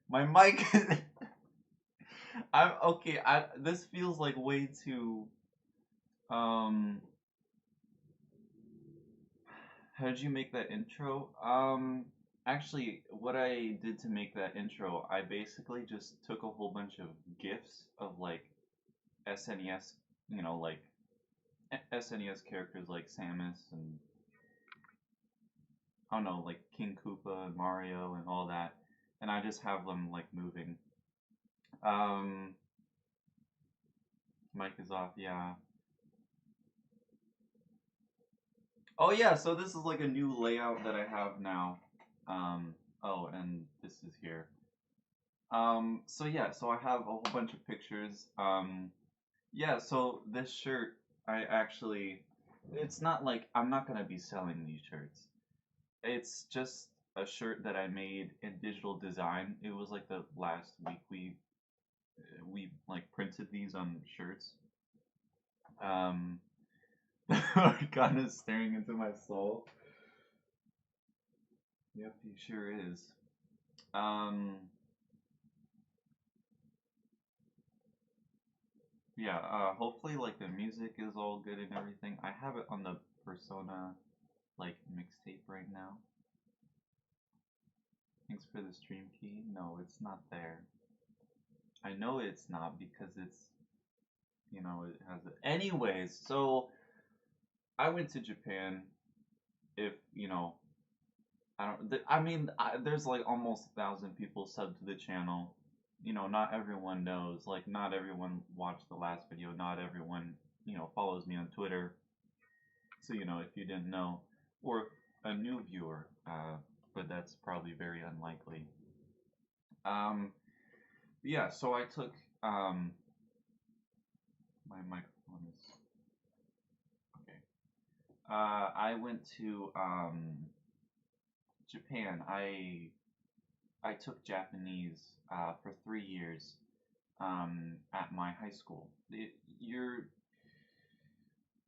My mic. I'm okay. This feels like way too. Um, how did you make that intro? Actually, what I did to make that intro, I basically just took a whole bunch of GIFs of like SNES, like SNES characters like Samus and I don't know, like King Koopa and Mario and all that, and I just have them like moving. Um, mic is off, yeah. Oh yeah, so this is like a new layout that I have now. Oh, and this is here. So yeah, so I have a whole bunch of pictures. Yeah, so this shirt, I actually, it's not like I'm not gonna be selling these shirts. It's just a shirt that I made in digital design. It was like the last week we like printed these on shirts. Um, kind of staring into my soul. Yep, he sure is. Um, yeah, hopefully like the music is all good and everything. I have it on the Persona like mixtape right now. Thanks for the stream key. No, it's not there. I know it's not because it has it. Anyways, so I went to Japan. If, I don't, I mean, there's like almost 1,000 people subbed to the channel. Not everyone knows. Like, not everyone watched the last video. Not everyone, follows me on Twitter. So, if you didn't know, or a new viewer, but that's probably very unlikely. Um, yeah, so I took, my microphone is, okay. I went to, Japan. I took Japanese, for 3 years, at my high school.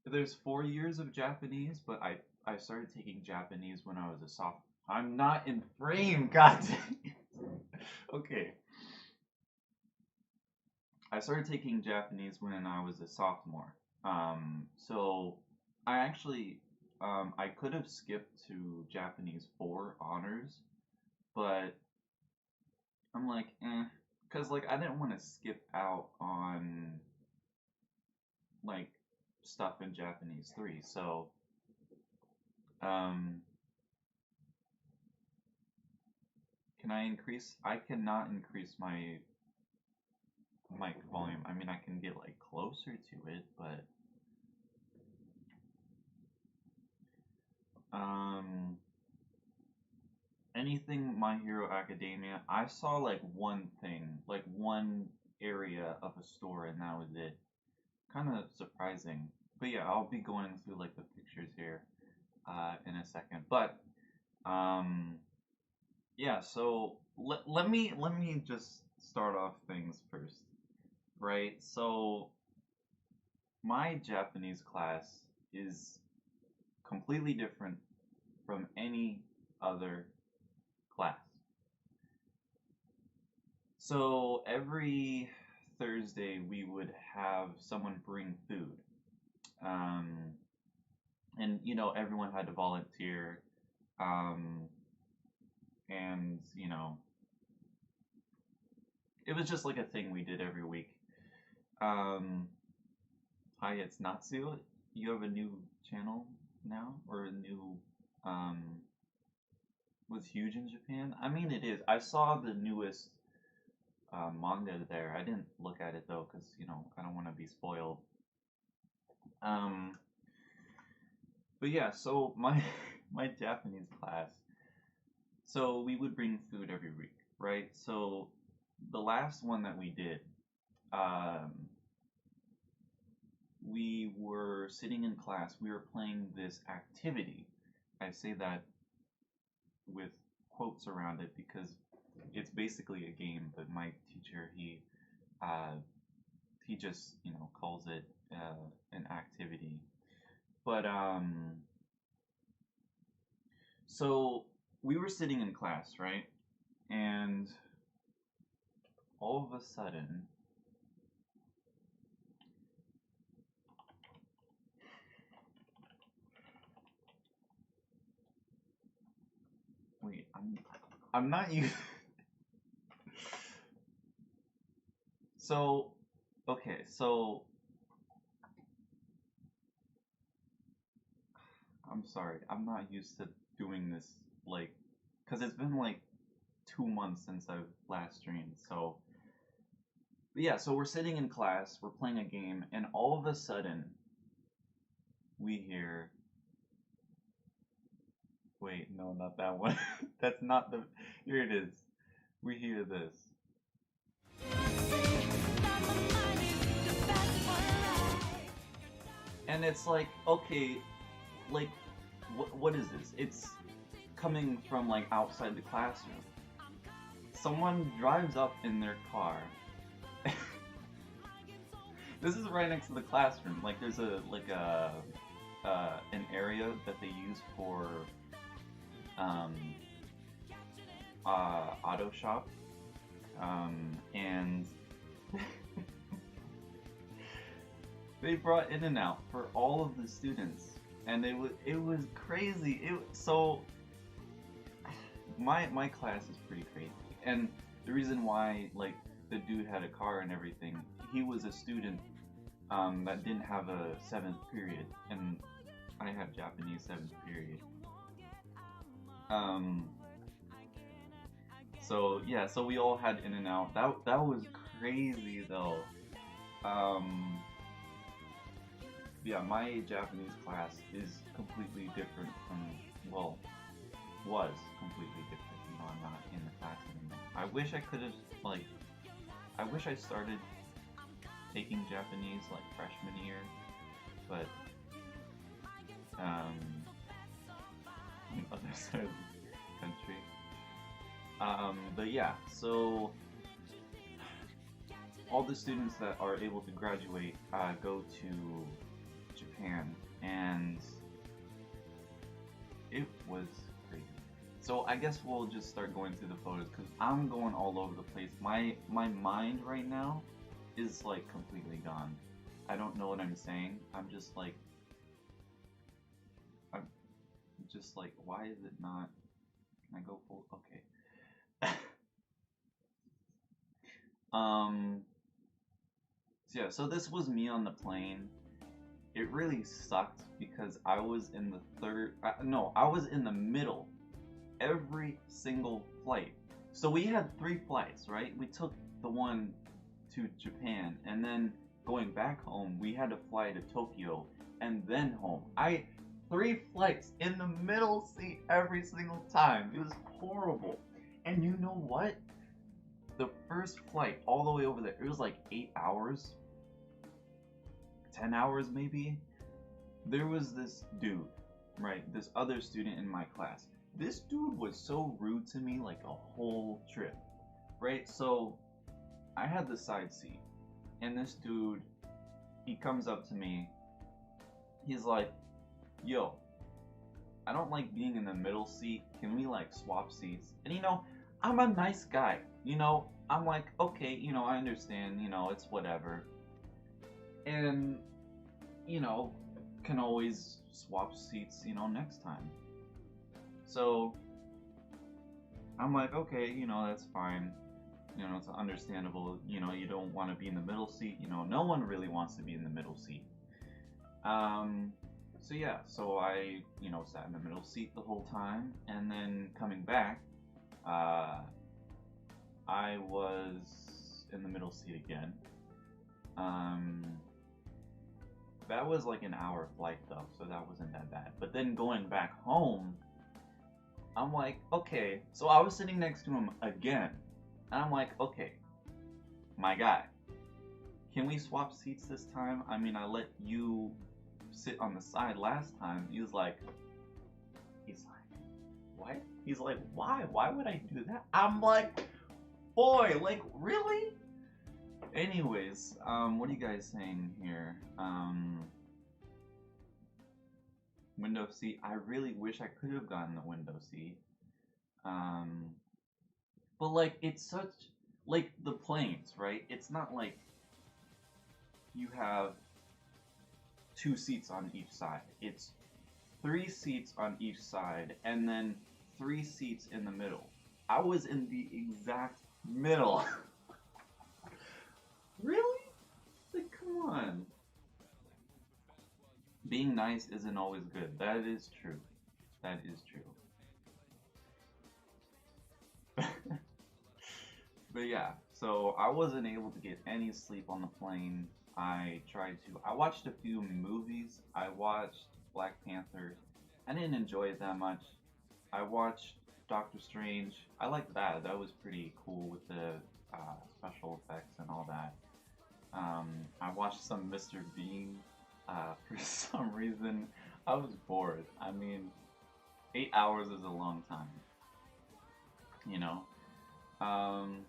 There's 4 years of Japanese, but I started taking Japanese when I was a sophomore. I'm not in frame, god dang it. Okay. I started taking Japanese when I was a sophomore. So I actually, I could have skipped to Japanese for honors, but I'm like, because like I didn't want to skip out on like stuff in Japanese 3. So, um, can I increase? I cannot increase my mic volume. I mean, I can get like closer to it, but um, anything My Hero Academia, I saw like one thing, like one area of a store, and that was it. Kind of surprising. But yeah, I'll be going through like the pictures here in a second. But um, yeah, so let me just start off things first, right? So my Japanese class is completely different from any other class. So every Thursday we would have someone bring food. Um, and everyone had to volunteer. Um, and it was just like a thing we did every week. Um, Hi, it's Natsu. You have a new channel now, or a new um was huge in Japan. I mean, it is. I saw the newest manga there. I didn't look at it though, because I don't want to be spoiled. Um, but yeah, so my my Japanese class. So we would bring food every week, right? So the last one that we did, um, we were sitting in class. We were playing this activity. I say that with quotes around it because it's basically a game. But my teacher, uh, he just calls it an activity. But so we were sitting in class, right? And all of a sudden, wait, I'm not used. So, okay, so I'm sorry, I'm not used to doing this, like, because it's been like 2 months since I've last streamed. So, but yeah, so we're sitting in class, we're playing a game, and all of a sudden, we hear. Wait, no, not that one. That's not the. Here it is. We hear this. And it's like, okay, like, what is this? It's coming from like outside the classroom. Someone drives up in their car. This is right next to the classroom. Like, there's an area that they use for auto shop, and they brought In-N-Out for all of the students, and it was crazy. So my class is pretty crazy, and the reason why, like, the dude had a car and everything, he was a student that didn't have a 7th period, and I have Japanese 7th period. So yeah, so we all had In-N-Out. That was crazy though. Yeah, my Japanese class is completely different from, well, was completely different. You know, I'm not in the class anymore. I wish I could have, like, I wish I started taking Japanese like freshman year, but on the other side of the country. But yeah, so all the students that are able to graduate go to Japan, and it was crazy. So I guess we'll just start going through the photos because I'm going all over the place. My mind right now is like completely gone. I don't know what I'm saying. I'm just like, why is it not? Can I go full? Okay. So yeah, so this was me on the plane. It really sucked because I was in the I was in the middle every single flight. So we had 3 flights, right? We took the one to Japan, and then going back home, we had to fly to Tokyo and then home. 3 flights in the middle seat every single time. It was horrible. And you know what? The first flight all the way over there, it was like 8 hours, 10 hours maybe. There was this dude, right? This other student in my class. This dude was so rude to me like a whole trip, right? So I had the side seat, and this dude, he comes up to me. He's like, yo, I don't like being in the middle seat. Can we like swap seats? And you know, I'm a nice guy. You know, I'm like, okay, you know, I understand, you know, it's whatever. And, you know, can always swap seats, you know, next time. So I'm like, okay, you know, that's fine. You know, it's understandable. You know, you don't want to be in the middle seat. You know, no one really wants to be in the middle seat. So yeah, so I, you know, sat in the middle seat the whole time, and then coming back, I was in the middle seat again. That was like an hour flight though, so that wasn't that bad. But then going back home, I'm like, okay, so I was sitting next to him again, and I'm like, okay, my guy, can we swap seats this time? I mean, I let you sit on the side last time. He's like, what? He's like, why? Why would I do that? I'm like, boy, like, really? Anyways, what are you guys saying here? Window seat. I really wish I could have gotten the window seat. But like, it's such, like the planes, right? It's not like you have two seats on each side. It's three seats on each side, and then three seats in the middle. I was in the exact middle. Really? Like, come on. Being nice isn't always good. That is true. That is true. But yeah, so I wasn't able to get any sleep on the plane. I tried to. I watched a few movies. I watched Black Panther. I didn't enjoy it that much. I watched Doctor Strange. I liked that. That was pretty cool with the special effects and all that. I watched some Mr. Bean. For some reason, I was bored. I mean, 8 hours is a long time, you know. Um,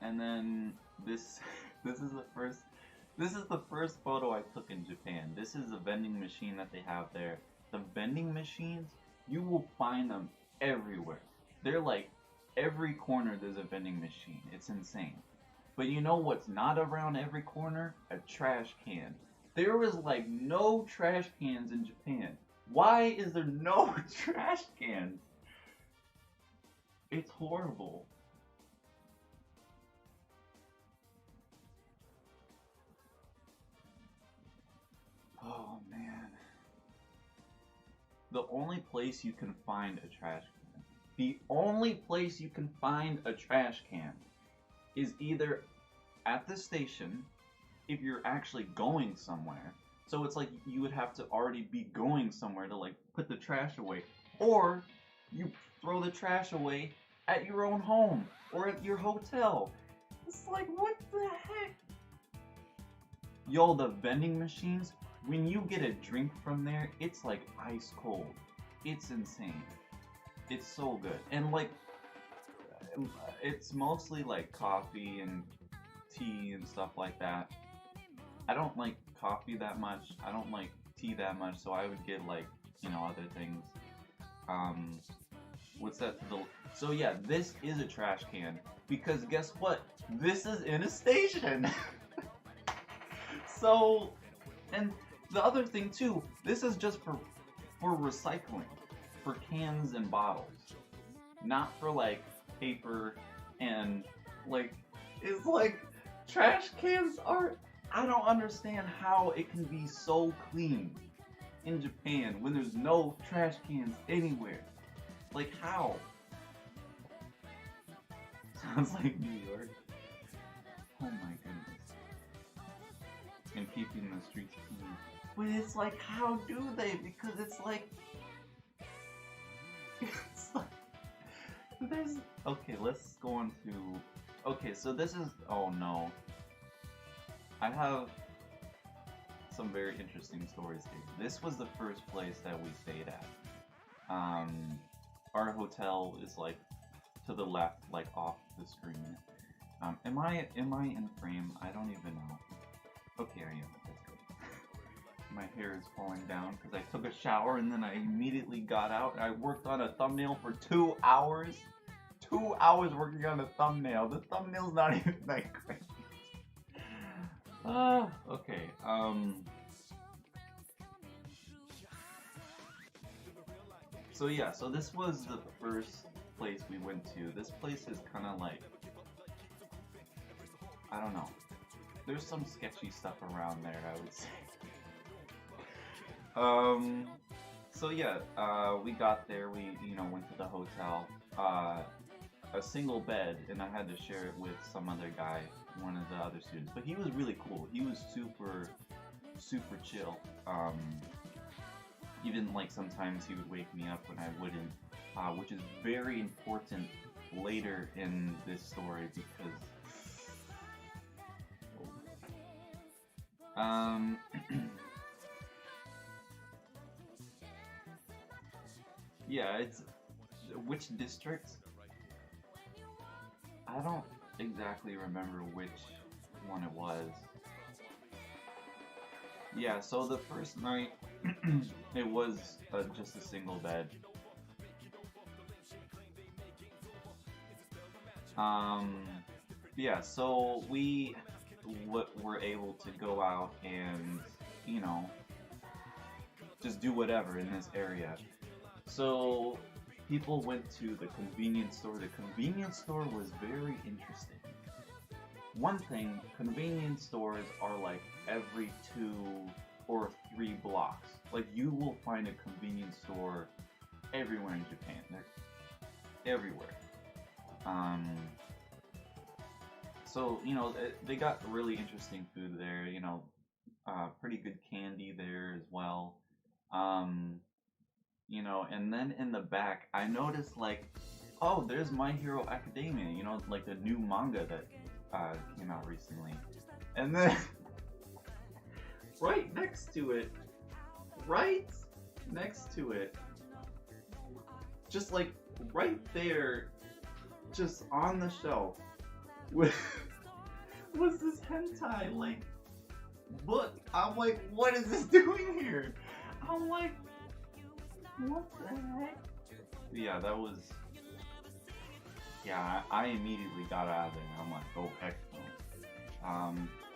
and then this this is the first photo I took in Japan. This is a vending machine that they have there. The vending machines, you will find them everywhere. They're like every corner there's a vending machine. It's insane. But you know what's not around every corner? A trash can. There was like no trash cans in Japan. Why is there no trash cans? It's horrible. Oh man. The only place you can find a trash can, the only place you can find a trash can is either at the station if you're actually going somewhere. So it's like you would have to already be going somewhere to like put the trash away. Or you throw the trash away at your own home or at your hotel. It's like, what the heck? Yo, the vending machines, when you get a drink from there, it's like ice cold. It's insane. It's so good. And like, it's mostly like coffee and tea and stuff like that. I don't like coffee that much. I don't like tea that much, so I would get like, other things. What's that? So yeah, this is a trash can because guess what? This is in a station. So, and the other thing too, this is just for recycling, for cans and bottles, not for like paper and like it's like trash cans are. I don't understand how it can be so clean in Japan when there's no trash cans anywhere. Like how? Sounds like New York. Oh my goodness. And keeping the streets clean. But it's like, how do they? Because it's like, it's like, there's, okay, let's go on to, okay, so this is, oh no. I have some very interesting stories here. This was the first place that we stayed at. Our hotel is like to the left, like off the screen. Am I in frame? I don't even know. Okay, I am. That's good. My hair is falling down because I took a shower and then I immediately got out and I worked on a thumbnail for 2 hours. 2 hours working on a thumbnail. The thumbnail's not even that great. Okay, so yeah, so this was the first place we went to. This place is kind of like, I don't know. There's some sketchy stuff around there, I would say. So yeah, we got there, we, went to the hotel, a single bed, and I had to share it with some other guy, one of the other students, but he was really cool. He was super chill. Even like sometimes he would wake me up when I wouldn't, which is very important later in this story because yeah, it's which district? I don't exactly remember which one it was. Yeah, so the first night it was just a single bed. Yeah, so we were able to go out and, you know, just do whatever in this area. So people went to the convenience store. The convenience store was very interesting. One thing, convenience stores are like every 2 or 3 blocks. Like you will find a convenience store everywhere in Japan. They're everywhere. Um, so they got really interesting food there. Pretty good candy there as well. Um, and then in the back, I noticed like, oh, there's My Hero Academia. Like the new manga that came out recently, and then right next to it, just like right there, just on the shelf, was this hentai like book. I'm like, what is this doing here? I'm like, what the heck? Yeah, that was. Yeah, I immediately got out of there. I'm like, oh heck no.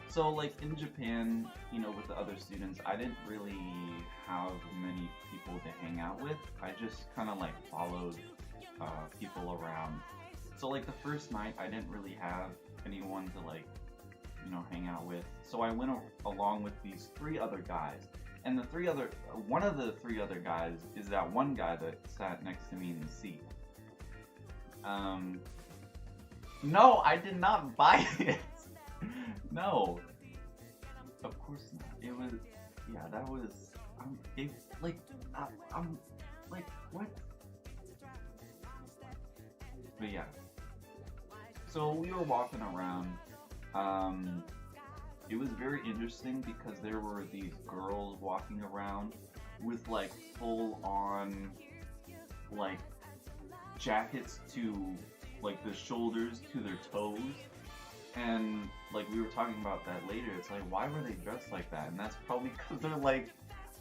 So like in Japan, with the other students, I didn't really have many people to hang out with. I just kind of like followed people around. So like the first night, I didn't really have anyone to like, hang out with. So I went along with these 3 other guys. And one of the 3 other guys is that one guy that sat next to me in the seat. No, I did not buy it. No, of course not. It was, yeah, that was, I'm like, what? But yeah, so we were walking around. It was very interesting because there were these girls walking around with like full on like jackets to like the shoulders to their toes, and like we were talking about that later. It's like, why were they dressed like that? And that's probably because they're like,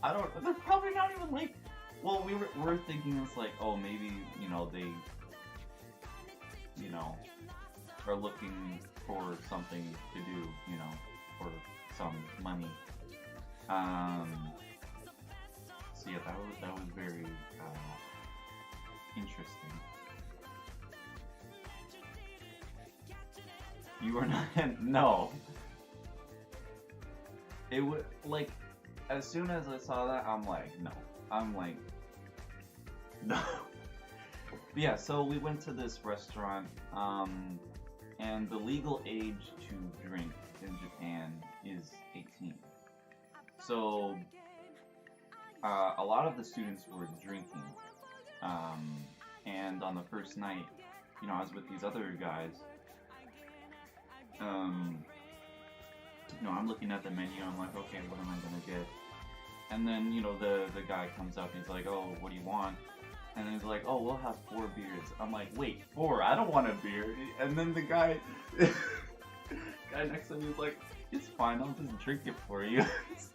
they're probably not even like, well, we're thinking it's like, oh, maybe they are looking for something to do, for some money. So yeah, that was very interesting. You were not. No. It would like, as soon as I saw that, I'm like, no. I'm like, no. But yeah, so we went to this restaurant, and the legal age to drink in Japan is 18. So a lot of the students were drinking, and on the first night, I was with these other guys. I'm looking at the menu. I'm like, okay, what am I gonna get? And then the guy comes up and he's like, oh, what do you want? And then he's like, oh, we'll have 4 beers. I'm like, wait, 4? I don't want a beer. And then the guy next to me is like, it's fine, I'll just drink it for you. It's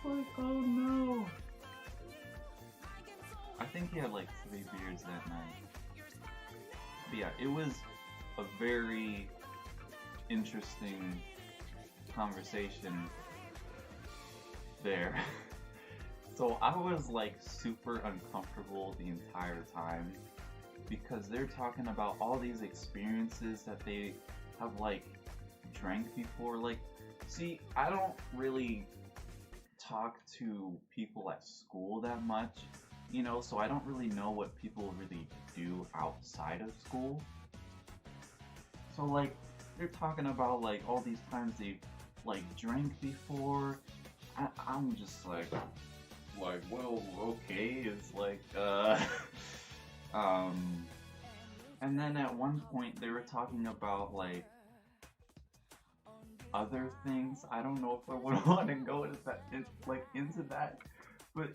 like, oh no. I think he had like 3 beers that night. But yeah, it was a very interesting conversation there. So I was like super uncomfortable the entire time because they're talking about all these experiences that they have like drank before. Like, see, I don't really talk to people at school that much, so I don't really know what people really do outside of school. So like, they're talking about like all these times they've like drank before. I'm just like, well, okay, it's like, and then at one point they were talking about like other things. I don't know if I would want to go into that, but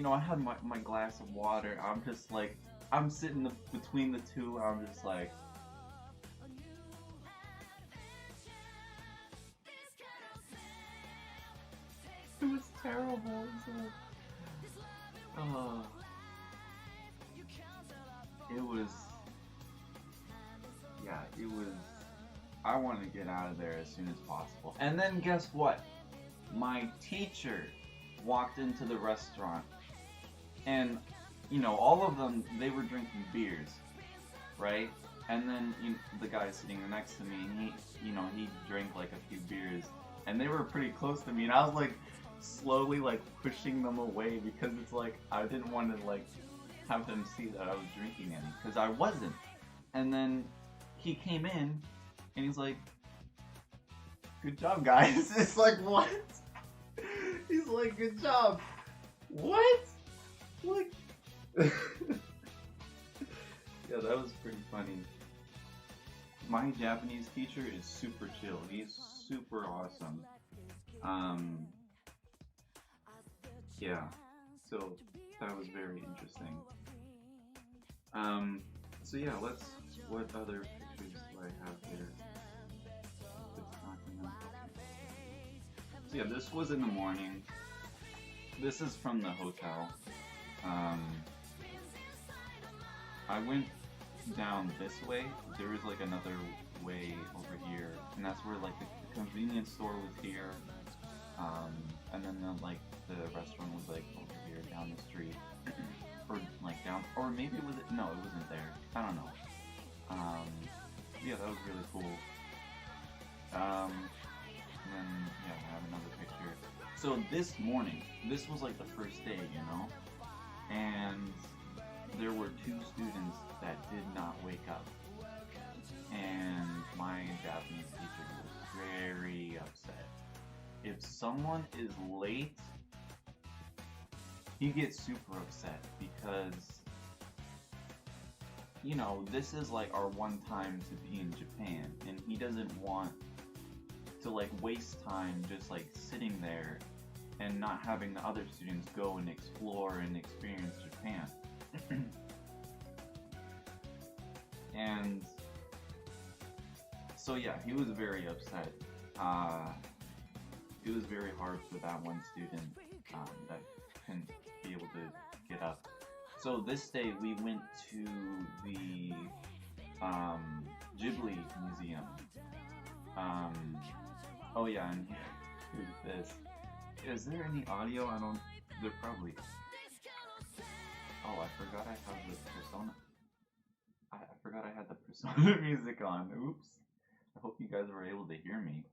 I had my glass of water. I'm just like, I'm sitting between the two. I'm just like, it was terrible. It was, it was, I wanted to get out of there as soon as possible. And then guess what? My teacher walked into the restaurant, and all of them, they were drinking beers, right? And then the guy sitting next to me, he drank like a few beers, and they were pretty close to me, and I was like slowly like pushing them away because it's like I didn't want to like have them see that I was drinking any, because I wasn't. And then he came in, and he's like, "Good job, guys." It's like, what? He's like, "Good job." What? Like, yeah, that was pretty funny. My Japanese teacher is super chill. He's super awesome. Yeah, so that was very interesting. So yeah, what other pictures do I have here? So yeah, this was in the morning. This is from the hotel. I went down this way. There was like another way over here, and that's where like the convenience store was here. And then the restaurant was like over here down the street, or like down, or maybe it wasn't there. I don't know. Yeah, that was really cool. And then yeah, I have another picture. So this morning, this was like the first day, and there were 2 students that did not wake up, and my Japanese teacher was very upset. If someone is late, he gets super upset because this is like our one time to be in Japan, and he doesn't want to like waste time just like sitting there and not having the other students go and explore and experience Japan. And so yeah, he was very upset. It was very hard for that one student that couldn't be able to get up. So this day we went to the Ghibli Museum. Oh yeah, and here's this. Is there any audio? There probably. Oh, I forgot I have the Persona. I forgot I had the Persona music on. Oops. I hope you guys were able to hear me.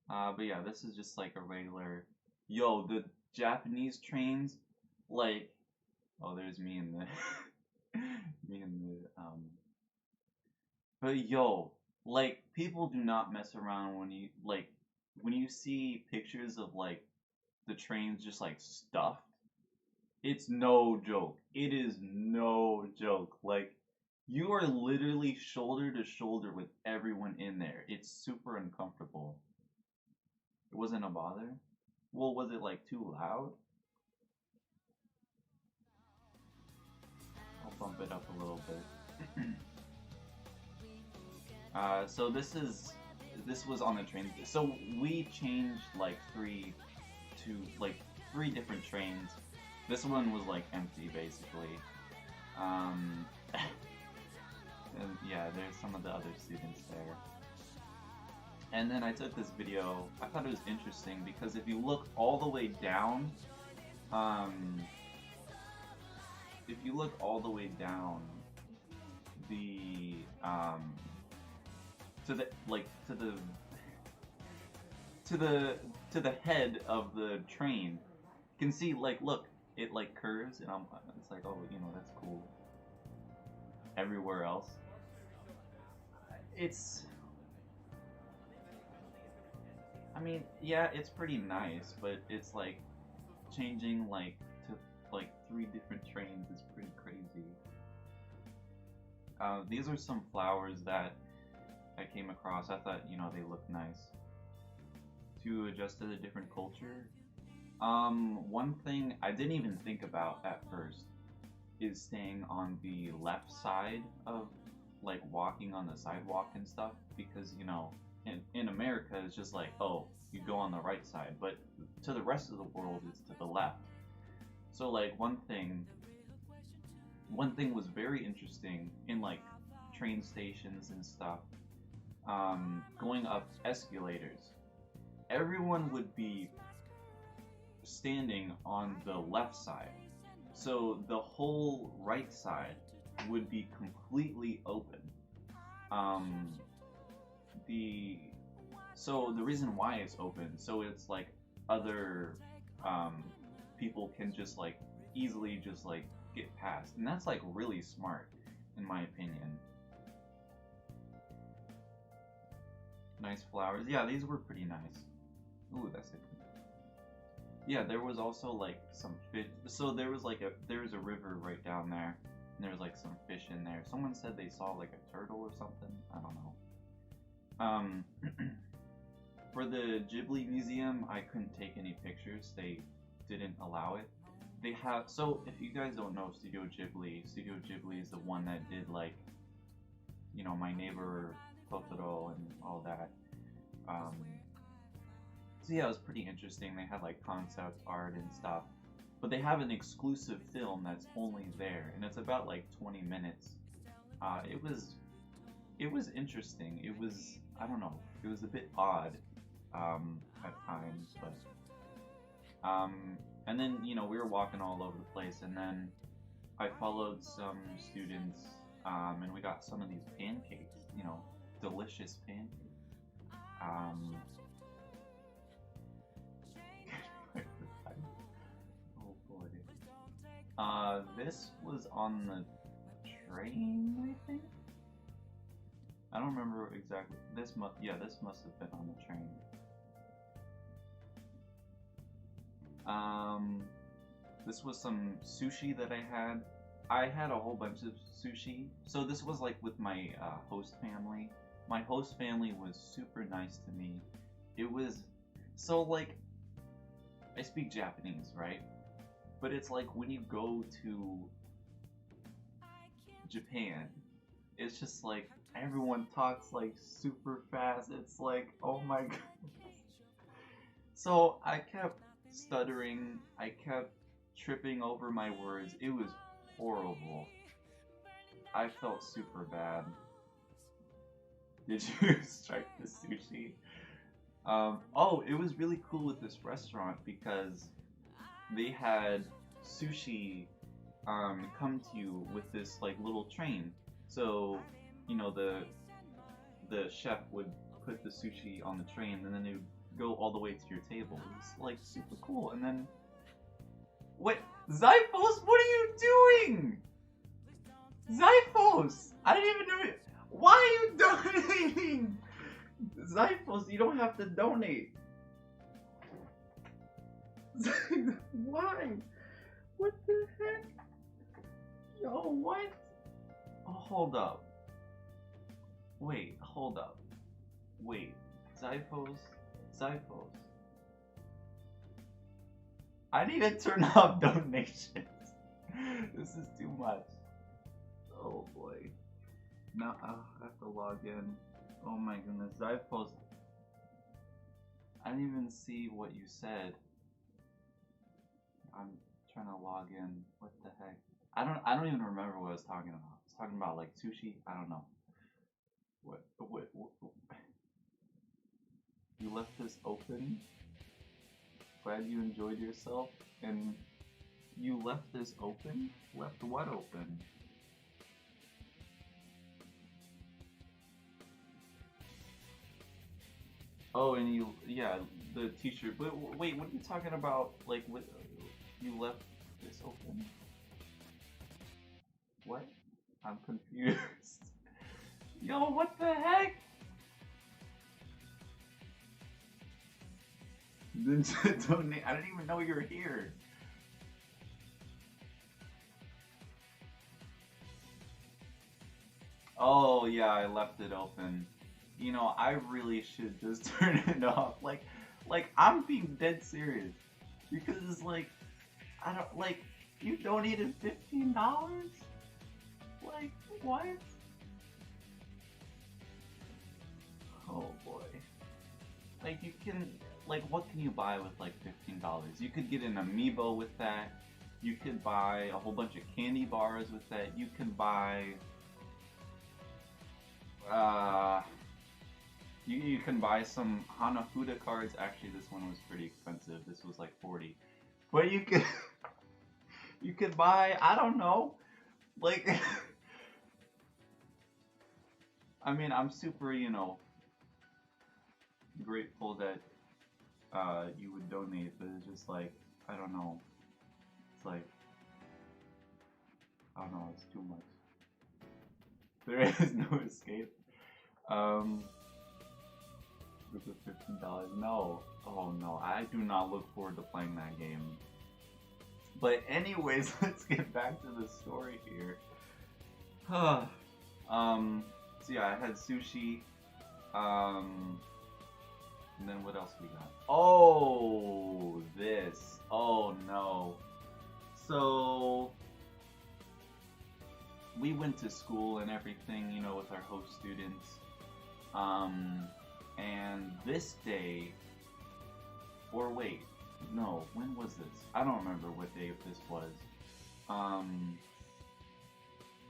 But yeah, this is just like a regular. Yo, the Japanese trains, like, oh, there's me in the, But yo, like, people do not mess around when you see pictures of like the trains just like stuffed. It's no joke. It is no joke. Like, you are literally shoulder to shoulder with everyone in there. It's super uncomfortable. It wasn't a bother? Well, was it like too loud? I'll bump it up a little bit. So this was on the train. So we changed like three different trains. This one was like empty basically. And yeah, there's some of the other students there. And then I took this video. I thought it was interesting because if you look all the way down, to the head of the train, you can see like, look, it like curves, and it's like, oh, that's cool. Everywhere else, I mean, yeah, it's pretty nice, but it's like changing like to like 3 different trains is pretty crazy. These are some flowers that I came across. I thought, they looked nice to adjust to the different culture. One thing I didn't even think about at first is staying on the left side of like walking on the sidewalk and stuff, because in America it's just like, oh, you go on the right side, but to the rest of the world it's to the left. So like one thing was very interesting in like train stations and stuff, going up escalators, everyone would be standing on the left side. So the whole right side would be completely open. So the reason why it's open, so it's like other people can just like easily just like get past, and that's like really smart in my opinion. Nice flowers. Yeah, these were pretty nice. Ooh, that's it. Yeah, there was also like some fish. So there was like there's a river right down there, and there was like some fish in there. Someone said they saw like a turtle or something. I don't know. For the Ghibli Museum, I couldn't take any pictures. They didn't allow it. They have, so if you guys don't know Studio Ghibli is the one that did like, you know, My Neighbor Totoro and all that. So yeah, it was pretty interesting. They had like concept art and stuff, but they have an exclusive film that's only there, and it's about like 20 minutes. It was interesting. It was, I don't know, it was a bit odd at times, but and then, you know, we were walking all over the place, and then I followed some students, and we got some of these pancakes, you know, delicious pancakes. Oh boy. This was on the train, I think? I don't remember exactly. This must have been on the train. This was some sushi that I had. I had a whole bunch of sushi. So this was like with my host family. My host family was super nice to me. It was, so like, I speak Japanese, right? But it's like when you go to Japan, it's just like everyone talks like super fast. It's like, oh my god. So I kept stuttering, I kept tripping over my words. It was horrible. I felt super bad. Did you strike the sushi? Oh, it was really cool with this restaurant because they had sushi come to you with this like little train. So, you know, the chef would put the sushi on the train, and then it would go all the way to your table. It was like super cool. And then, wait, Zyphos, what are you doing? Zyphos, I didn't even know it. Why are you donating? Zyphos, you don't have to donate. Why? What the heck? Yo, what? Oh, hold up. Wait, hold up. Wait, Zyphos. I need to turn off donations. This is too much. Oh boy. Now I have to log in. Oh my goodness, Zyphos. I didn't even see what you said. I'm trying to log in. What the heck? I don't even remember what I was talking about. I was talking about like sushi. I don't know. What? You left this open? Glad you enjoyed yourself. And you left this open? Left what open? Oh, and you, yeah, the t-shirt. But wait, what are you talking about? Like, what, you left this open? What? I'm confused. Yo, what the heck? Donate. I didn't even know you were here. Oh yeah, I left it open. You know, I really should just turn it off. Like I'm being dead serious because it's like, I don't like, you donated $15. Like what? Oh boy. Like you can, like what can you buy with like $15? You could get an amiibo with that. You could buy a whole bunch of candy bars with that. You can buy Uh, you can buy some Hanafuda cards. Actually, this one was pretty expensive. This was like 40. But you could you could buy, I don't know, like I mean, I'm super, grateful that you would donate, but it's just like, I don't know. It's like, I don't know, it's too much. There is no escape. Um, group of $15. No. Oh no, I do not look forward to playing that game. But anyways, let's get back to the story here. So yeah, I had sushi. And then what else we got? Oh, this. Oh no. So we went to school and everything, with our host students. And this day, or wait, no, when was this? I don't remember what day this was.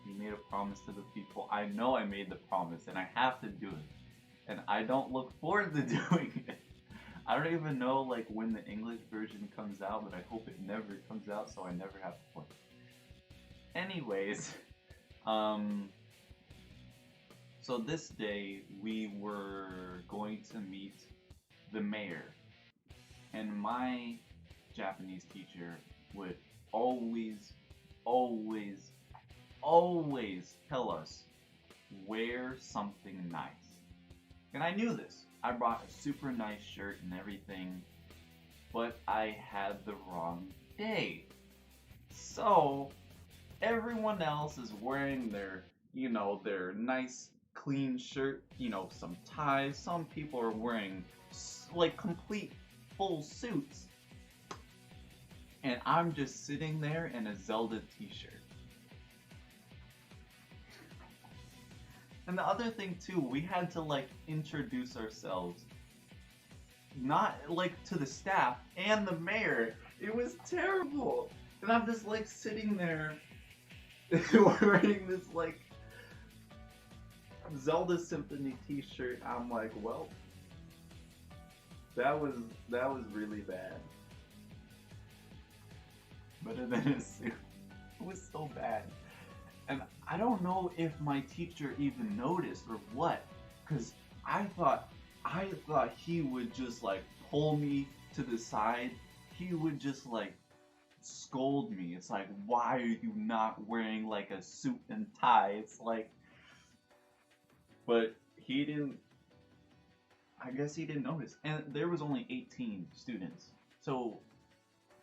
We made a promise to the people. I know I made the promise, and I have to do it. And I don't look forward to doing it. I don't even know like when the English version comes out, but I hope it never comes out, so I never have to play. Anyways, so this day we were going to meet the mayor, and my Japanese teacher would always, always, always tell us wear something nice. And I knew this. I brought a super nice shirt and everything, but I had the wrong day. So everyone else is wearing their nice clean shirt, some ties. Some people are wearing like complete full suits. And I'm just sitting there in a Zelda t-shirt. And the other thing too, we had to like introduce ourselves, not like to the staff and the mayor. It was terrible. And I'm just like sitting there wearing this like Zelda Symphony t-shirt. I'm like, well, that was really bad. Better than a suit. It was so bad. And I don't know if my teacher even noticed or what, because I thought he would just like pull me to the side. He would just like scold me. It's like, why are you not wearing like a suit and tie? It's like, but he didn't. I guess he didn't notice. And there was only 18 students. So,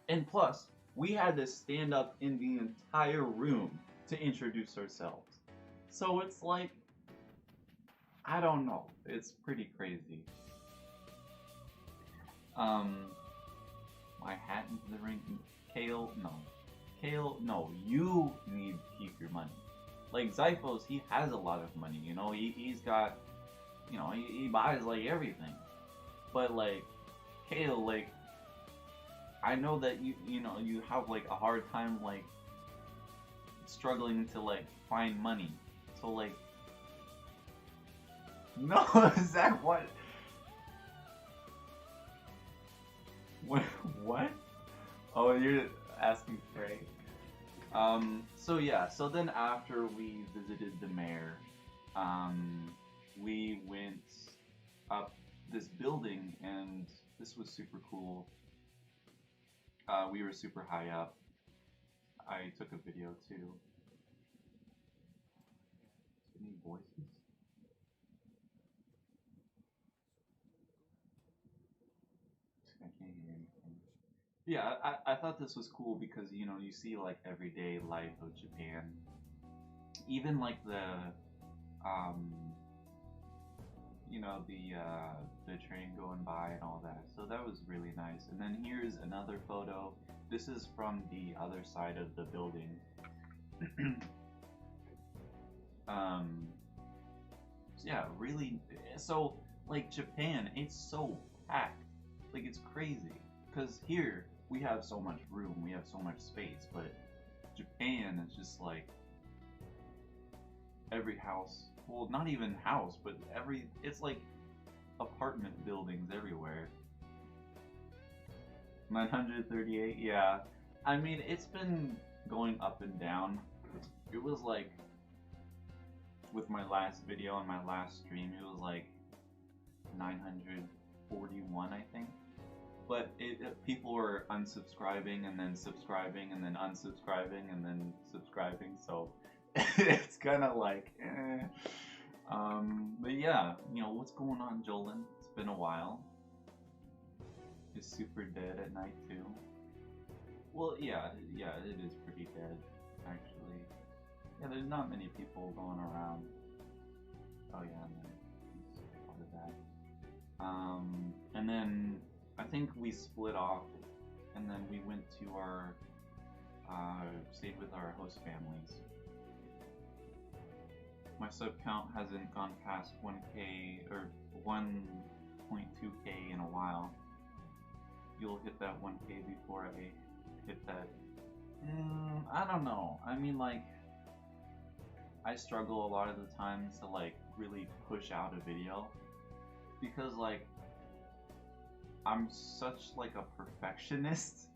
and plus, we had to stand up in the entire room to introduce ourselves. So it's like, I don't know. It's pretty crazy. My hat into the ring. Kale, no. Kale, no. You need to keep your money. Like Zyphos, he has a lot of money. He's got, he buys like everything. But like, Kale, like, I know that you have like a hard time like struggling to like find money. So like, no, is that what? What? Oh, you're asking Frank. So yeah, so then after we visited the mayor, we went up this building, and this was super cool. We were super high up. I took a video too. Any voices? I can't hear anything. Yeah, I thought this was cool because you see like everyday life of Japan. Even like um the train going by and all that. So that was really nice. And then here's another photo. This is from the other side of the building. So yeah, really. So like Japan, it's so packed. Like it's crazy. Cause here we have so much room, we have so much space, but Japan is just like every house well, not even house, but it's like apartment buildings everywhere. 938, yeah. I mean, it's been going up and down. It was like, with my last video on my last stream, it was like 941, I think. But people were unsubscribing and then subscribing and then unsubscribing and then subscribing, so it's kind of like, eh. But yeah, you know, what's going on, Jolin? It's been a while. Is Super dead at night too? Well, yeah, it is pretty dead, actually. Yeah, there's not many people going around. Oh yeah, and then he's part of that. And then I think we split off, and then we went to our, stayed with our host families. My sub count hasn't gone past 1K or 1.2K in a while. You'll hit that 1K before I hit that. I don't know. I mean, like, I struggle a lot of the times to like really push out a video because like I'm such like a perfectionist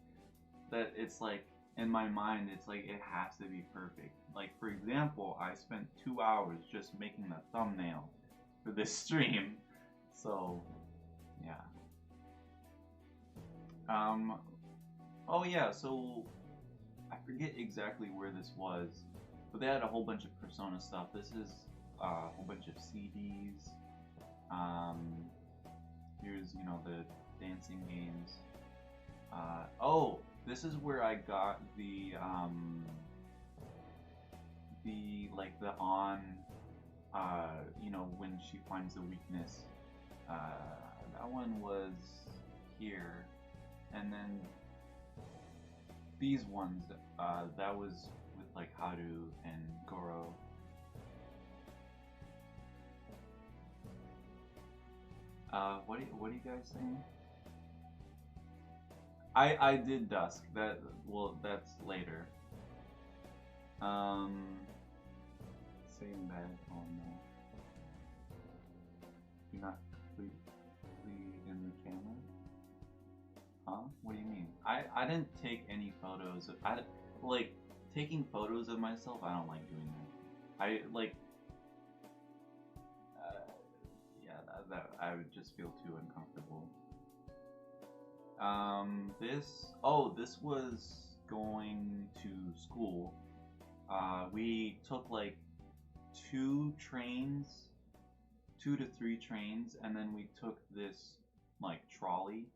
that it's like in my mind it's like it has to be perfect. Like, for example, I spent 2 hours just making the thumbnail for this stream, so yeah. Oh yeah, so I forget exactly where this was, but they had a whole bunch of Persona stuff. This is a whole bunch of CDs. Here's, you know, the dancing games. Oh, this is where I got the on, you know, when she finds the weakness. That one was here, and then these ones, that was with like Haru and Goro. What are you guys saying? I did Dusk. That's later. Same bed. Oh no. You're not completely in the camera? Huh? What do you mean? I didn't take any photos of, like, taking photos of myself, I don't like doing that. I like, yeah, that I would just feel too uncomfortable. This was going to school. We took like 2 to 3 trains, and then we took this like trolley.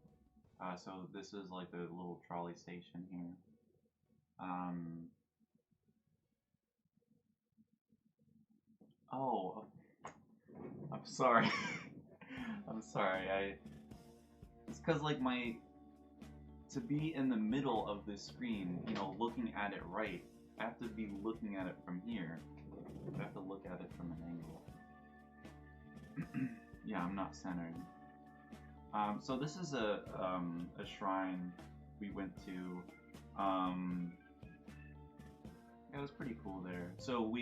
So this is like a little trolley station here. Oh, I'm sorry. I'm sorry. It's because like to be in the middle of this screen, you know, looking at it right, I have to be looking at it from here. I have to look at it from an angle. Yeah, I'm not centered. So this is a shrine we went to. It was pretty cool there. So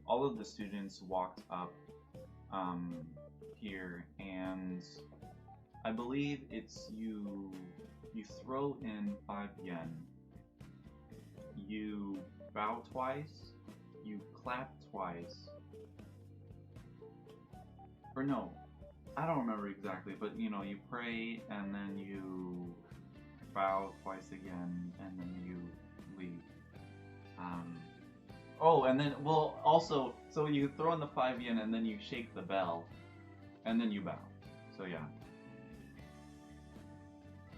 all of the students walked up here, and I believe it's you throw in 5 yen, you bow twice, you clap twice, or no, I don't remember exactly, but you know, you pray and then you bow twice again and then you leave. Oh, and then, well, also, so you throw in the 5 yen and then you shake the bell and then you bow. So yeah.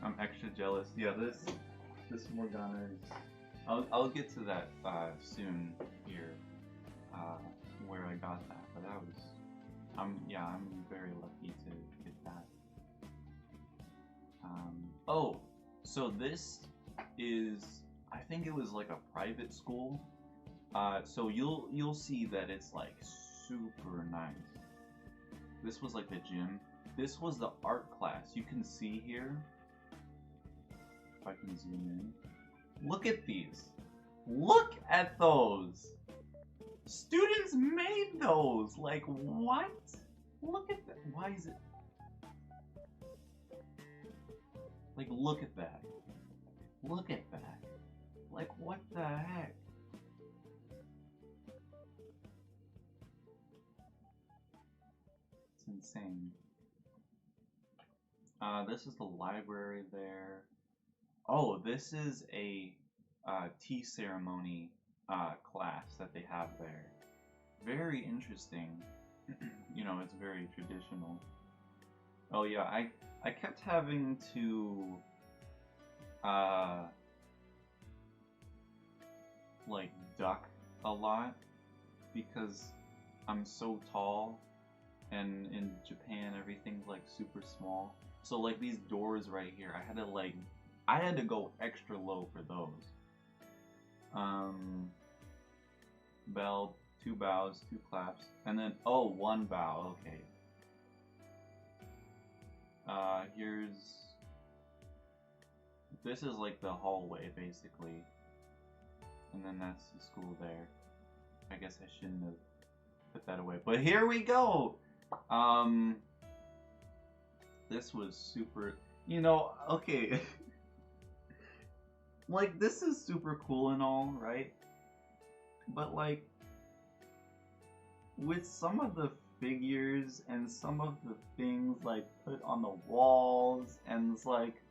I'm extra jealous. Yeah, this Morgana is, I'll get to that soon here, where I got that, but that was, I'm very lucky to get that. Oh, so this is, I think it was like a private school. So you'll see that it's like super nice. This was like the gym. This was the art class. You can see here, if I can zoom in. Look at these. Look at those. Students just made those? Like, what? Look at that. Why is it? Like, look at that. Look at that. Like, what the heck? It's insane. This is the library there. Oh, this is a tea ceremony class that they have there. Very interesting. You know, it's very traditional. Oh yeah, I kept having to like duck a lot because I'm so tall, and in Japan everything's like super small. So like these doors right here, I had to go extra low for those. Bell, 2 bows, 2 claps, and then, oh, 1 bow, okay. This is like the hallway, basically. And then that's the school there. I guess I shouldn't have put that away, but here we go! This was super, you know, okay. Like, this is super cool and all, right? But like, with some of the figures and some of the things like put on the walls, and it's like,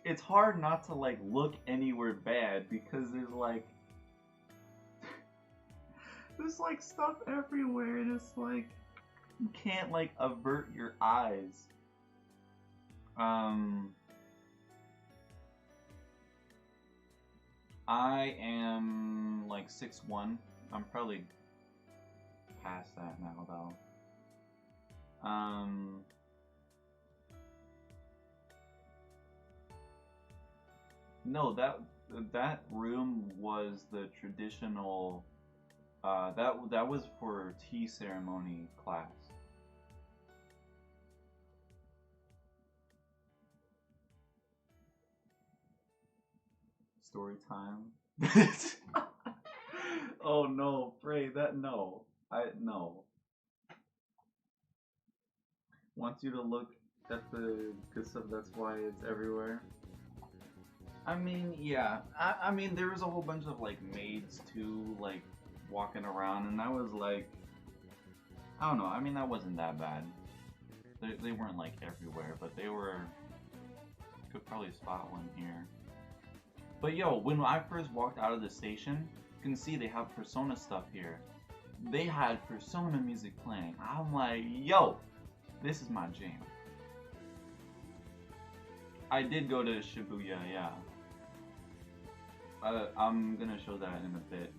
it's hard not to like look anywhere bad because there's like there's like stuff everywhere, and it's like you can't like avert your eyes. I am like 6'1". I'm probably past that now though. No, that room was the traditional that was for tea ceremony class. Story time. Oh no, Frey, that no. No. Wants you to look at the good stuff, that's why it's everywhere. I mean, yeah. I mean, there was a whole bunch of like maids too, like walking around, and that was like, I don't know. I mean, that wasn't that bad. They weren't like everywhere, but they were. Could probably spot one here. But yo, when I first walked out of the station, you can see they have Persona stuff here. They had Persona music playing. I'm like, yo, this is my jam. I did go to Shibuya, yeah. I'm gonna show that in a bit.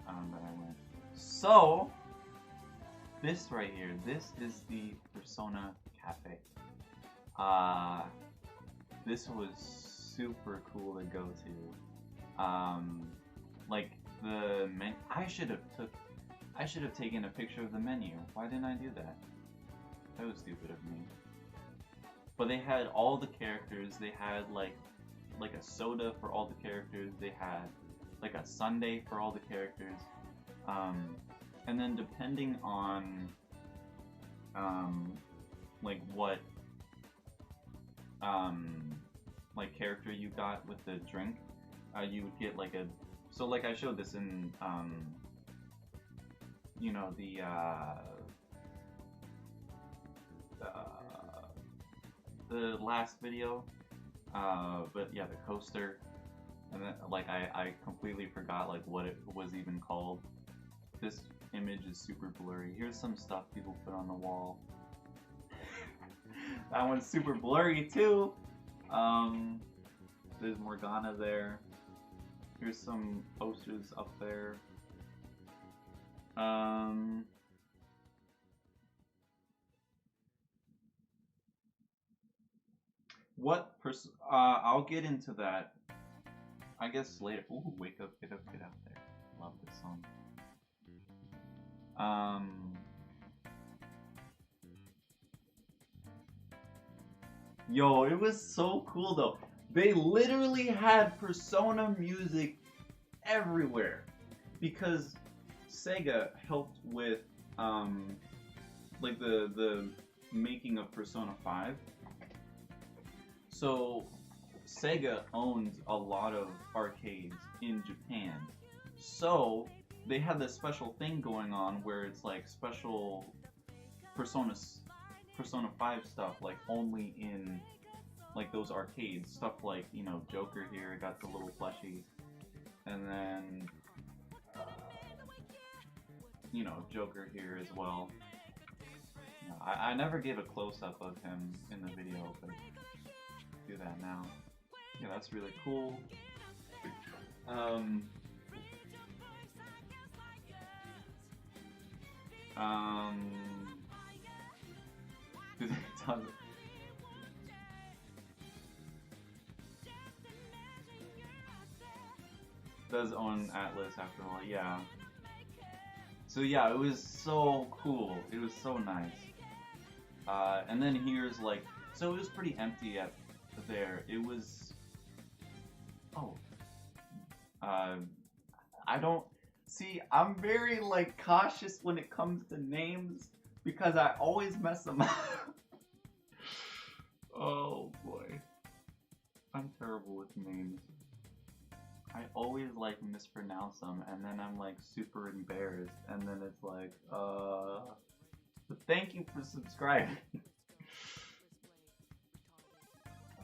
That I went. So, this right here, this is the Persona Cafe. This was super cool to go to. Like the I should have taken a picture of the menu. Why didn't I do that? That was stupid of me. But they had all the characters. They had like a soda for all the characters. They had like a sundae for all the characters. And then depending on like what like character you got with the drink, you would get like a, so like I showed this in you know, the last video, but yeah, the coaster, and then like I completely forgot like what it was even called. This image is super blurry. Here's some stuff people put on the wall. That one's super blurry too. There's Morgana there. Here's some posters up there. I'll get into that, I guess, later. Ooh, wake up, get up, get out there. Love this song. Yo, it was so cool though. They literally had Persona music everywhere. because Sega helped with like the making of Persona 5. So Sega owns a lot of arcades in Japan. So they had this special thing going on where it's like special Persona 5 stuff, like only in like those arcades. Stuff like, you know, Joker here got the little plushie, and then you know, Joker here as well. I never gave a close-up of him in the video, but do that now. Yeah, that's really cool. Does own Atlas after all, yeah. So yeah, it was so cool. It was so nice. And then here's like, so it was pretty empty at there. It was, oh, I don't, see, I'm very like cautious when it comes to names because I always mess them up. Oh boy. I'm terrible with names. I always like mispronounce them and then I'm like super embarrassed and then it's like, but thank you for subscribing.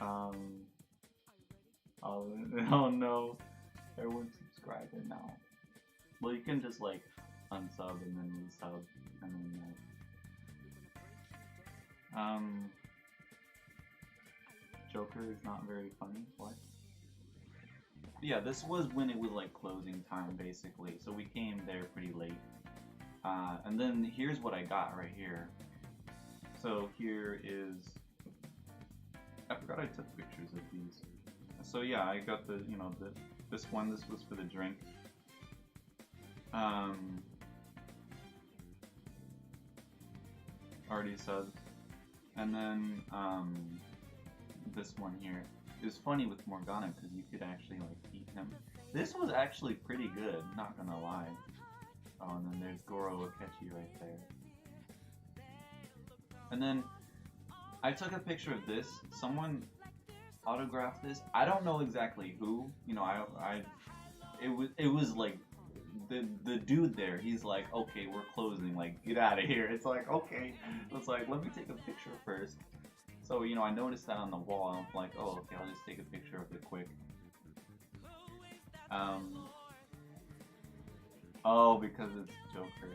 Oh no, everyone's subscribing now. Well, you can just like unsub and then resub and then Joker is not very funny. What? Yeah, this was when it was like closing time basically, so we came there pretty late. And then here's what I got right here. So here is, I forgot I took pictures of these. So yeah, I got the, you know, this one, this was for the drink. Already subbed. And then this one here. It was funny with Morgana because you could actually like eat him. This was actually pretty good, not gonna lie. Oh, and then there's Goro Akechi right there. And then I took a picture of this. Someone autographed this. I don't know exactly who. You know, it was like the dude there. He's like, okay, we're closing. Like, get out of here. It's like, okay. It's like, let me take a picture first. So, you know, I noticed that on the wall. I'm like, oh, okay, I'll just take a picture of it quick. Oh, because it's Joker.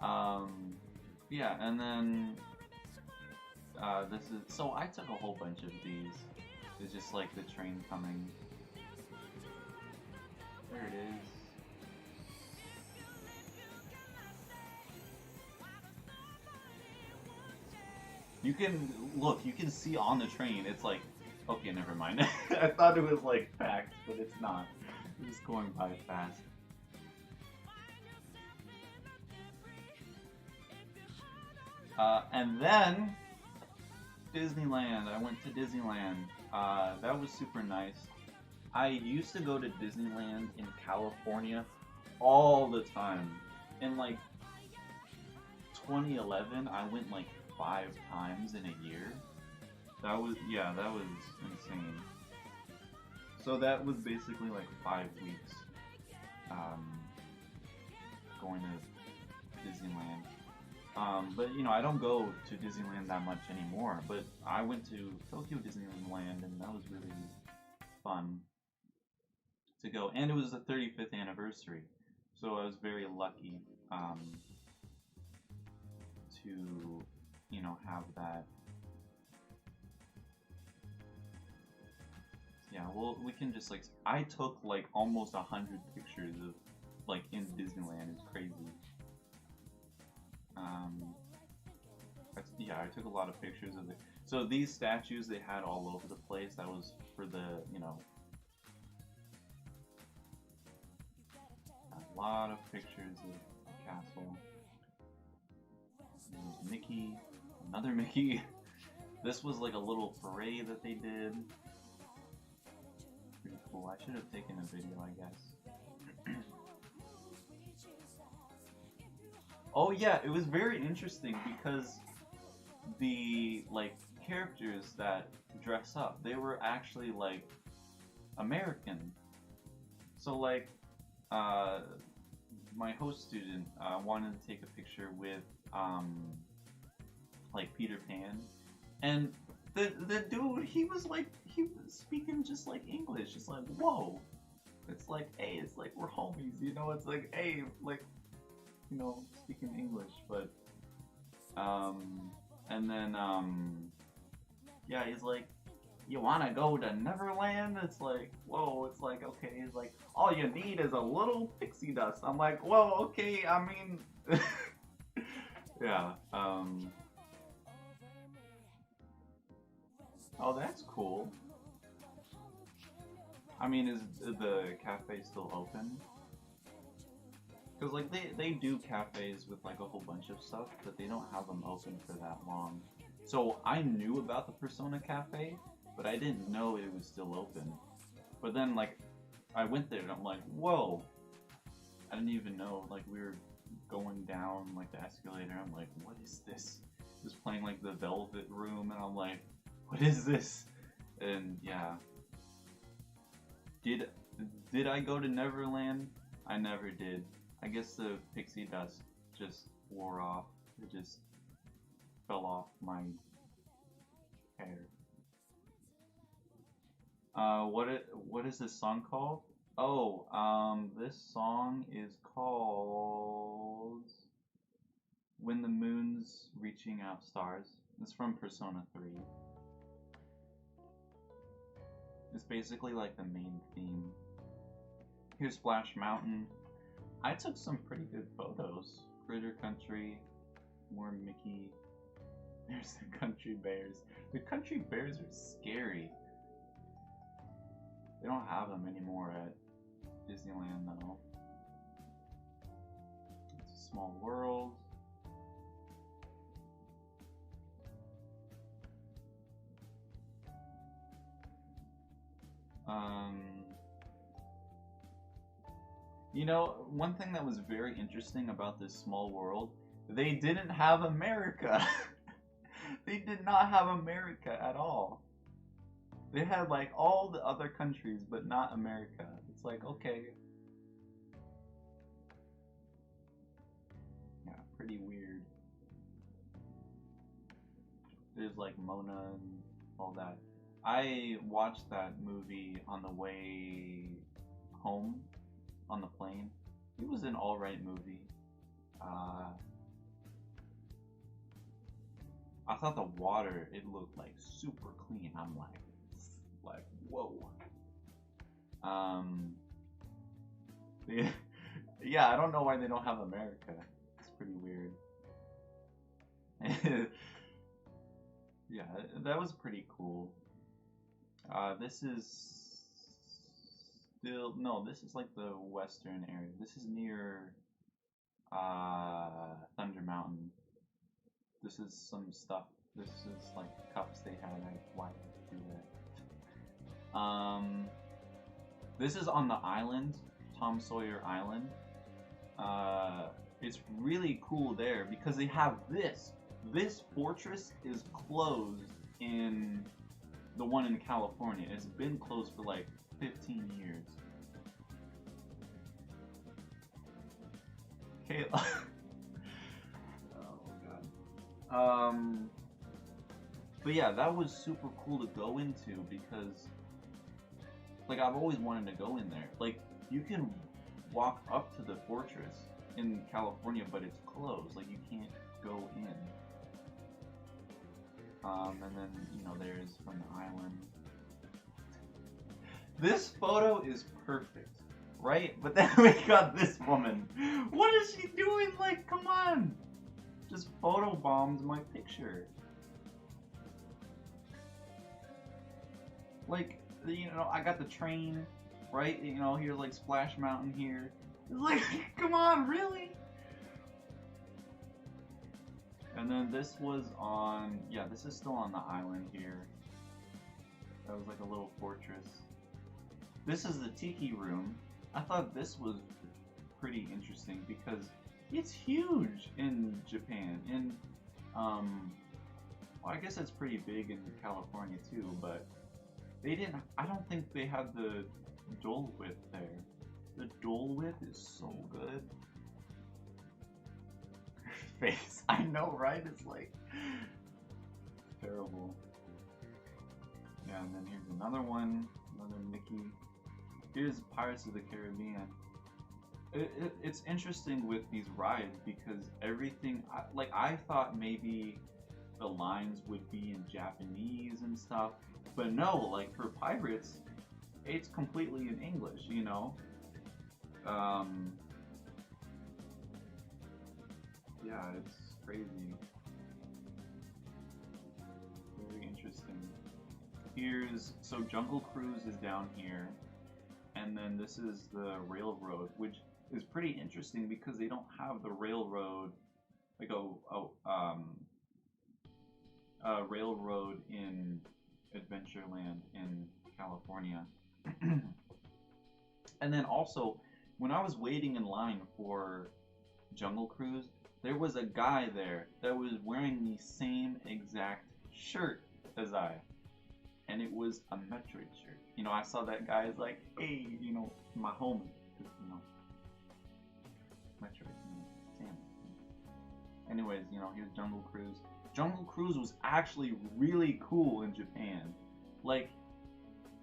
Oh. Yeah, and then this is, so I took a whole bunch of these. It's just like the train coming. There it is. You can, look, you can see on the train, it's like, okay, never mind. I thought it was like packed, but it's not. It's just going by fast. And then, Disneyland. I went to Disneyland. That was super nice. I used to go to Disneyland in California all the time. In like 2011, I went like 5 times in a year. That was, yeah, that was insane. So that was basically like 5 weeks going to Disneyland. But you know, I don't go to Disneyland that much anymore, but I went to Tokyo Disneyland and that was really fun to go. And it was the 35th anniversary, so I was very lucky to, you know, have that. Yeah, well, we can just like, I took like almost 100 pictures of like in Disneyland. It's crazy. Yeah, I took a lot of pictures of it. So these statues they had all over the place. That was for the, you know, a lot of pictures of the castle. There's Mickey, another Mickey. This was like a little parade that they did. Pretty I should have taken a video, I guess. Oh yeah, it was very interesting because the like characters that dress up, they were actually like American. So like uh my host student wanted to take a picture with like Peter Pan, and the dude, he was speaking just like English. It's like, whoa. It's like, hey, it's like we're homies, you know. It's like, hey, like, you know, speaking English. But and then yeah, he's like, you wanna go to Neverland? It's like, whoa. It's like, okay. He's like, all you need is a little pixie dust. I'm like, whoa, okay. I mean, yeah. Oh, that's cool. I mean, is the cafe still open? Because like they do cafes with like a whole bunch of stuff, but they don't have them open for that long. So I knew about the Persona Cafe, but I didn't know it was still open. But then like I went there and I'm like, whoa! I didn't even know. Like we were going down like the escalator. I'm like, what is this? Just playing like the Velvet Room, and I'm like, what is this? And yeah, did I go to Neverland? I never did. I guess the pixie dust just wore off. It just fell off my hair. What is this song called? Oh, this song is called When the Moon's Reaching Out Stars. It's from Persona 3. It's basically like the main theme. Here's Splash Mountain. I took some pretty good photos. Critter Country, more Mickey. There's the Country Bears. The Country Bears are scary. They don't have them anymore at Disneyland though. It's a small world. You know, one thing that was very interesting about this small world, they didn't have America. They did not have America at all. They had like all the other countries, but not America. It's like, okay. Yeah, pretty weird. There's like Mona and all that. I watched that movie on the way home on the plane. It was an alright movie. I thought the water, it looked like super clean. I'm like whoa. Yeah, yeah, I don't know why they don't have America. It's pretty weird. Yeah, that was pretty cool. This is still, no, this is like the western area. This is near Thunder Mountain. This is some stuff. This is like cups they had. Why did I do that? This is on the island, Tom Sawyer Island. It's really cool there because they have this. This fortress is closed in the one in California. It's been closed for like 15 years. Kayla. Oh god. But yeah, that was super cool to go into because like I've always wanted to go in there. Like you can walk up to the fortress in California, but it's closed. Like you can't go in. And then, you know, there's from the island. This photo is perfect, right? But then we got this woman. What is she doing? Like, come on! Just photobombed my picture. Like, you know, I got the train, right? You know, here's like Splash Mountain here. It's like, come on, really? And then this was on, yeah, this is still on the island here. That was like a little fortress. This is the Tiki Room. I thought this was pretty interesting because it's huge in Japan, and well, I guess it's pretty big in California too, but they didn't. I don't think they had the Dole Whip there. The Dole Whip is so good. Her face, I know, right? It's like terrible. Yeah, and then here's another one, another Mickey. Here's Pirates of the Caribbean. It's interesting with these rides because everything, like I thought maybe the lines would be in Japanese and stuff, but no, like for Pirates, it's completely in English, you know? Yeah, it's crazy. Very interesting. So Jungle Cruise is down here, and then this is the railroad, which is pretty interesting because they don't have the railroad, like a railroad in Adventureland in California. And then also, when I was waiting in line for Jungle Cruise, there was a guy there that was wearing the same exact shirt as I. And it was a Metroid shirt. You know, I saw that guy is like, hey, you know, my homie. You know, Metroid, Sam. Anyways, you know, here's Jungle Cruise. Jungle Cruise was actually really cool in Japan. Like,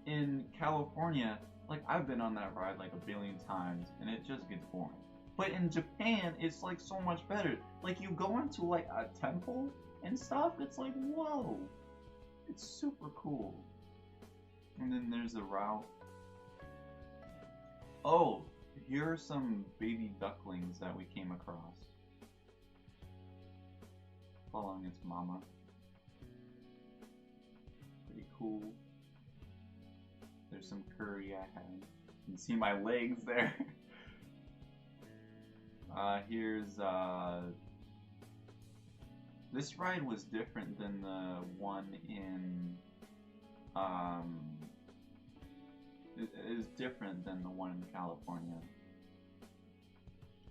in California, like, I've been on that ride like a billion times, and it just gets boring. But in Japan, it's like so much better. Like, you go into like a temple and stuff, it's like, whoa. It's super cool. And then there's the route. Oh, here are some baby ducklings that we came across. Following its mama. Pretty cool. There's some curry I had. You can see my legs there. Here's this ride was different than the one in it is different than the one in California.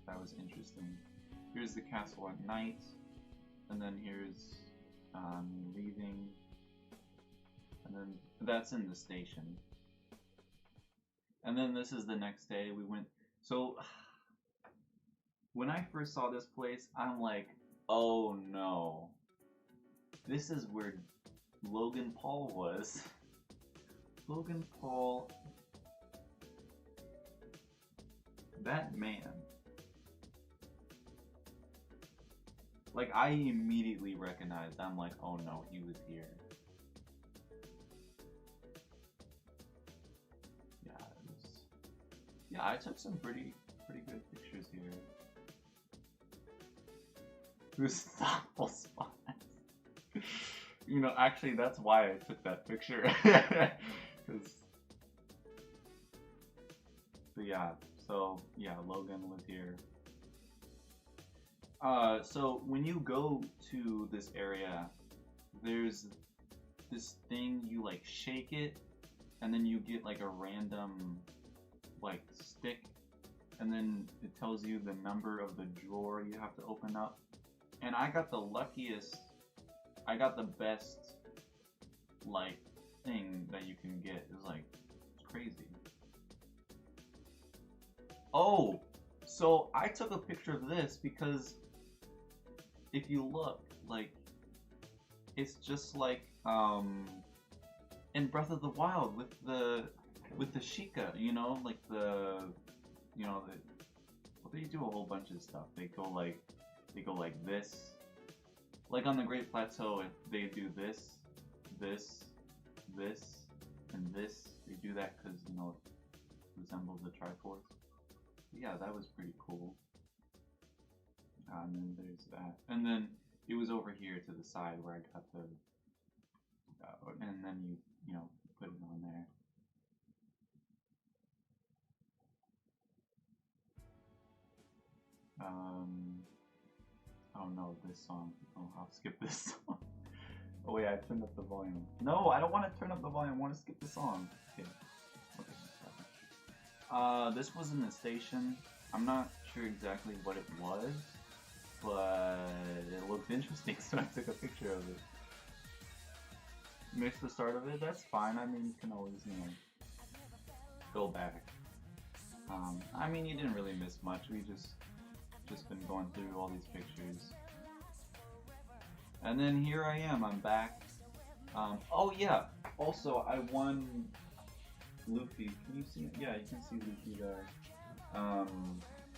That was interesting. Here's the castle at night, and then here's leaving, and then that's in the station. And then this is the next day we went. So when I first saw this place, I'm like, oh no, this is where Logan Paul was. Logan Paul, that man. Like, I immediately recognized, I'm like, oh no, he was here. Yeah, I took some pretty good pictures here. Who's thoughtful spots? You know, actually, that's why I took that picture. But yeah, so yeah, Logan was here. So when you go to this area, there's this thing, you like shake it, and then you get like a random like stick, and then it tells you the number of the drawer you have to open up. And I got the luckiest, I got the best like thing that you can get. It's like, it's crazy. Oh, so I took a picture of this because if you look, like, it's just like in Breath of the Wild with the Sheikah, you know, like well, they do a whole bunch of stuff. They go like this. Like on the Great Plateau, if they do this, this, and this, they do that because, you know, it resembles the Triforce. Yeah, that was pretty cool. And then there's that. And then it was over here to the side where I got the, and then you know, put it on there. Oh no, this song. Oh, I'll skip this song. Oh wait, I turned up the volume. No, I don't want to turn up the volume. I want to skip the song. Okay. Okay. This was in the station. I'm not sure exactly what it was, but it looked interesting, so I took a picture of it. Missed the start of it, that's fine. I mean, you can always, you know, go back. I mean, you didn't really miss much. We just been going through all these pictures. And then here I am, I'm back. Oh yeah, also I won Luffy. Can you see? Yeah, you can see Luffy there.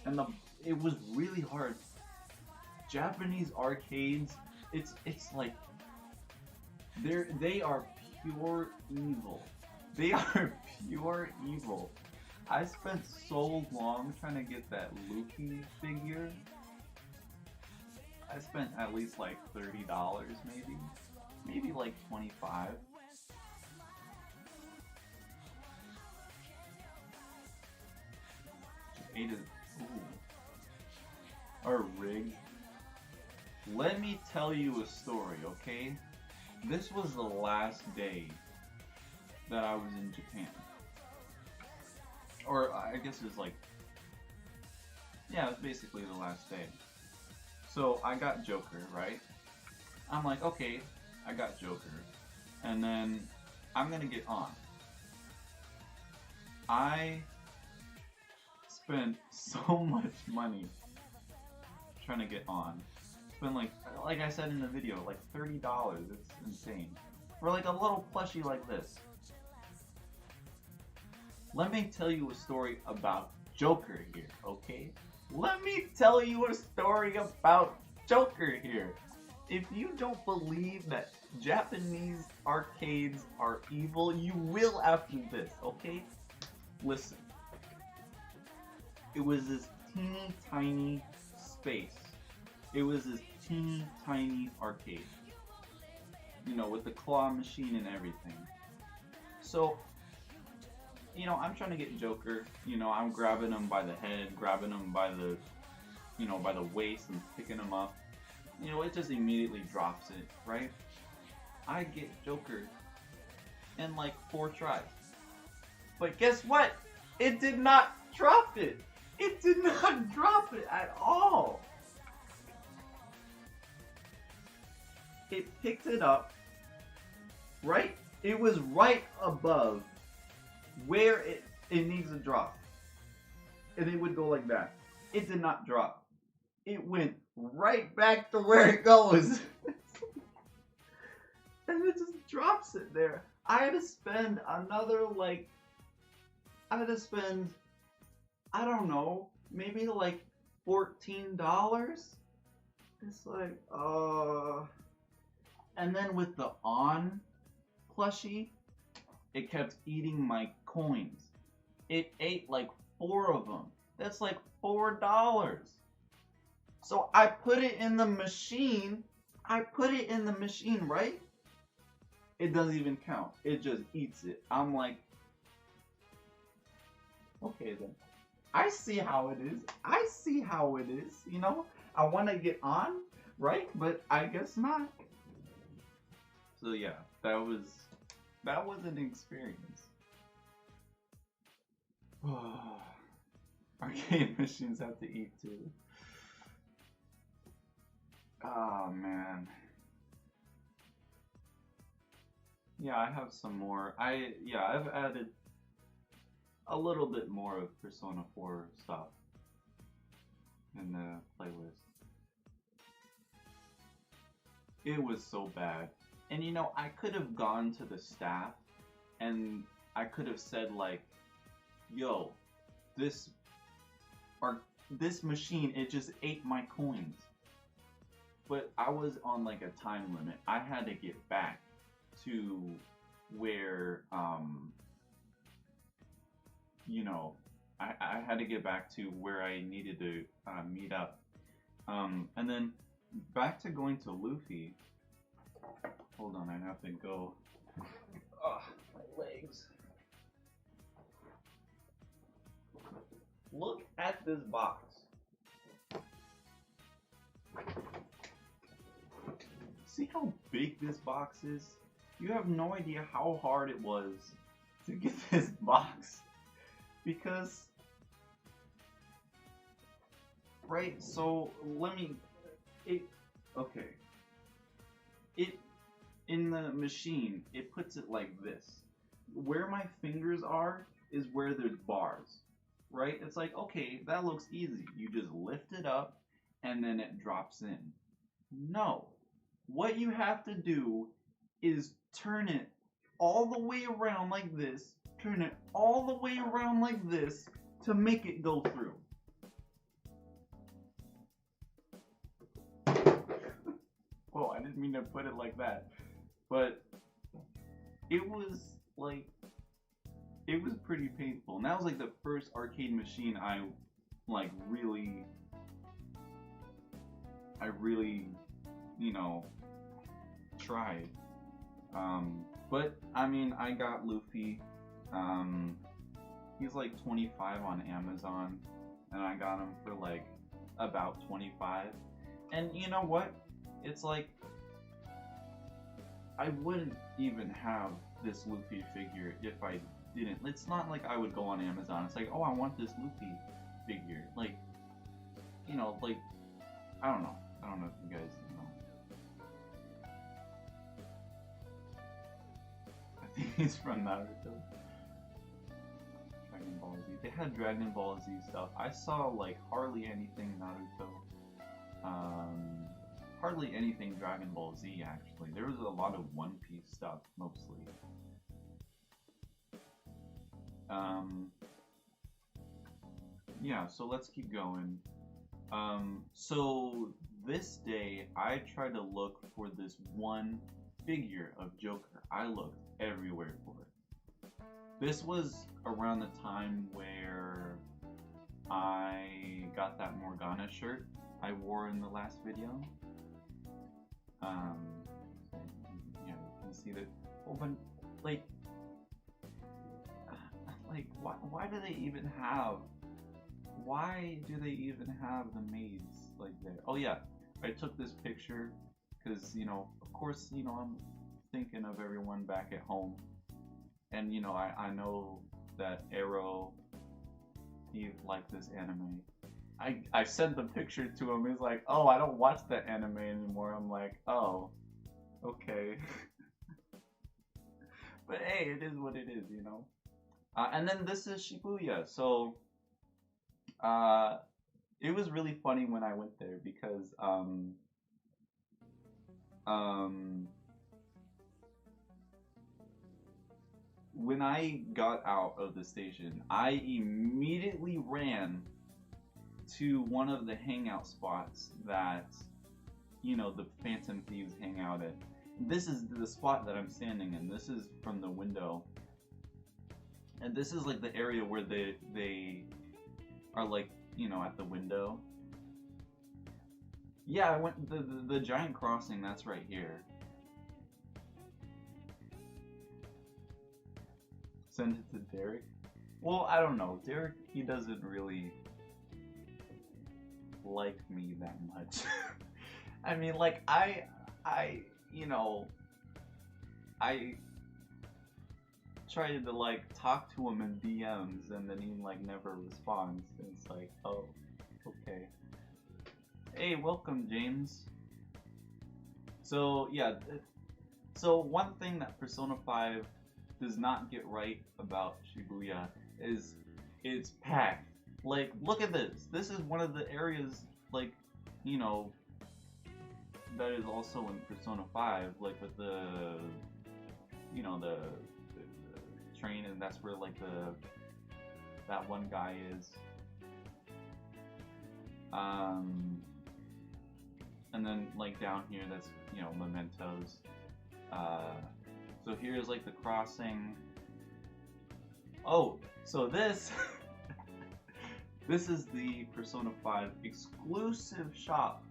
And it was really hard. Japanese arcades, it's like they are pure evil. They are pure evil. I spent so long trying to get that Luffy figure. I spent at least like $30 maybe like 25. Ate it. Ooh. Or rig. Let me tell you a story, okay? This was the last day that I was in Japan. Or I guess it was like, yeah, it was basically the last day. So I got Joker, right? I'm like, okay, I got Joker. And then I'm gonna get on. I spent so much money trying to get on. Spent like I said in the video, like $30. It's insane. For like a little plushie like this. Let me tell you a story about Joker here, okay? Let me tell you a story about Joker here. If you don't believe that Japanese arcades are evil, you will after this, okay? Listen. It was this teeny tiny space. It was this teeny tiny arcade. You know, with the claw machine and everything. So, you know, I'm trying to get Joker. You know, I'm grabbing him by the head, grabbing him by the, you know, by the waist and picking him up. You know, it just immediately drops it, right? I get Joker in like 4 tries. But guess what? It did not drop it. It did not drop it at all. It picked it up, right? It was right above where it needs to drop. And it would go like that. It did not drop. It went right back to where it goes. And it just drops it there. I had to spend another like, I don't know, maybe like $14. It's like, and then with the on plushie, it kept eating my coins. It ate like 4 of them. That's like $4. So I put it in the machine. Right? It doesn't even count. It just eats it. I'm like, okay then. I see how it is. You know, I want to get on, right? But I guess not. So yeah, that was an experience. Arcade machines have to eat too. Oh man. Yeah, I have some more. I've added a little bit more of Persona 4 stuff in the playlist. It was so bad. And you know, I could have gone to the staff and I could have said like, yo, this machine, it just ate my coins. But I was on like a time limit. I had to get back to where, you know, I had to get back to where I needed to meet up. And then back to going to Luffy. Hold on, I have to go. Ugh, my legs. Look at this box. See how big this box is? You have no idea how hard it was to get this box. Because right? So it, okay. It, in the machine, it puts it like this. Where my fingers are is where there's bars, right? It's like, okay, that looks easy. You just lift it up and then it drops in. No. What you have to do is turn it all the way around like this, turn it all the way around like this to make it go through. Whoa, I didn't mean to put it like that. But it was like, it was pretty painful. And that was like the first arcade machine I really, you know, tried. But I mean, I got Luffy. He's like 25 on Amazon, and I got him for like about 25. And you know what? It's like, I wouldn't even have this Luffy figure if I didn't. It's not like I would go on Amazon. It's like, oh, I want this Luffy figure. Like, you know, like, I don't know. I don't know if you guys know. I think he's from Naruto. Dragon Ball Z. They had Dragon Ball Z stuff. I saw like hardly anything Naruto. Hardly anything Dragon Ball Z actually. There was a lot of One Piece stuff mostly. Yeah, so let's keep going. So this day I tried to look for this one figure of Joker. I looked everywhere for it. This was around the time where I got that Morgana shirt I wore in the last video. Yeah, you can see that. Oh, but like why do they even have? Why do they even have the maids like there? Oh yeah, I took this picture because, you know, of course, you know, I'm thinking of everyone back at home, and you know, I know that Arrow, he liked this anime. I sent the picture to him. He's like, oh, I don't watch that anime anymore. I'm like, oh, okay. But hey, it is what it is, you know. And then this is Shibuya. So, it was really funny when I went there because, when I got out of the station, I immediately ran to one of the hangout spots that, you know, the Phantom Thieves hang out at. This is the spot that I'm standing in. This is from the window. And this is like the area where they are, like, you know, at the window. Yeah, I went the giant crossing, that's right here. Send it to Derek? Well, I don't know. Derek, he doesn't really like me that much. I mean, like, you know, I tried to, like, talk to him in DMs, and then he, like, never responds. And it's like, oh, okay. Hey, welcome, James. So, yeah, so one thing that Persona 5 does not get right about Shibuya is it's packed. Like, look at this. This is one of the areas, like, you know, that is also in Persona 5, like with the, you know, the train, and that's where, like, that one guy is. And then, like, down here, that's, you know, mementos. So here's, like, the crossing. Oh, so this this is the Persona 5 exclusive shop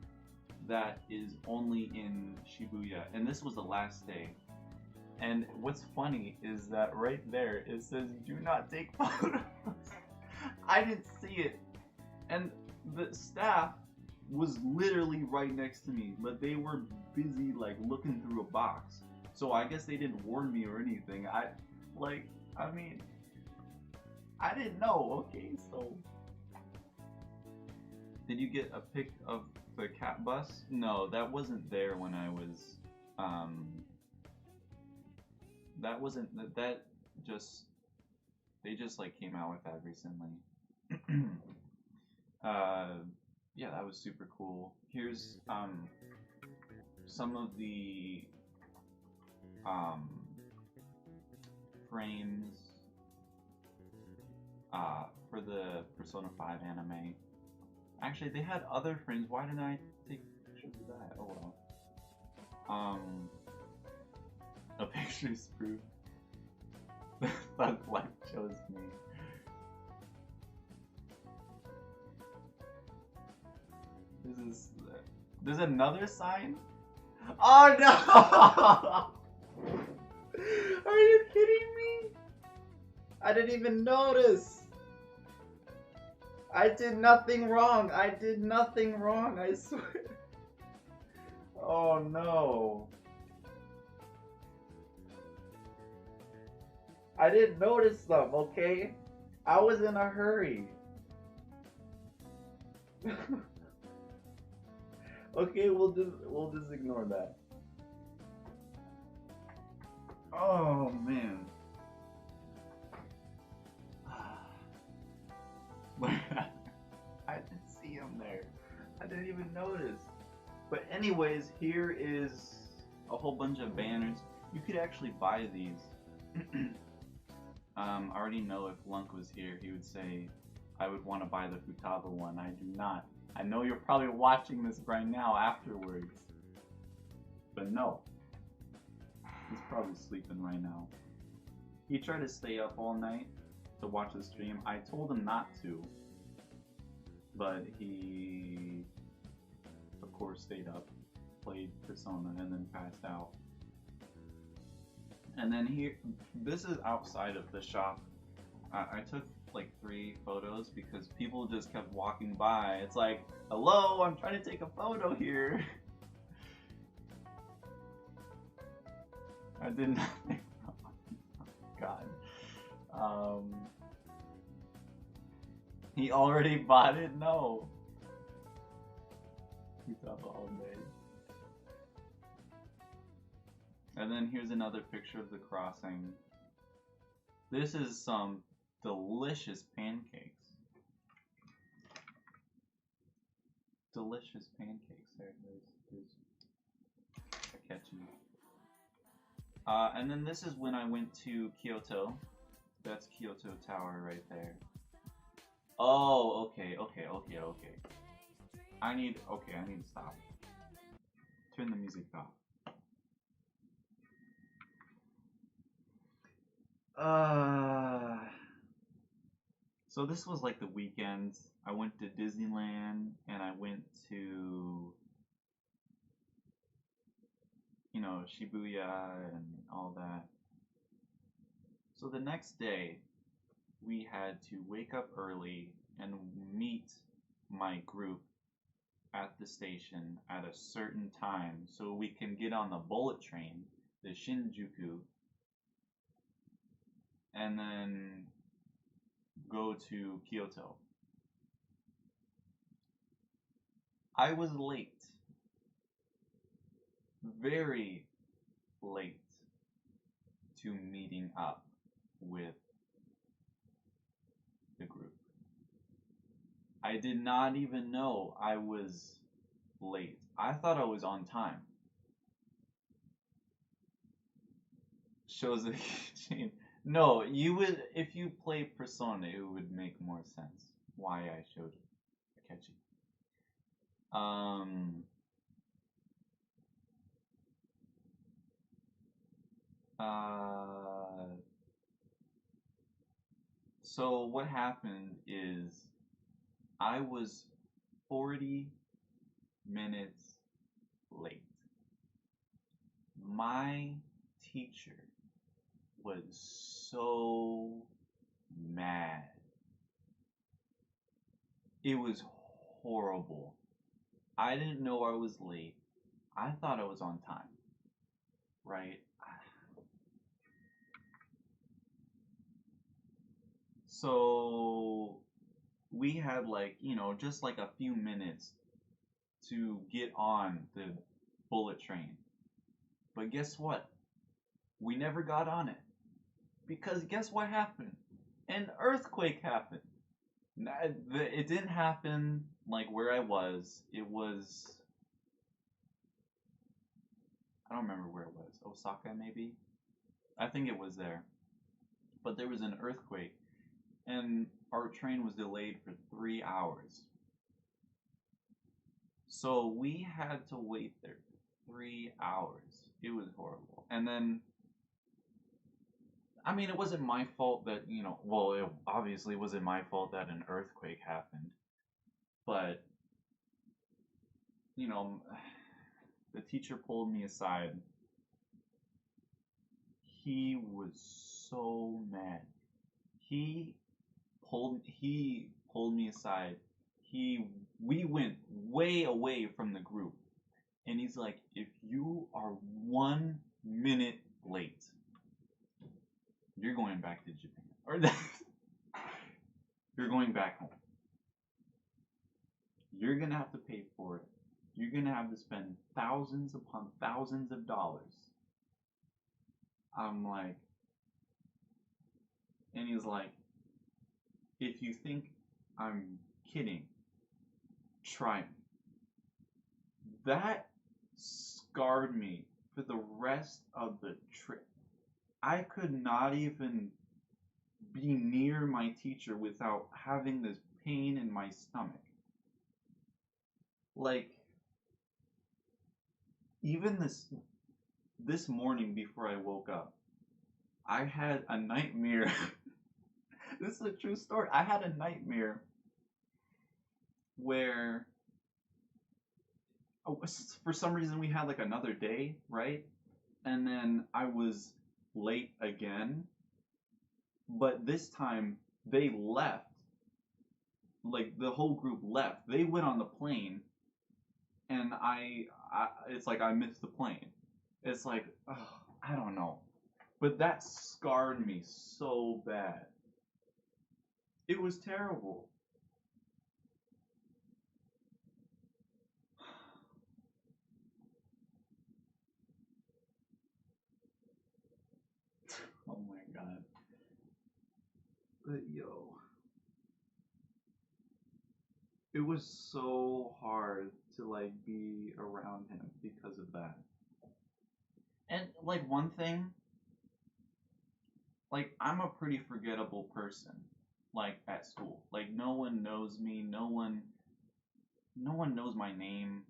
that is only in Shibuya, and this was the last day. And what's funny is that right there it says do not take photos. I didn't see it, and the staff was literally right next to me, but they were busy, like, looking through a box. So I guess they didn't warn me or anything. I mean, I didn't know. Okay, so Did you get a pic of the cat bus? No, that wasn't there when I was. That wasn't that just they just like came out with that recently. uh, yeah, that was super cool. Here's some of the um frames for the Persona 5 anime. Actually, they had other frames. Why didn't I take pictures of that? Oh well. A picture's proof. Thug Life chose me. This is. There's another sign? Oh no! Are you kidding me? I didn't even notice. I did nothing wrong. I did nothing wrong, I swear. Oh no. I didn't notice them, okay? I was in a hurry. Okay, we'll just ignore that. Oh man. I didn't see him there. I didn't even notice. But anyways, here is a whole bunch of banners. You could actually buy these. I already know if Lunk was here, he would say, I would want to buy the Futaba one. I do not. I know you're probably watching this right now afterwards. But no. He's probably sleeping right now. He tried to stay up all night to watch the stream. I told him not to. But he, of course, stayed up, played Persona, and then passed out. And then here, this is outside of the shop. I took like 3 photos because people just kept walking by. It's like, hello, I'm trying to take a photo here. I did nothing wrong. God. He already bought it? No. He's up all day. And then here's another picture of the crossing. This is some delicious pancakes. Delicious pancakes. There's Akechi. And then this is when I went to Kyoto. That's Kyoto Tower right there. Oh, okay. I need to stop. Turn the music off. So this was like the weekend. I went to Disneyland and I went to, you know, Shibuya and all that. So the next day, we had to wake up early and meet my group at the station at a certain time so we can get on the bullet train, the Shinjuku, and then go to Kyoto. I was late. Very late to meeting up with the group. I did not even know I was late. I thought I was on time. Shows a chain. No, you would, if you play Persona, it would make more sense why I showed Akechi. So what happened is I was 40 minutes late. My teacher was so mad. It was horrible. I didn't know I was late. I thought I was on time. Right? So we had like, just like a few minutes to get on the bullet train. But guess what? We never got on it. Because guess what happened? An earthquake happened. It didn't happen like where I was. It was, I don't remember where it was. Osaka, maybe? I think it was there. But there was an earthquake, and our train was delayed for 3 hours. So we had to wait there for 3 hours. It was horrible. And then, I mean, it wasn't my fault that, well, it obviously wasn't my fault that an earthquake happened. But, you know, the teacher pulled me aside. He was so mad. He pulled me aside. We went way away from the group. And he's like, if you are 1 minute late, you're going back to Japan. Or you're going back home. You're going to have to pay for it. You're going to have to spend thousands upon thousands of dollars. I'm like, and he's like, if you think I'm kidding, try me. That scarred me for the rest of the trip. I could not even be near my teacher without having this pain in my stomach. Like, even this morning before I woke up, I had a nightmare. This is a true story. I had a nightmare where for some reason we had like another day, right? And then I was late again. But this time they left. Like the whole group left. They went on the plane, and it's like I missed the plane. It's like, I don't know. But that scarred me so bad. It was terrible. Oh my god. But yo, it was so hard to like be around him because of that. And like one thing, like I'm a pretty forgettable person, like at school. Like no one knows me, no one knows my name.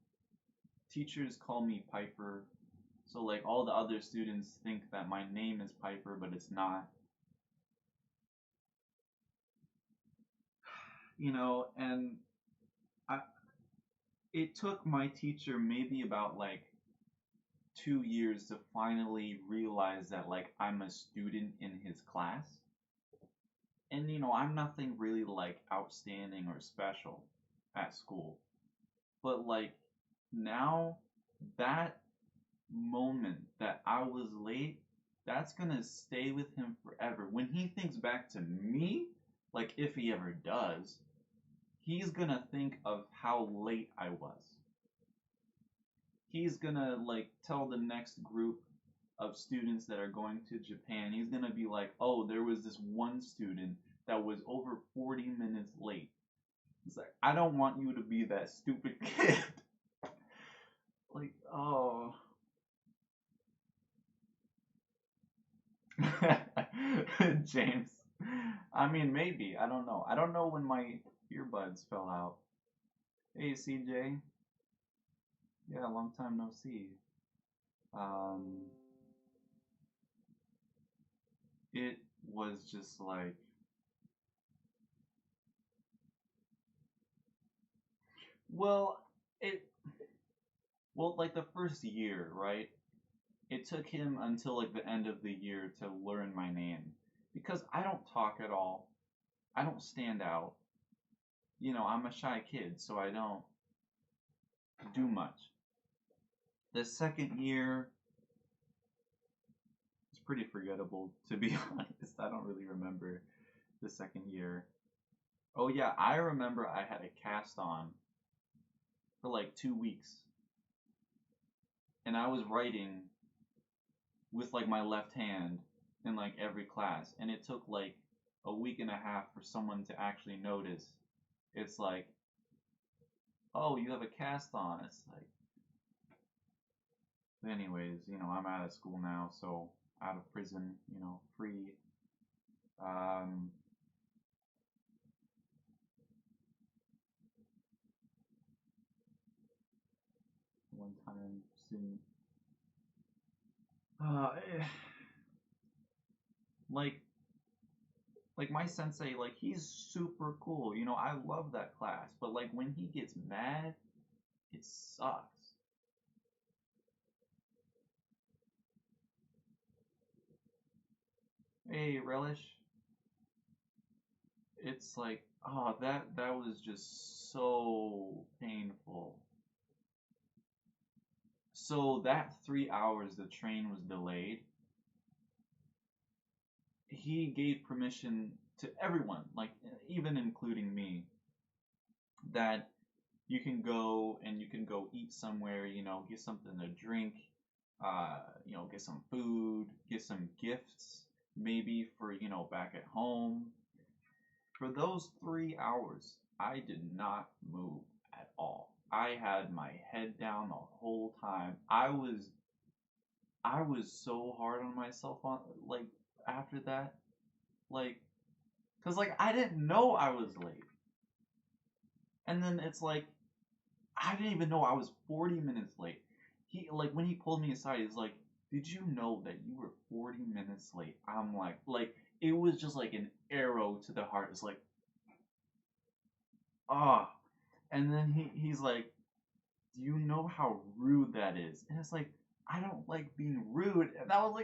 Teachers call me Piper. So like all the other students think that my name is Piper, but it's not. And I it took my teacher maybe about like 2 years to finally realize that like I'm a student in his class. And I'm nothing really like outstanding or special at school. But like now that moment that I was late, that's gonna stay with him forever. When he thinks back to me, like if he ever does, he's gonna think of how late I was. He's gonna like tell the next group of students that are going to Japan, he's gonna be like, oh, there was this one student that was over 40 minutes late. It's like, I don't want you to be that stupid kid. Like, oh. James. I mean, maybe. I don't know. I don't know when my earbuds fell out. Hey, CJ. Yeah, long time no see. Um, it was just like, well, like the first year, right? It took him until like the end of the year to learn my name because I don't talk at all. I don't stand out. I'm a shy kid, so I don't do much. The second year is pretty forgettable, to be honest. I don't really remember the second year. Oh yeah, I remember I had a cast on for like 2 weeks, and I was writing with like my left hand in like every class, and it took like a week and a half for someone to actually notice. It's like, oh, you have a cast on. It's like, anyways, I'm out of school now, so out of prison, free. Um, One time student, uh, like my sensei, like he's super cool. I love that class, but like when he gets mad, it sucks. Hey, Relish, it's like, oh, that was just so painful. So that 3 hours the train was delayed, he gave permission to everyone, like even including me, that you can go eat somewhere, get something to drink, get some food, get some gifts, maybe for, back at home. For those 3 hours, I did not move at all. I had my head down the whole time. I was so hard on myself on like after that, like, cause like I didn't know I was late, and then it's like I didn't even know I was 40 minutes late. He like when he pulled me aside, he's like, "Did you know that you were 40 minutes late?" I'm like it was just like an arrow to the heart. It's like, ah. And then he's like, "Do you know how rude that is?" And it's like, I don't like being rude. And that was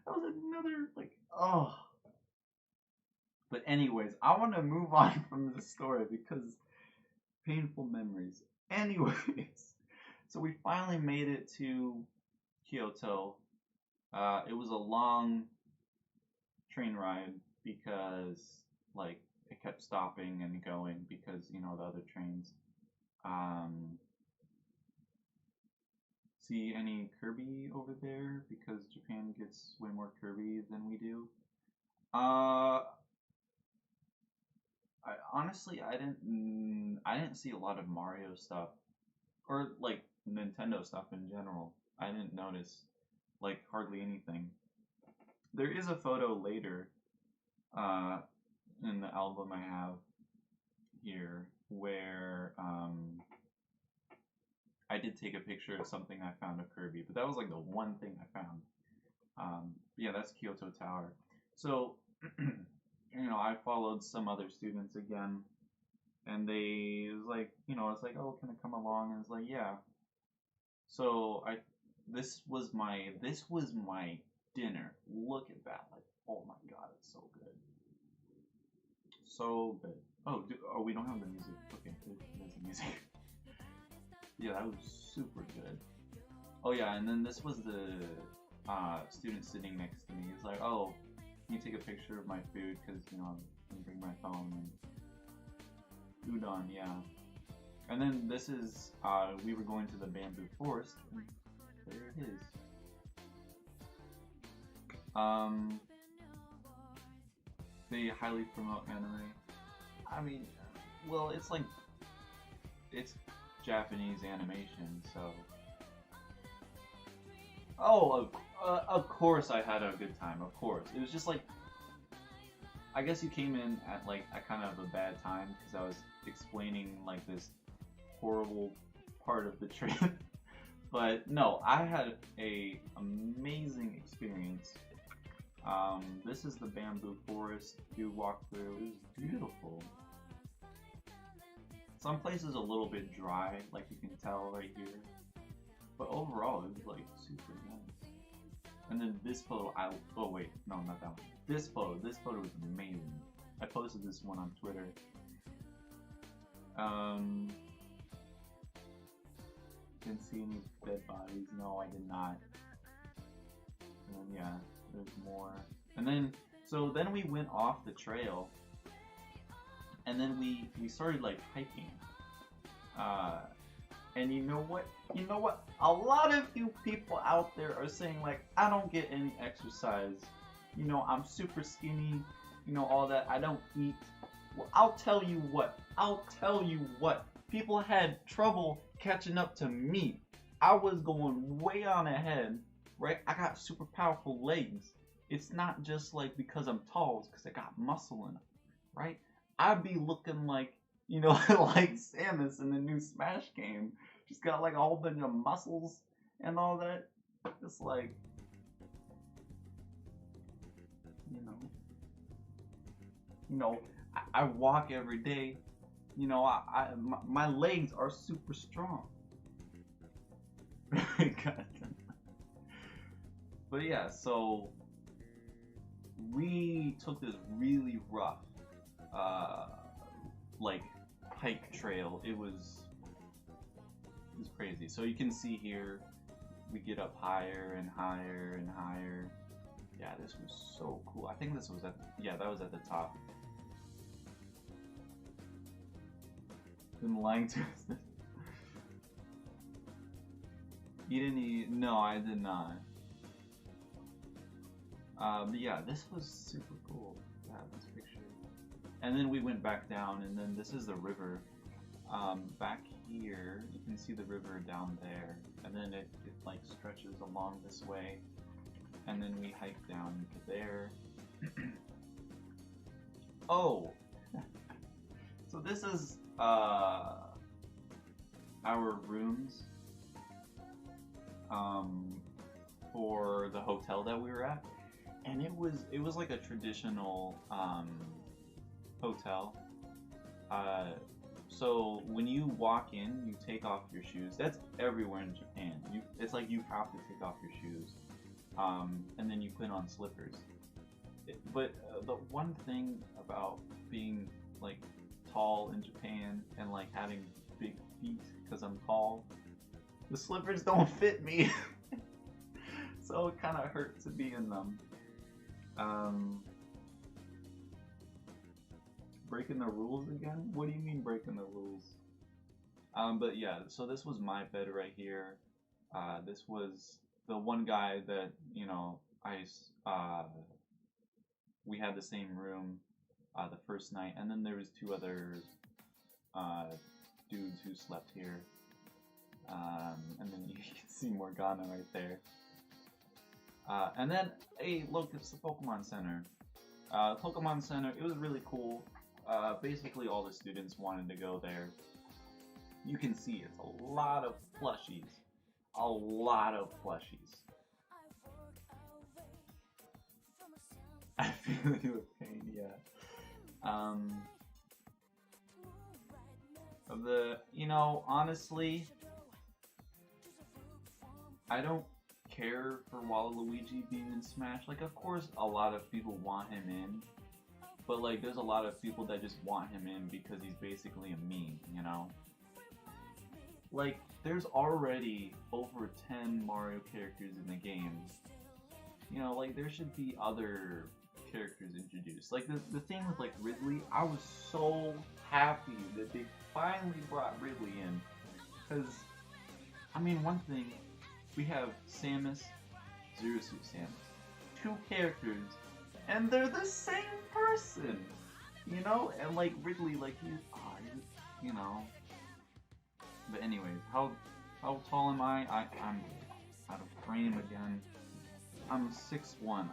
another like, oh. But anyways, I want to move on from this story because painful memories. Anyways, so we finally made it to Kyoto. It was a long train ride because like it kept stopping and going because the other trains. Um, See any Kirby over there because Japan gets way more Kirby than we do. Uh, I honestly, I didn't see a lot of Mario stuff or like Nintendo stuff in general. I didn't notice like hardly anything. There is a photo later uh, in the album I have here where I did take a picture of something I found of Kirby, but that was like the one thing I found. Yeah, that's Kyoto Tower. So, I followed some other students again, and they it was like, it's like, oh, can I come along? And it's like, yeah. So this was my dinner. Look at that! Like, oh my god, it's so good, so good. Oh, we don't have the music. Okay, there's the music. Yeah, that was super good. Oh yeah, and then this was the student sitting next to me. He's like, "Oh, can you take a picture of my food? Because I'm gonna bring my phone and udon, yeah." And then this is we were going to the bamboo forest. And there it is. Um, they highly promote anime. I mean, well, it's Japanese animation, so. Oh, of course I had a good time. Of course, it was just like I guess you came in at like a kind of a bad time because I was explaining like this horrible part of the trip. But no, I had a amazing experience. This is the bamboo forest you walk through. It was beautiful. Some places a little bit dry, like you can tell right here. But overall, it was like super nice. And then this photo, oh wait, no, not that one. This photo was amazing. I posted this one on Twitter. Didn't see any dead bodies. No, I did not. And then yeah, there's more. And then, so then we went off the trail, and then we started like hiking. And you know what? You know what? A lot of you people out there are saying like, I don't get any exercise. You know, I'm super skinny. You know, all that. I don't eat. Well, I'll tell you what. I'll tell you what. People had trouble catching up to me. I was going way on ahead, right? I got super powerful legs. It's not just like because I'm tall, it's because I got muscle in them, right? I'd be looking like, you know, like Samus in the new Smash game. She's got like a whole bunch of muscles and all that. It's like, you know, I walk every day. You know, my legs are super strong. But yeah, so we took this really rough, like hike trail. It was crazy. So you can see here, we get up higher and higher and higher. Yeah, this was so cool. I think this was at, yeah, that was at the top. Been lying to us. You didn't eat? No, I did not. But yeah, this was super cool. Yeah, this picture. And then we went back down, and then this is the river. Back here, you can see the river down there, and then it like stretches along this way, and then we hike down to there. Oh, so this is our rooms for the hotel that we were at, and it was like a traditional hotel. So when you walk in, you take off your shoes. That's everywhere in Japan. It's like you have to take off your shoes, and then you put on slippers. But the one thing about being like tall in Japan and like having big feet because I'm tall, the slippers don't fit me. So it kind of hurt to be in them. Breaking the rules again? What do you mean breaking the rules? But yeah, so this was my bed right here. This was the one guy that, you know, we had the same room the first night, and then there was two other dudes who slept here. And then you can see Morgana right there. And then, hey, look, it's the Pokemon Center. Pokemon Center, it was really cool. Basically all the students wanted to go there. You can see it's a lot of plushies. A lot of plushies. I feel you with pain, yeah. You know, honestly, I don't care for Waluigi being in Smash. Like, of course, a lot of people want him in, but like, there's a lot of people that just want him in because he's basically a meme, you know? Like, there's already over 10 Mario characters in the game. You know, like, there should be other characters introduced. Like, the thing with, like, Ridley, I was so happy that they finally brought Ridley in. Because, I mean, one thing, we have Samus, Zero Suit Samus. Two characters, and they're the same person! You know? And, like, Ridley, like, he's you know. But anyways, how tall am I? I'm out of frame again. I'm 6'1".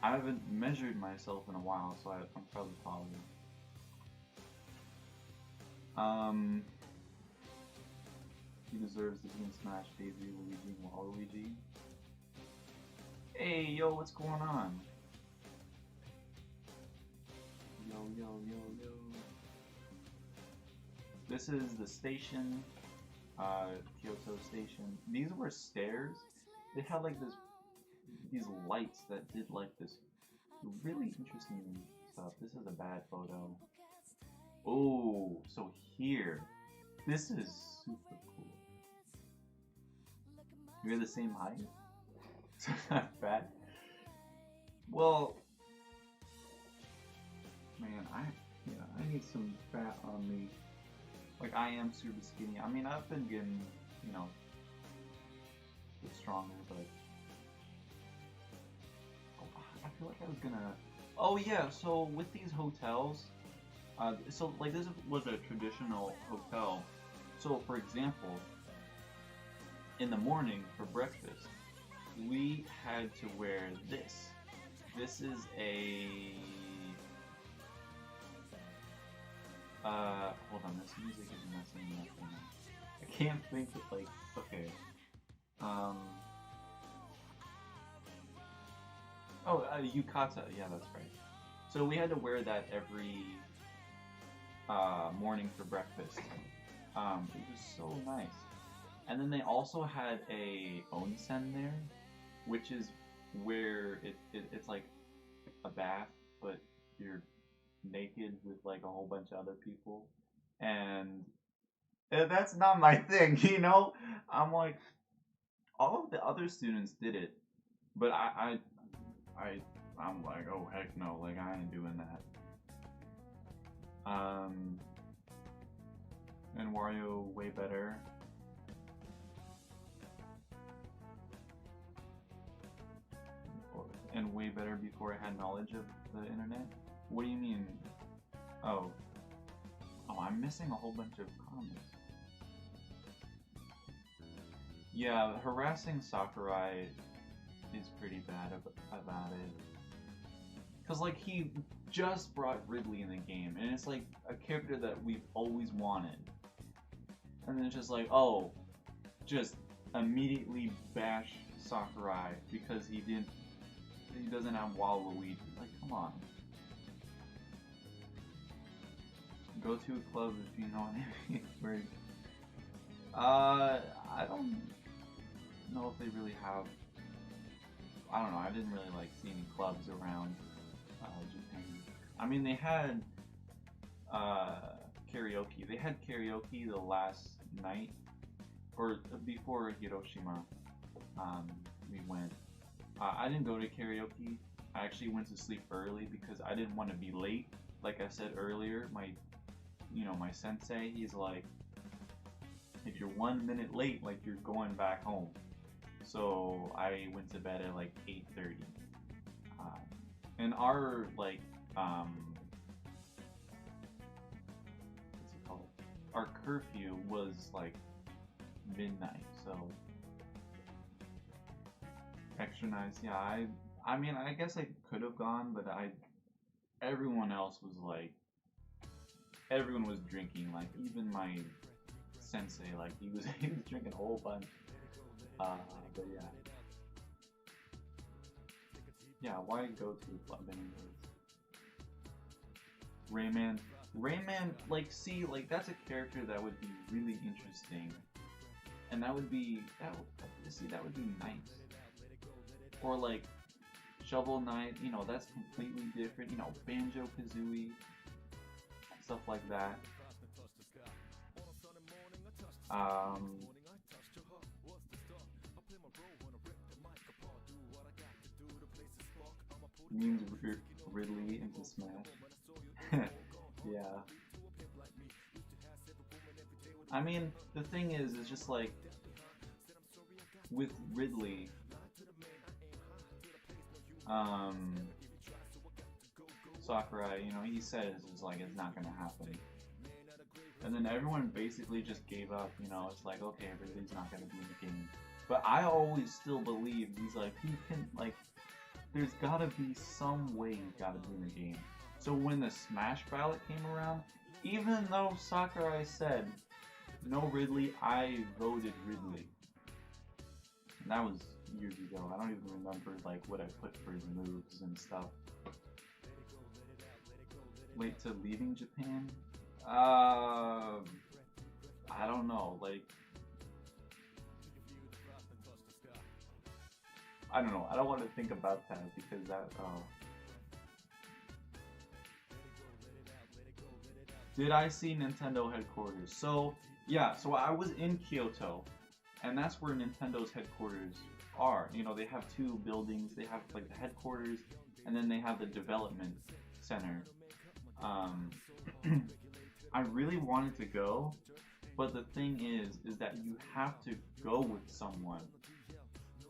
I haven't measured myself in a while, so I'm probably taller. He deserves to be in Smash, Daisy, Luigi, and Waluigi. Hey, yo, what's going on? Yo, yo, yo, yo. This is the station, Kyoto Station. These were stairs. They had like these lights that did like this really interesting stuff. This is a bad photo. Oh, so here, this is super cool. You're the same height? So not bad. Well, man, I need some fat on me. Like, I am super skinny. I mean, I've been getting, you know, a bit stronger, but... Oh, I feel like I was gonna... Oh, yeah, so with these hotels... so, like, this was a traditional hotel. So, for example, in the morning for breakfast, we had to wear this. This is a... hold on, this music is messing me up. I can't think of, like, okay. Yukata, yeah, that's right. So we had to wear that every morning for breakfast. It was so nice. And then they also had a onsen there, which is where it's like a bath, but you're naked with like a whole bunch of other people, and that's not my thing, you know. I'm like, all of the other students did it, but I'm like, oh heck no, like I ain't doing that. And Wario way better. And way better before I had knowledge of the internet? What do you mean? Oh, I'm missing a whole bunch of comments. Yeah, harassing Sakurai is pretty bad about it. Cause like he just brought Ridley in the game, and it's like a character that we've always wanted. And then it's just like, oh, just immediately bash Sakurai because he doesn't have Waluigi. Like, come on. Go to a club if you know any. Where, I don't know if they really have. I don't know. I didn't really like see any clubs around Japan. I mean, they had karaoke. They had karaoke the last night, or before Hiroshima. We went. I didn't go to karaoke. I actually went to sleep early because I didn't want to be late. Like I said earlier, my sensei, he's like, if you're 1 minute late, like you're going back home. So I went to bed at like 8:30. And our like what's it called? Our curfew was like midnight, so extra nice. Yeah, I mean, I guess I could have gone, but everyone else was like, everyone was drinking. Like even my sensei, like he was drinking a whole bunch. But yeah, why go to the club anyways? Rayman, like, see, like that's a character that would be really interesting, and that would be nice. Or like Shovel Knight, you know, that's completely different. You know, Banjo-Kazooie, stuff like that. Means Ridley into Smash. Yeah. I mean, the thing is just like with Ridley, Sakurai, you know, he says it's like it's not gonna happen. And then everyone basically just gave up, you know, it's like, okay, Ridley's not gonna be in the game. But I always still believe he's like, he can, like, there's gotta be some way he's gotta be in the game. So when the Smash ballot came around, even though Sakurai said, no Ridley, I voted Ridley. And that was years ago. I don't even remember, like, what I put for his moves and stuff. Late to leaving Japan? I don't know, like, I don't know, I don't want to think about that because that, Did I see Nintendo headquarters? So, yeah, so I was in Kyoto, and that's where Nintendo's headquarters are. You know, they have two buildings, they have, like, the headquarters, and then they have the development center. Um, I really wanted to go, but the thing is that you have to go with someone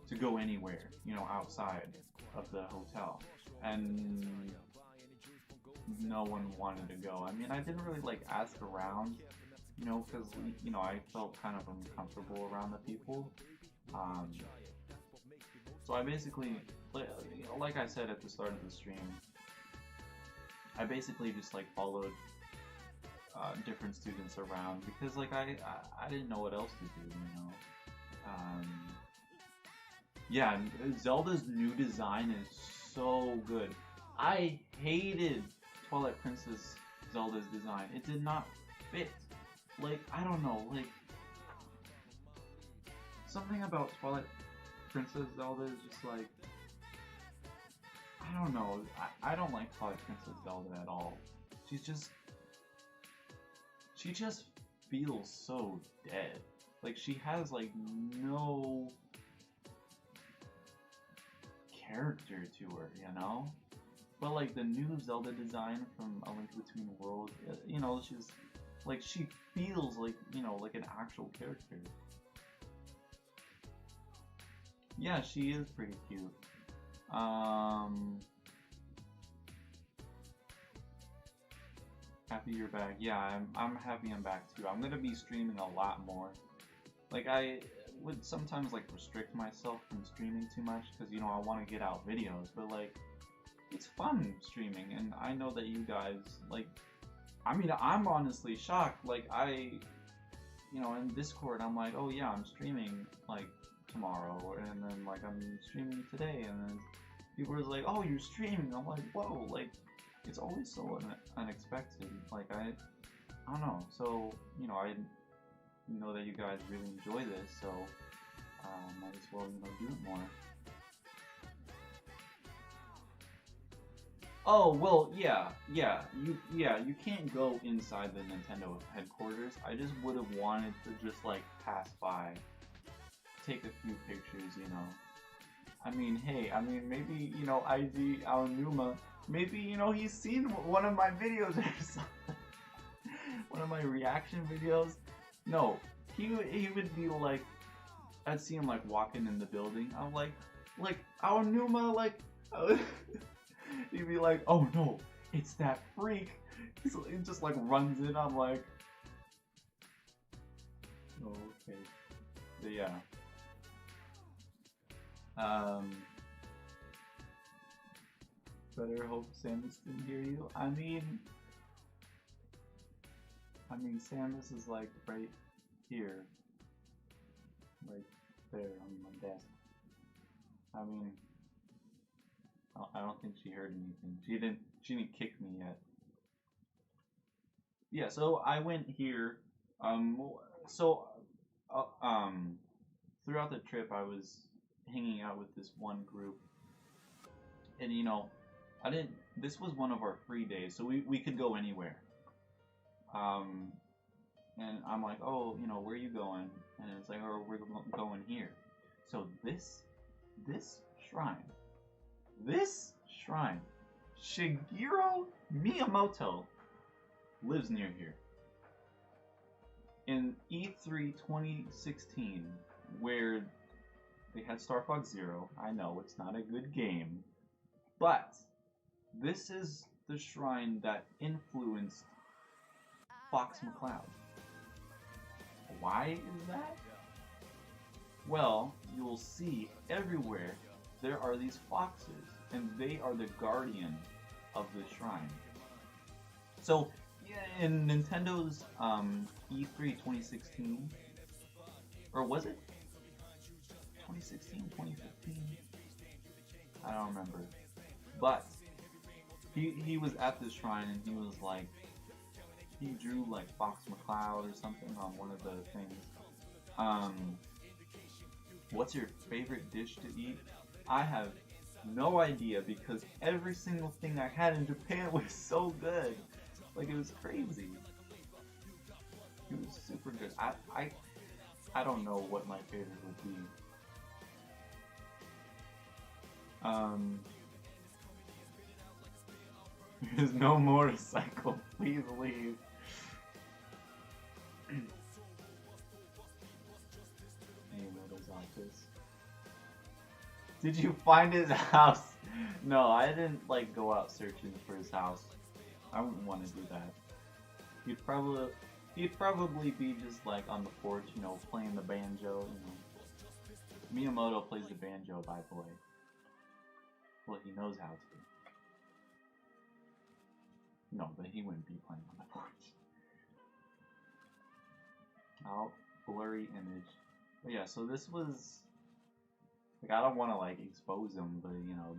to go anywhere, outside of the hotel. And no one wanted to go. I mean, I didn't really like ask around, because I felt kind of uncomfortable around the people. Um, so I basically, like I said at the start of the stream, I basically just like followed different students around because like I didn't know what else to do. Um, yeah, Zelda's new design is so good. I hated Twilight Princess Zelda's design. It did not fit. Like, I don't know, like, something about Twilight Princess Zelda is just like, I don't know. I don't like Twilight Princess Zelda at all. She just feels so dead. Like, she has, like, no character to her, But, like, the new Zelda design from A Link Between Worlds, she's, like, she feels like, like an actual character. Yeah, she is pretty cute. Happy you're back. Yeah, I'm happy I'm back too. I'm gonna be streaming a lot more. Like, I would sometimes like restrict myself from streaming too much because I want to get out videos, but like it's fun streaming, and I know that you guys like. I mean, I'm honestly shocked. Like in Discord, I'm like, oh yeah, I'm streaming like tomorrow, and then like I'm streaming today, and then people are like, oh, you're streaming. I'm like, whoa, like it's always so unexpected. Like I don't know. So I know that you guys really enjoy this, so might as well do it more. Oh well, yeah, you can't go inside the Nintendo headquarters. I just would have wanted to just like pass by, take a few pictures, I mean, hey, maybe IG Aonuma, maybe he's seen one of my videos or something, one of my reaction videos. No, he would be like, I'd see him like walking in the building. I'm like Aonuma, like. He'd be like, oh no, it's that freak. So he just like runs in. I'm like, oh, okay. But yeah. Better hope Samus didn't hear you. I mean, Samus is like right here, right there on my desk. I mean, I don't think she heard anything. She didn't kick me yet. Yeah, so I went here. So, throughout the trip, I was hanging out with this one group, and I didn't. This was one of our free days, so we could go anywhere. And I'm like, oh, where are you going? And it's like, oh, we're going here. So this shrine. This shrine, Shigeru Miyamoto lives near here. In E3 2016, where they had Star Fox Zero, I know it's not a good game, but this is the shrine that influenced Fox McCloud. Why is that? Well, you'll see everywhere there are these foxes, and they are the guardian of the shrine. So, in Nintendo's E3 2016, or was it 2016, 2015? I don't remember. But he was at this shrine, and he was like, he drew like Fox McCloud or something on one of the things. What's your favorite dish to eat? I have no idea because every single thing I had in Japan was so good. Like, it was crazy. It was super good. I don't know what my favorite would be. There's no motorcycle. Please leave. Miyamoto's office. Did you find his house? No, I didn't like go out searching for his house. I wouldn't want to do that. He'd probably be just like on the porch, you know, playing the banjo. You know, Miyamoto plays the banjo, by the way. Well, he knows how to. No, but he wouldn't be playing on the porch. Oh, blurry image. But yeah, so this was like, I don't want to like expose him, but you know,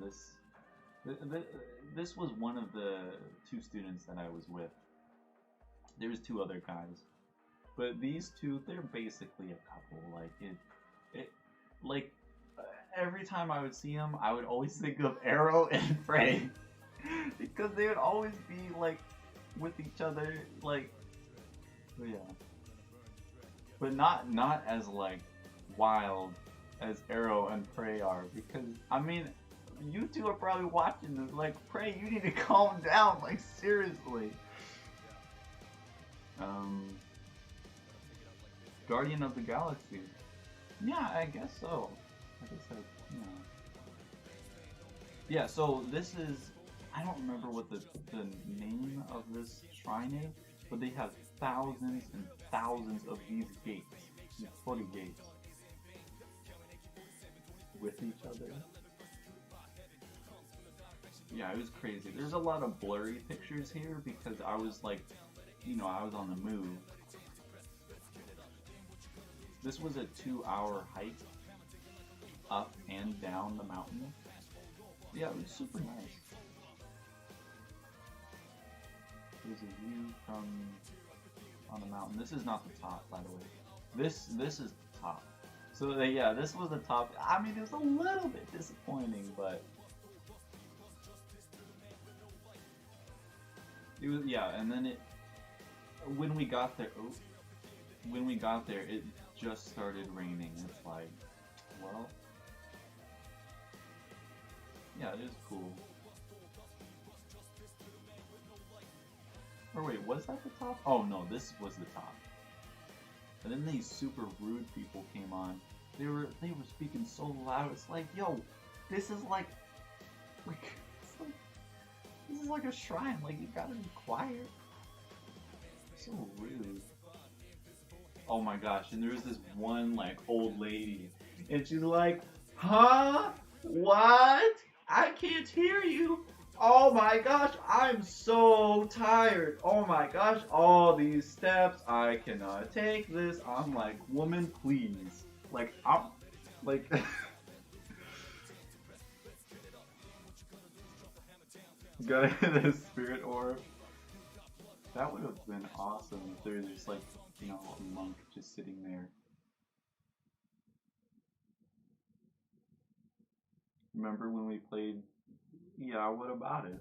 this was one of the 2 students that I was with. There was 2 other guys, but these 2, they're basically a couple. Like every time I would see them, I would always think of Arrow and Frey because they would always be like with each other, like, but yeah, but not as like wild as Arrow and Frey are, because I mean, you 2 are probably watching this like, Frey, you need to calm down, like, seriously. Guardian of the Galaxy. Yeah, I guess so. I guess that, you know. Yeah, so this is, I don't remember what the name of this shrine is, but they have thousands and thousands of these gates. These 40 gates. With each other. Yeah, it was crazy. There's a lot of blurry pictures here because I was like, you know, I was on the move. This was a 2-hour hike up and down the mountain. Yeah, it was super nice. There's a view from on the mountain. This is not the top, by the way. This is the top. So yeah, this was the top. I mean, it was a little bit disappointing, but it was, yeah. And then when we got there, it just started raining. It's like, well, yeah, it is cool. Or wait, was that the top? Oh no, this was the top. And then these super rude people came on. They were speaking so loud. It's like, yo, this is like this is like a shrine. Like, you gotta be quiet. So rude. Oh my gosh! And there was this one like old lady, and she's like, "Huh? What? I can't hear you. Oh my gosh, I'm so tired. Oh my gosh, all these steps, I cannot take this." I'm like, woman, please. Like, I'm like got the spirit orb. That would have been awesome if there was just like, you know, a monk just sitting there. Remember when we played? Yeah, what about it?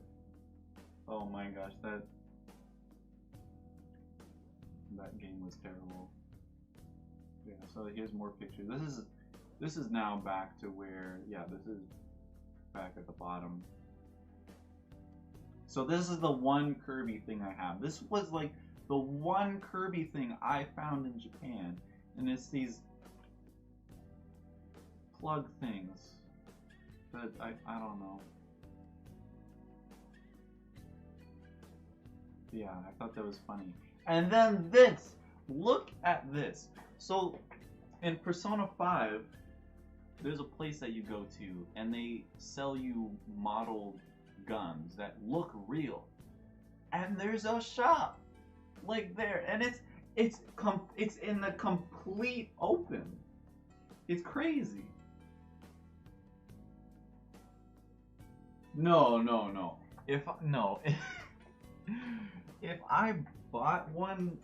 Oh my gosh, that game was terrible. Yeah, so here's more pictures. This is now back to where, yeah, this is back at the bottom. So this is the one Kirby thing I have. This was like the one Kirby thing I found in Japan, and it's these plug things that I don't know. Yeah, I thought that was funny. And then this! Look at this! So, in Persona 5, there's a place that you go to, and they sell you modeled guns that look real. And there's a shop! Like there, and it's in the complete open. It's crazy. No. If I bought one,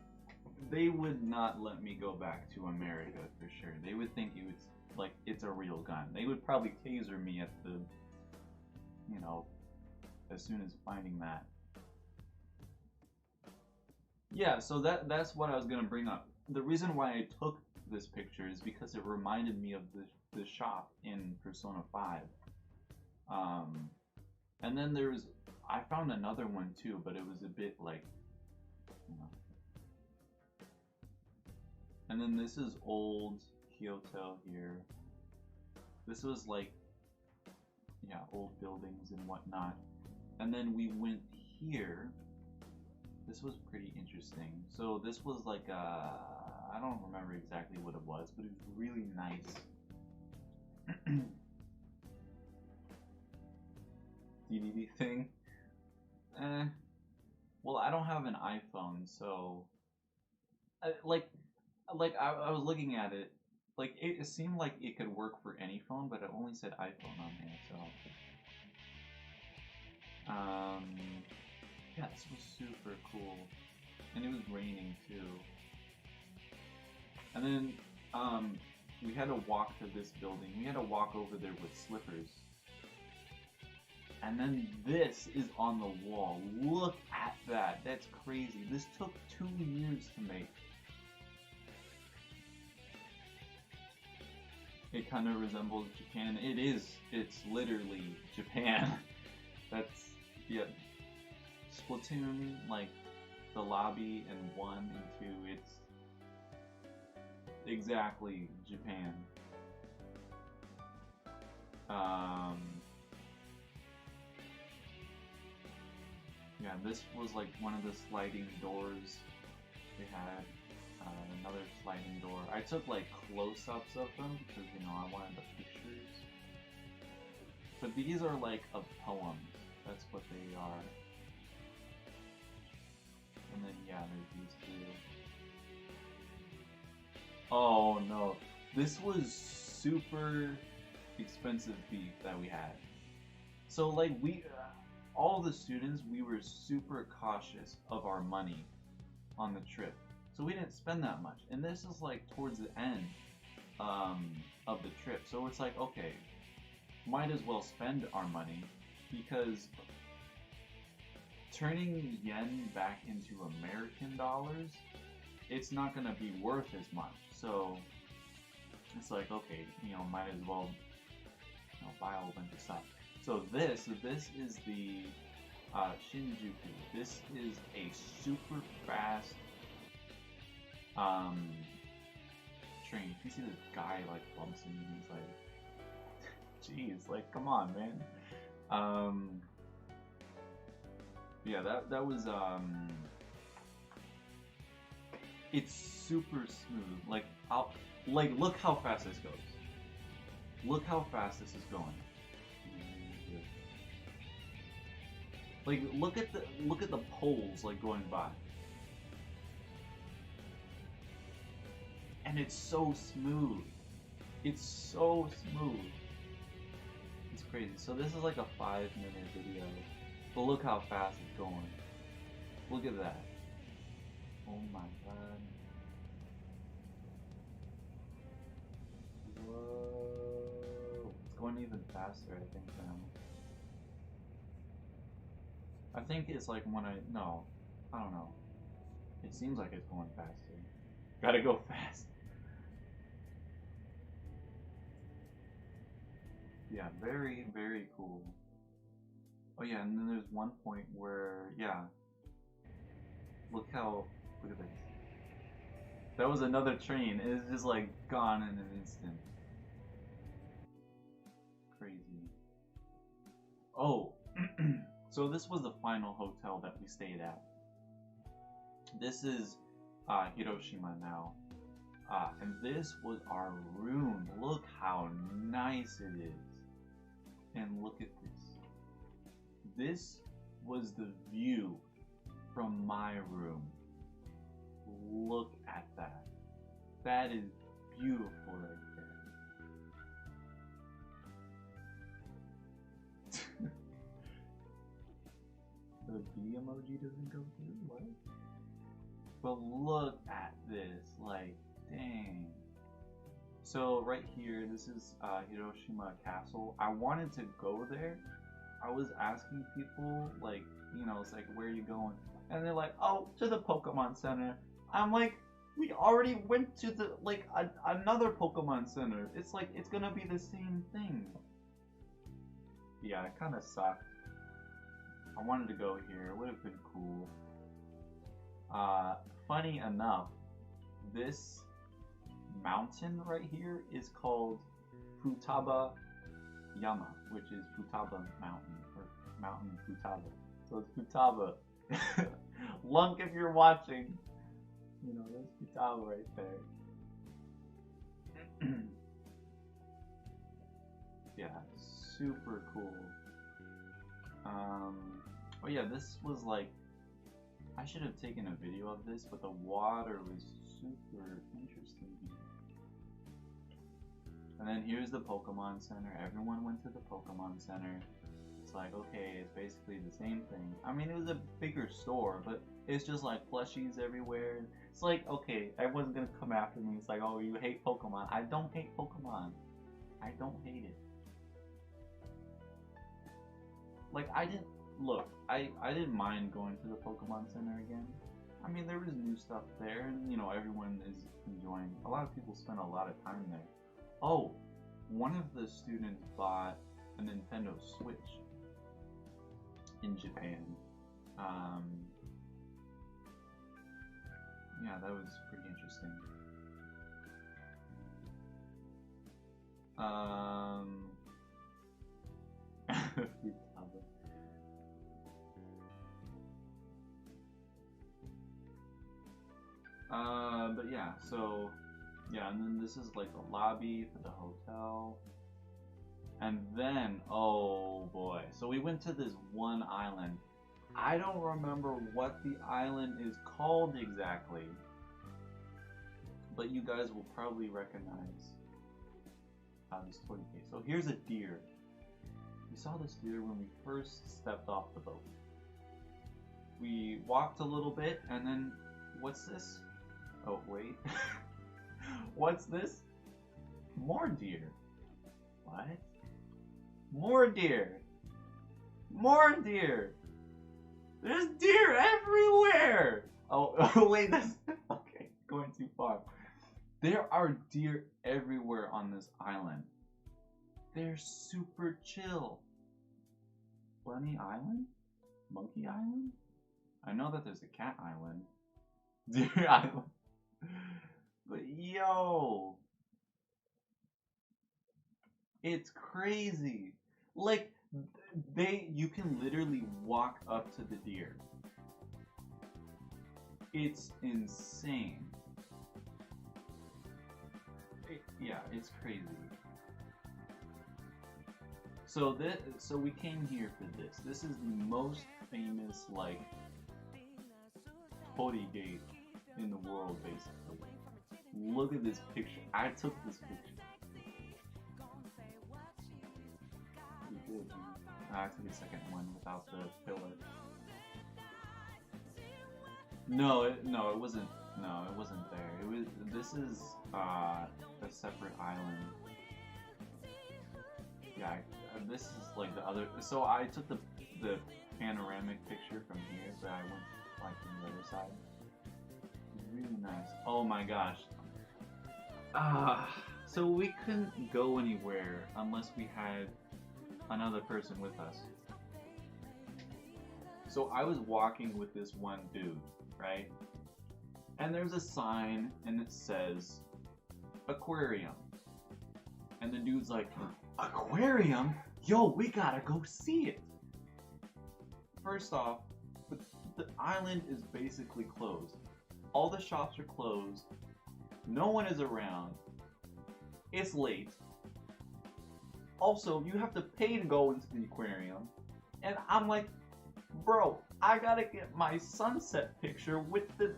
they would not let me go back to America for sure. They would think it's a real gun. They would probably taser me at the, you know, as soon as finding that. Yeah, so that's what I was gonna bring up. The reason why I took this picture is because it reminded me of the shop in Persona 5. And then there's I found another one too, but it was a bit like, you know. And then this is old Kyoto here. This was like, yeah, old buildings and whatnot. And then we went here. This was pretty interesting. So this was like I don't remember exactly what it was, but it was really nice. DVD thing. Well, I don't have an iPhone, so like I was looking at it. Like it seemed like it could work for any phone, but it only said iPhone on here, so yeah, this was super cool. And it was raining too. And then we had to walk to this building. We had to walk over there with slippers. And then this is on the wall. Look at that. That's crazy. This took 2 years to make. It kind of resembles Japan. It is. It's literally Japan. That's, yeah. Splatoon, like the lobby and 1 and 2, it's exactly Japan. Yeah, this was like one of the sliding doors. They had another sliding door. I took like close-ups of them because, you know, I wanted the pictures. But these are like a poem. That's what they are. And then, yeah, there's these two. Oh no, this was super expensive beef that we had. So like all the students, we were super cautious of our money on the trip. So we didn't spend that much. And this is like towards the end of the trip. So it's like, okay, might as well spend our money because turning yen back into American dollars, it's not going to be worth as much. So it's like, okay, you know, might as well, you know, buy a whole bunch of stuff. So this is the Shinjuku. This is a super fast train. You see this guy like bumps into me, he's like, jeez, like come on, man. Yeah, that was it's super smooth. Like look how fast this goes. Look how fast this is going. Like look at the poles like going by. And it's so smooth. It's so smooth. It's crazy. So this is like a 5-minute video. But look how fast it's going. Look at that. Oh my god. Whoa. It's going even faster, I think, now. I think it's like when I don't know. It seems like it's going faster. Gotta go fast. Yeah, very, very cool. Oh yeah, and then there's one point where, yeah, look at this. That was another train. It's just like gone in an instant. Crazy. Oh, so this was the final hotel that we stayed at. This is Hiroshima now. And this was our room. Look how nice it is. And look at this. This was the view from my room. Look at that. That is beautiful right there. The B emoji doesn't go through? What? But look at this. Like, dang. So right here, this is Hiroshima Castle. I wanted to go there. I was asking people, like, you know, it's like, where are you going? And they're like, oh, to the Pokemon Center. I'm like, we already went to the, like, another Pokemon Center. It's like, it's gonna be the same thing. Yeah, it kind of sucked. I wanted to go here. It would have been cool. Funny enough, this mountain right here is called Futaba Yama, which is Futaba Mountain, or Mountain Futaba. So it's Futaba. Lunk, if you're watching, you know, there's Futaba right there. Yeah, super cool. Oh yeah, this was like, I should have taken a video of this, but the water was super interesting. And then here's the Pokemon Center. Everyone went to the Pokemon Center. It's like, okay, it's basically the same thing. I mean, it was a bigger store, but it's just like plushies everywhere. It's like, okay, everyone's gonna come after me. It's like, oh, you hate Pokemon. I don't hate Pokemon. I don't hate it. Like, I didn't mind going to the Pokemon Center again. I mean, there was new stuff there, and, you know, everyone is enjoying. A lot of people spend a lot of time there. Oh, one of the students bought a Nintendo Switch in Japan. Yeah, that was pretty interesting. But yeah, so yeah, and then this is like the lobby for the hotel. And then, oh boy, so we went to this one island. I don't remember what the island is called exactly, but you guys will probably recognize this Torike. So here's a deer. We saw this deer when we first stepped off the boat. We walked a little bit, and then, what's this? Oh, wait. What's this? More deer. What? More deer. More deer. There's deer everywhere. Oh, wait, that's okay. Going too far. There are deer everywhere on this island. They're super chill. Bunny Island? Monkey Island? I know that there's a cat island. Deer Island. But yo, it's crazy. Like, you can literally walk up to the deer. It's insane. Yeah, it's crazy. So we came here for this. This is the most famous, like, Torigate in the world, basically. Look at this picture. I took this picture. I took a second one without the filler. No, it wasn't. No, it wasn't there. It was. This is a separate island. Yeah, this is like the other. So I took the panoramic picture from here, but I went like from the other side. Really nice. Oh my gosh. So we couldn't go anywhere unless we had another person with us. So I was walking with this one dude, right? And there's a sign and it says aquarium. And the dude's like, aquarium? Yo, we gotta go see it. First off, the island is basically closed. All the shops are closed. No one is around. It's late. Also, you have to pay to go into the aquarium. And I'm like, bro, I gotta get my sunset picture with the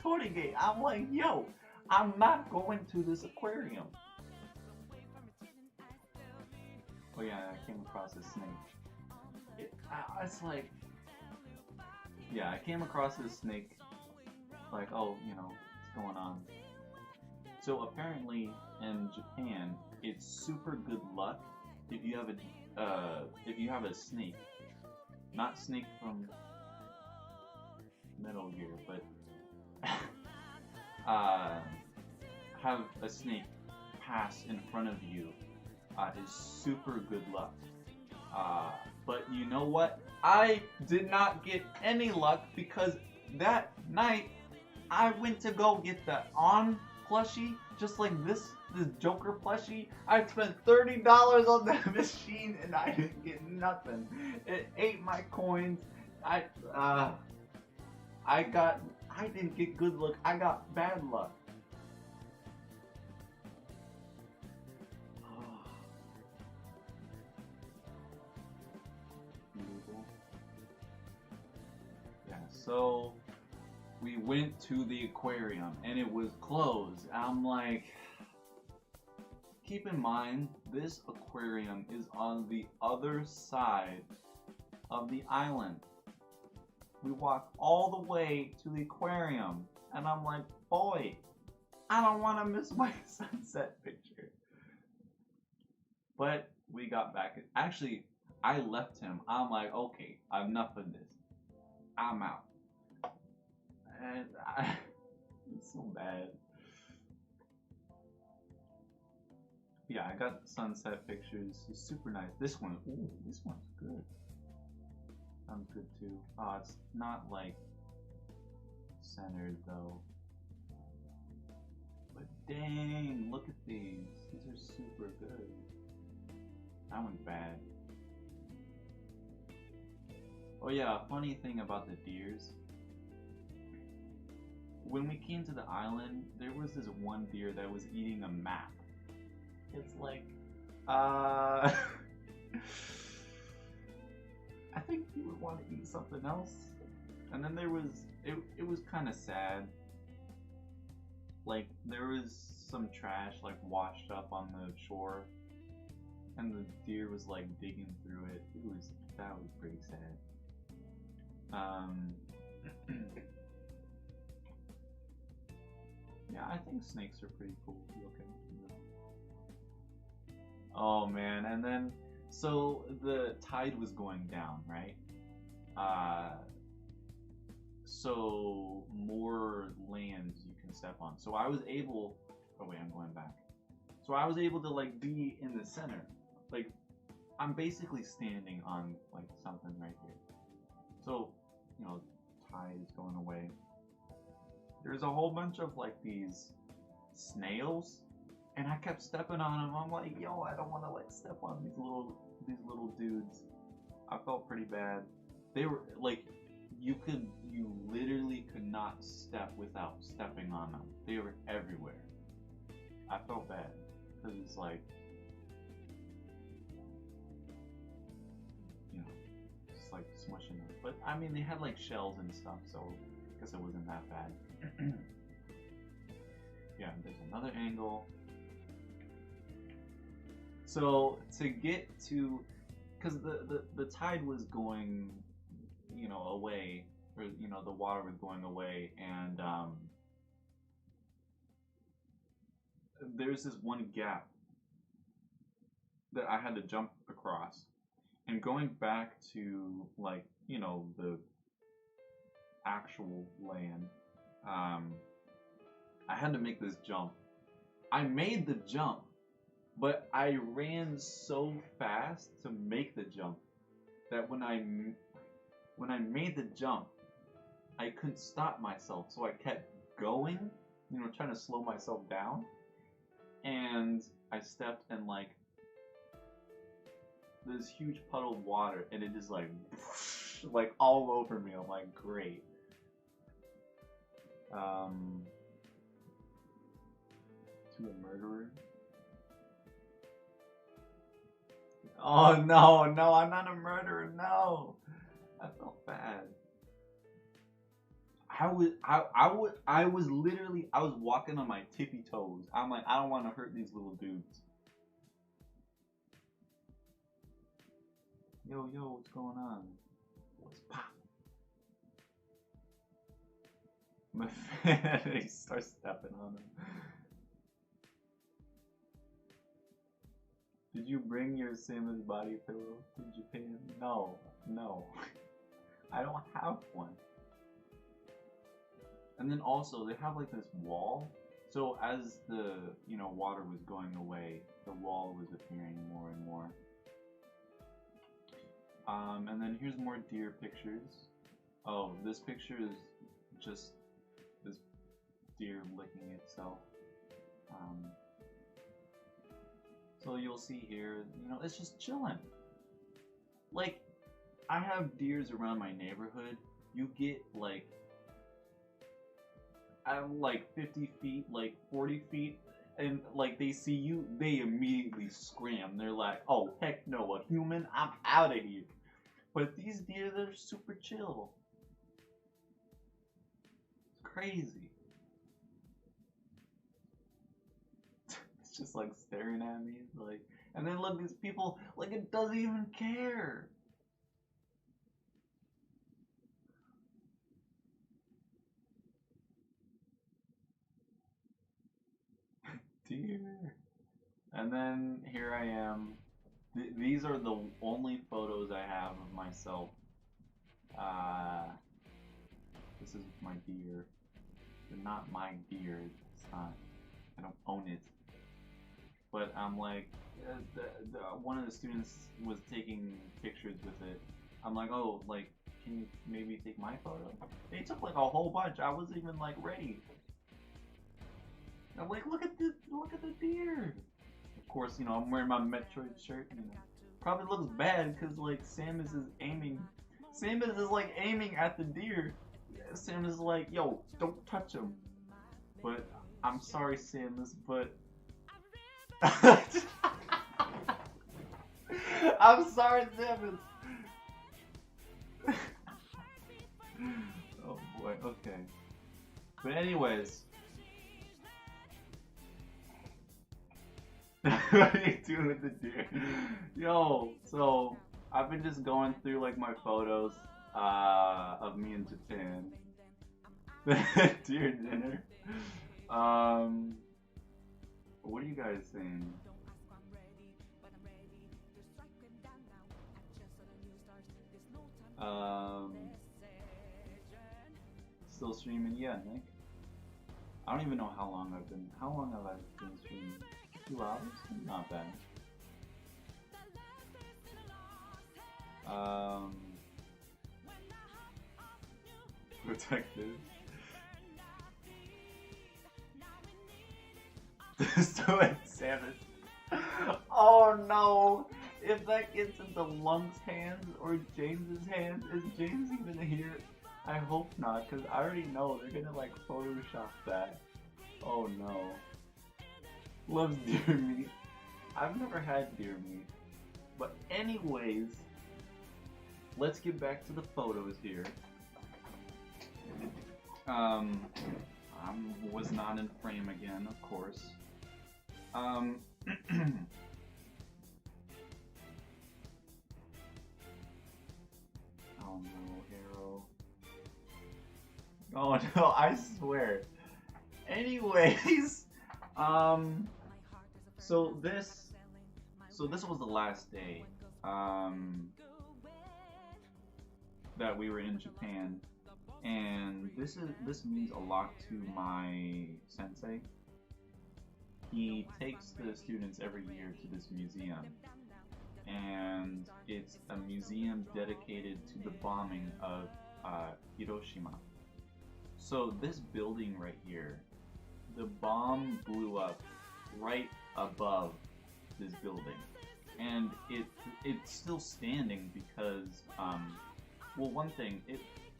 Torigate. I'm like, yo, I'm not going to this aquarium. Oh yeah, I came across a snake. It's like, yeah, I came across this snake. Like, oh, you know, what's going on? So apparently in Japan, it's super good luck if you have a snake, not Snake from Metal Gear, but have a snake pass in front of you is super good luck. But you know what? I did not get any luck because that night I went to go get the On plushie, just like this Joker plushie. I spent $30 on that machine and I didn't get nothing. It ate my coins. I didn't get good luck. I got bad luck. Yeah, so we went to the aquarium and it was closed. I'm like, keep in mind, this aquarium is on the other side of the island. We walked all the way to the aquarium, and I'm like, boy, I don't want to miss my sunset picture. But we got back. Actually, I left him. I'm like, okay, enough of this. I'm out. And it's so bad. Yeah, I got sunset pictures. It's super nice. This one, ooh, this one's good. Sounds good too. Oh, it's not like centered though. But dang, look at these. These are super good. That one's bad. Oh yeah, a funny thing about the deers. When we came to the island, there was this one deer that was eating a map. It's like, I think he would want to eat something else. And then there was, it was kind of sad. Like, there was some trash, like, washed up on the shore. And the deer was, like, digging through it. That was pretty sad. Yeah, I think snakes are pretty cool looking. Oh man, and then so the tide was going down, right? So more land you can step on. So I was able. Oh wait, I'm going back. So I was able to like be in the center. Like I'm basically standing on like something right here. So you know, tide is going away. There's a whole bunch of like these snails, and I kept stepping on them. I'm like, yo, I don't want to like step on these little dudes. I felt pretty bad. They were like, you literally could not step without stepping on them. They were everywhere. I felt bad because it's like, you know, just like smushing them. But I mean, they had like shells and stuff, so I guess it wasn't that bad. Yeah, there's another angle. So to get to, because the tide was going, you know, away, or you know, the water was going away, and there's this one gap that I had to jump across, and going back to like, you know, the actual land. I had to make this jump. I made the jump, but I ran so fast to make the jump that when I made the jump, I couldn't stop myself, so I kept going, you know, trying to slow myself down, and I stepped in like this huge puddle of water, and it just like like all over me. I'm like, great. To a murderer. Oh no, no, I'm not a murderer. No, I felt bad. I was literally, I was walking on my tippy toes. I'm like, I don't want to hurt these little dudes. Yo, what's going on? What's pop? My fan, he starts stepping on him. Did you bring your Simmons body pillow to Japan? No. I don't have one. And then also, they have like this wall. So as the, you know, water was going away, the wall was appearing more and more. And then here's more deer pictures. Oh, this picture is just this deer licking itself. So you'll see here, you know, it's just chilling. Like, I have deers around my neighborhood. You get like, I'm like 50 feet, like 40 feet, and like they see you, they immediately scram. They're like, oh heck no, a human, I'm out of here. But these deer, they're super chill. It's crazy. It's just like staring at me, like, and then look, these people, like, it doesn't even care. Deer. And then here I am. These are the only photos I have of myself. This is my deer. They're not my deer. It's not. I don't own it. But I'm like, one of the students was taking pictures with it. I'm like, oh, like, can you maybe take my photo? They took like a whole bunch. I wasn't even like ready. I'm like, look at the deer. Of course, you know, I'm wearing my Metroid shirt. You know, probably looks bad because like Samus is aiming. Samus is like aiming at the deer. Samus is like, yo, don't touch him. But I'm sorry, Samus, but I'm sorry, Samus. Oh boy. Okay. But anyways. What are you doing with the deer? Yo, so I've been just going through like my photos of me in Japan. Deer dinner. What are you guys saying? Still streaming? Yeah, Nick. I don't even know how long I've been. How long have I been streaming? 2 hours? Not bad. Protected. Stoic Samus. Oh no! If that gets into Lunk's hands or James's hands, is James even here? I hope not, because I already know they're gonna like Photoshop that. Oh no. Loves deer meat. I've never had deer meat. But anyways, let's get back to the photos here. I was not in frame again, of course. Oh no, arrow. Oh no, I swear. Anyways, so this was the last day that we were in Japan, and this means a lot to my sensei. He takes the students every year to this museum, and it's a museum dedicated to the bombing of Hiroshima. So this building right here, the bomb blew up right above this building, and it's still standing because well, one thing,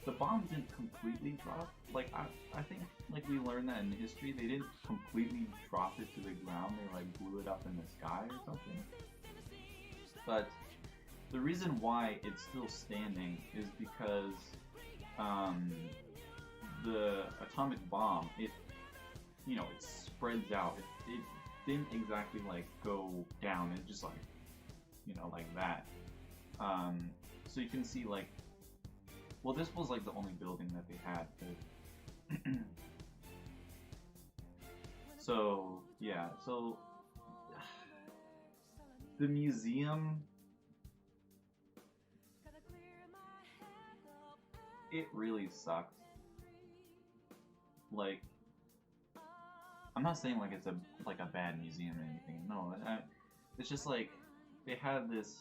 the bomb didn't completely drop. Like I think like we learned that in history, they didn't completely drop it to the ground. They like blew it up in the sky or something. But the reason why it's still standing is because the atomic bomb, it spreads out. It didn't exactly like go down. It just like, like that. So you can see like, well, this was like the only building that they had. So yeah, so the museum, it really sucked. Like, I'm not saying like it's a bad museum or anything. No, it's just like they had this.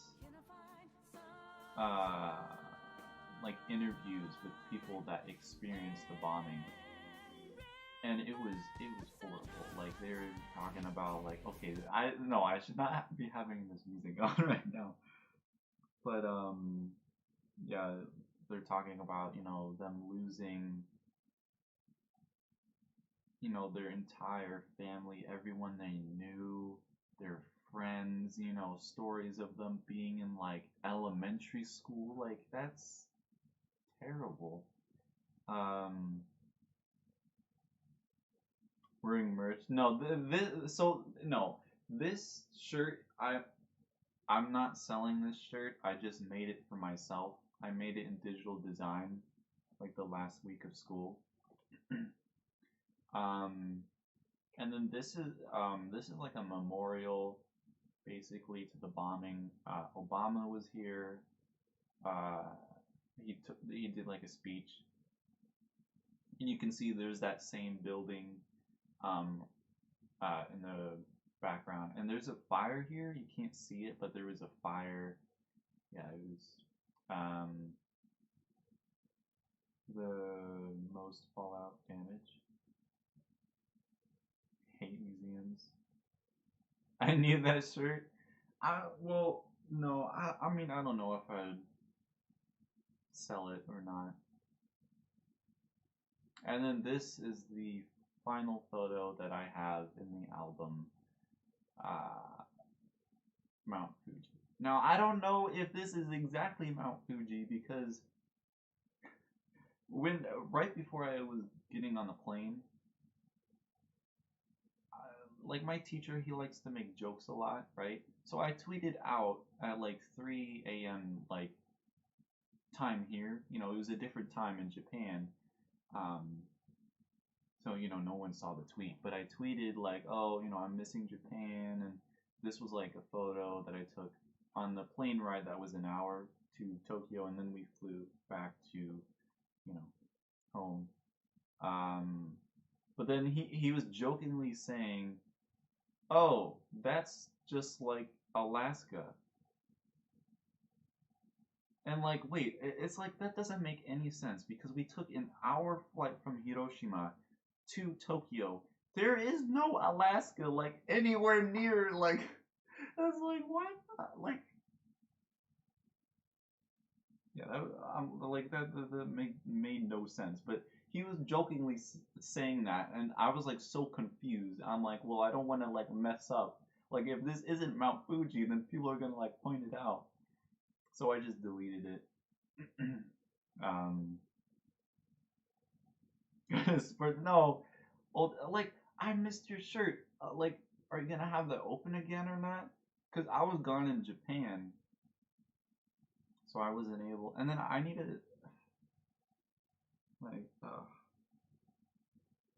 uh, like interviews with people that experienced the bombing, and it was horrible. Like they were talking about like, okay, I should not be having this music on right now, but yeah, they're talking about them losing their entire family, everyone they knew, their friends, stories of them being in like elementary school. Like that's terrible. Um, wearing merch. No, this shirt I'm not selling this shirt. I just made it for myself. I made it in digital design like the last week of school. Um, and then this is like a memorial basically to the bombing. Obama was here. Uh, he did like a speech, and you can see there's that same building um, in the background, and there's a fire here. You can't see it, but there was a fire. Yeah, it was um, the most fallout damage. Hate museums. I need that shirt. Well, no, I mean I don't know if I'd sell it or not. And then this is the final photo that I have in the album, uh, Mount Fuji. Now I don't know if this is exactly Mount Fuji because when right before I was getting on the plane, like my teacher, he likes to make jokes a lot, right? So I tweeted out at like 3 a.m. like time here. It was a different time in Japan. Um, so no one saw the tweet, but I tweeted like, oh, I'm missing Japan, and this was like a photo that I took on the plane ride that was an hour to Tokyo, and then we flew back to home. Um, but then he was jokingly saying, "Oh, that's just like Alaska." And like, wait, it's like that doesn't make any sense because we took an hour flight from Hiroshima to Tokyo. There is no Alaska like anywhere near like I was like what? Like yeah, like that made no sense. But he was jokingly saying that, and I was like so confused. I'm like, well, I don't want to like mess up. Like if this isn't Mount Fuji, then people are gonna like point it out. So I just deleted it. um, for no, old like I missed your shirt. Like, are you gonna have that open again or not? Cause I was gone in Japan, so I wasn't able. And then I needed like,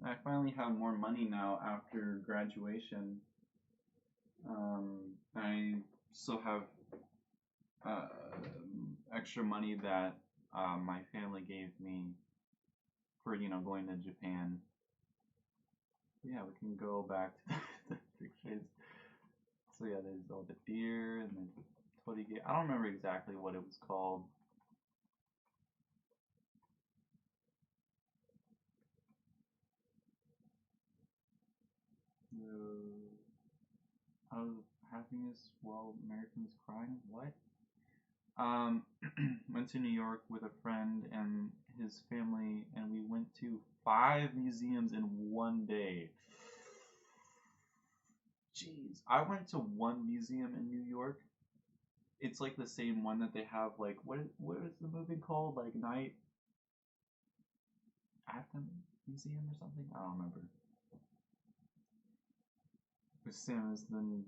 I finally have more money now after graduation. I still have uh, extra money that my family gave me for going to Japan. Yeah, we can go back to the pictures. So yeah, there's all the deer and then Torige. I don't remember exactly what it was called. Out of happiness while Americans crying. What? Um, went to New York with a friend and his family, and we went to 5 museums in one day. Jeez, I went to one museum in New York. It's like the same one that they have. Like, what is the movie called? Like Night at the Museum or something? I don't remember. With Sims, then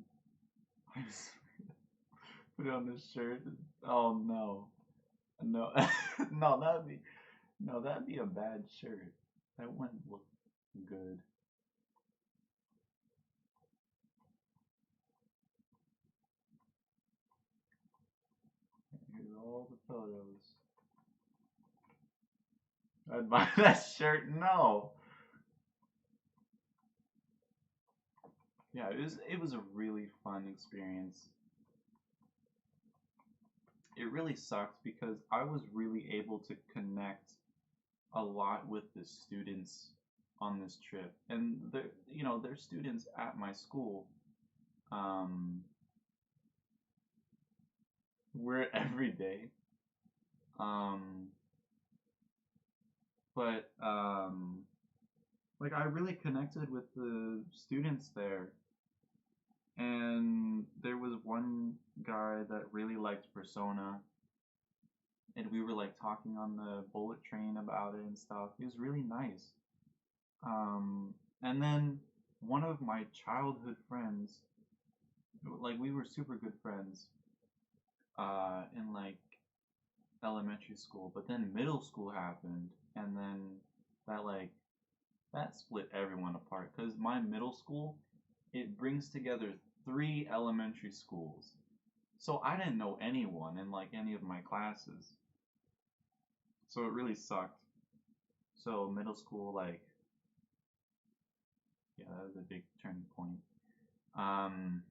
I just put it on this shirt. Oh no, no, no, that'd be a bad shirt. That wouldn't look good. Here's all the photos. I'd buy that shirt. No. Yeah, it was a really fun experience. it really sucked because I was really able to connect a lot with the students on this trip, and they're students at my school. Um, we're every day. Um, but like I really connected with the students there, and there was one guy that really liked Persona, and we were like talking on the bullet train about it and stuff. It was really nice. And then one of my childhood friends, like we were super good friends, in like elementary school, but then middle school happened, and then that like that split everyone apart because my middle school it brings together three elementary schools. So I didn't know anyone in like any of my classes. So it really sucked. So middle school, like, yeah, that was a big turning point. Um,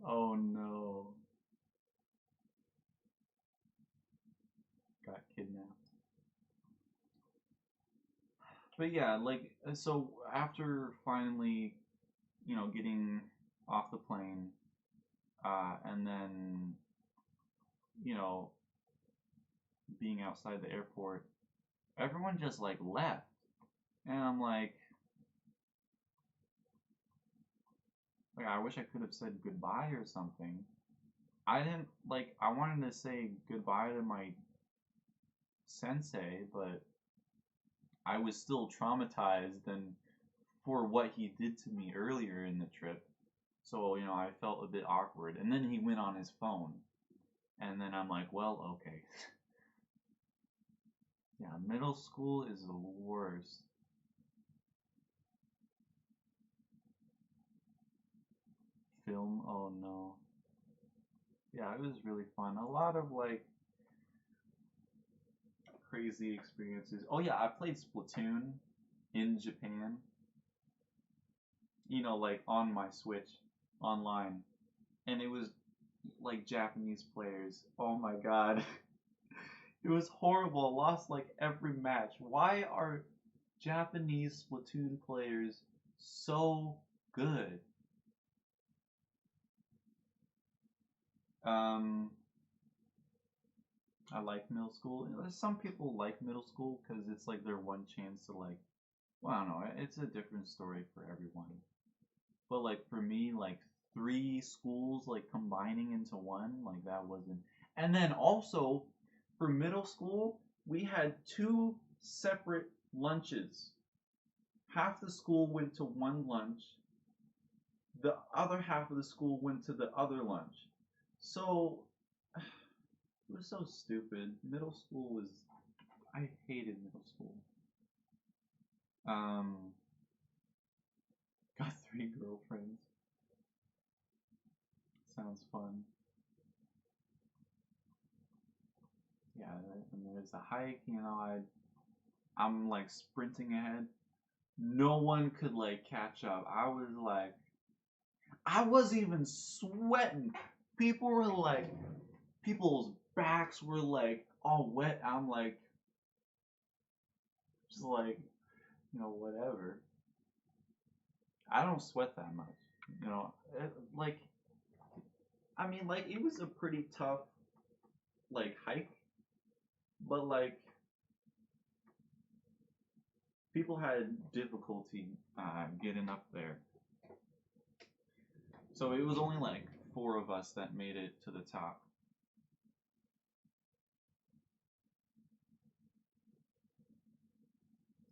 oh no, got kidnapped. But yeah, like, so after finally, getting off the plane, and then, you know, being outside the airport, everyone just like left. And I'm like I wish I could have said goodbye or something. I didn't like I wanted to say goodbye to my sensei, but I was still traumatized and for what he did to me earlier in the trip. So, I felt a bit awkward. And then he went on his phone. And then I'm like, well, okay. Yeah, middle school is the worst. Film, oh no. Yeah, it was really fun. A lot of like crazy experiences. Oh yeah, I played Splatoon in Japan. Like on my Switch online. And it was like Japanese players. Oh my god. It was horrible. I lost like every match. Why are Japanese Splatoon players so good? Um, I like middle school. Some people like middle school because it's like their one chance to like, well, I don't know. It's a different story for everyone. But like for me, like three schools like combining into one, like that wasn't. And then also for middle school, we had two separate lunches. Half the school went to one lunch, the other half of the school went to the other lunch. So it was so stupid. Middle school was I hated middle school. Um, got three girlfriends. Sounds fun. Yeah, and there's a hike. I'm like sprinting ahead. No one could like catch up. I was even sweating. People were like, people's backs were like all wet. I'm like, just like, whatever. I don't sweat that much. Like, I mean, like, it was a pretty tough, like, hike, but, like, people had difficulty getting up there. So it was only, like, four of us that made it to the top.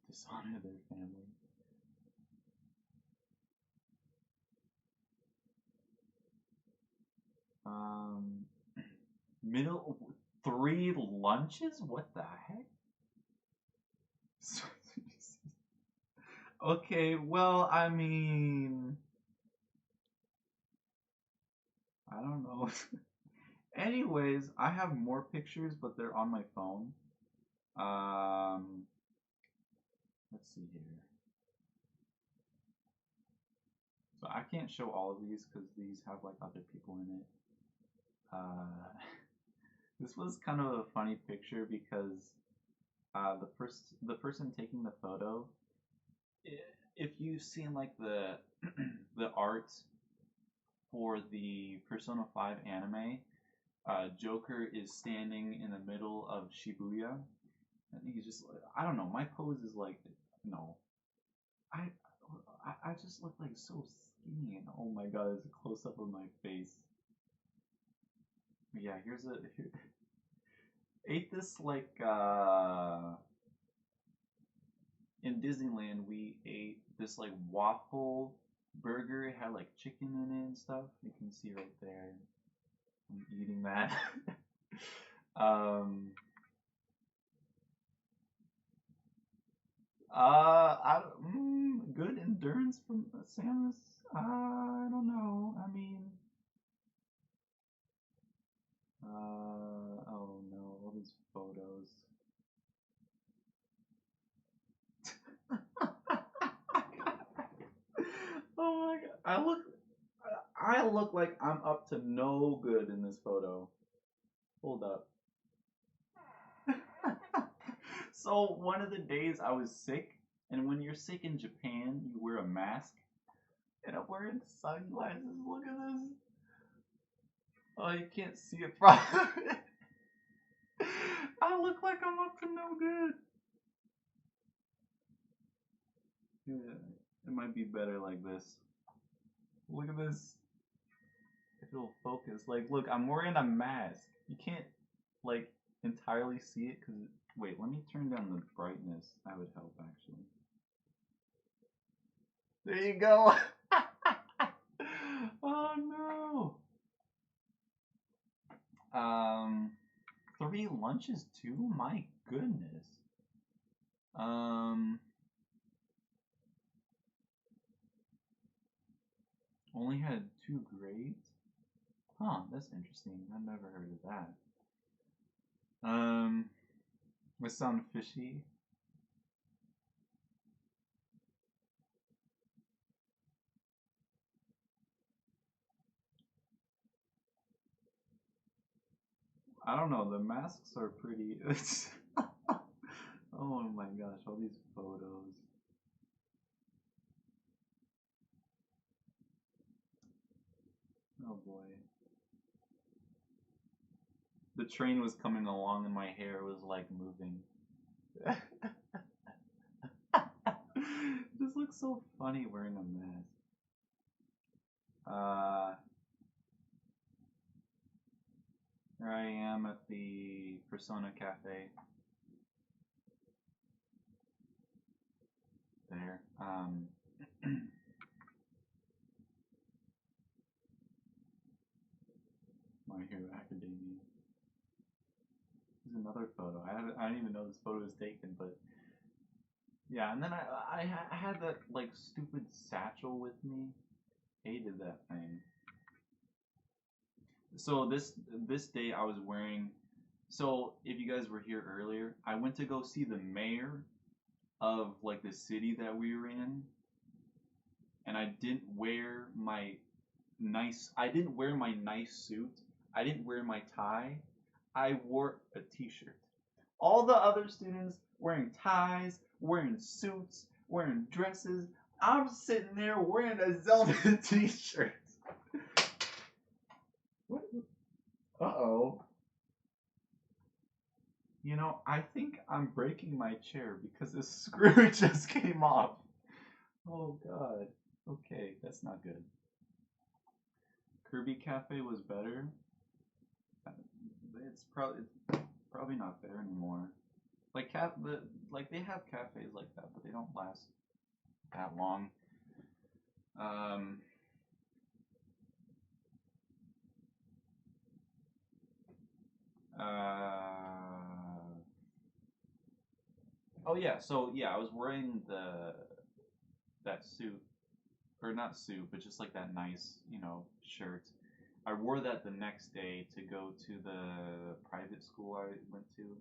Dishonor their family. Um, middle three lunches? What the heck? Okay, well, I mean, I don't know. Anyways, I have more pictures, but they're on my phone. Um, let's see here. So I can't show all of these because these have like other people in it. This was kind of a funny picture because the person taking the photo, if you've seen like the the art for the Persona 5 anime, Joker is standing in the middle of Shibuya, and he's just like, I don't know, my pose is like, no, I I just look like so skinny, and oh my god, there's a close up of my face. But yeah, ate this like in Disneyland. We ate this like waffle burger. It had like chicken in it and stuff. You can see right there. I'm eating that. um, good endurance from Samus. I don't know. I mean, oh no, all these photos. Oh my god, I look like I'm up to no good in this photo. Hold up. So one of the days I was sick, and when you're sick in Japan, you wear a mask, and I'm wearing sunglasses. Look at this. Oh, you can't see it from. I look like I'm up to no good. Yeah, it might be better like this. Look at this. If it'll focus. Like, look, I'm wearing a mask. You can't, like, entirely see it because. Wait, let me turn down the brightness. That would help, actually. There you go. Oh no. 3 lunches too? My goodness. Only had 2 grades? Huh, that's interesting. I've never heard of that. Must sound fishy. I don't know, the masks are pretty. Oh my gosh, all these photos. Oh boy. The train was coming along and my hair was like moving. This looks so funny wearing a mask. Here I am at the Persona Cafe. There. My Hero Academia. There's another photo. I didn't even know this photo was taken, but yeah. And then I had that like stupid satchel with me. Hated that thing. So this day I was wearing. So if you guys were here earlier, I went to go see the mayor of like the city that we were in, and I didn't wear my nice suit. I didn't wear my tie. I wore a t-shirt. All the other students wearing ties, wearing suits, wearing dresses. I'm sitting there wearing a Zelda t-shirt. What? Uh-oh. You know, I think I'm breaking my chair because the screw just came off. Oh god. Okay, that's not good. Kirby Cafe was better. It's probably not there anymore. Like they have cafes like that, but they don't last that long. Oh yeah, so yeah, I was wearing that suit, or not suit, but just like that nice, shirt. I wore that the next day to go to the private school I went to.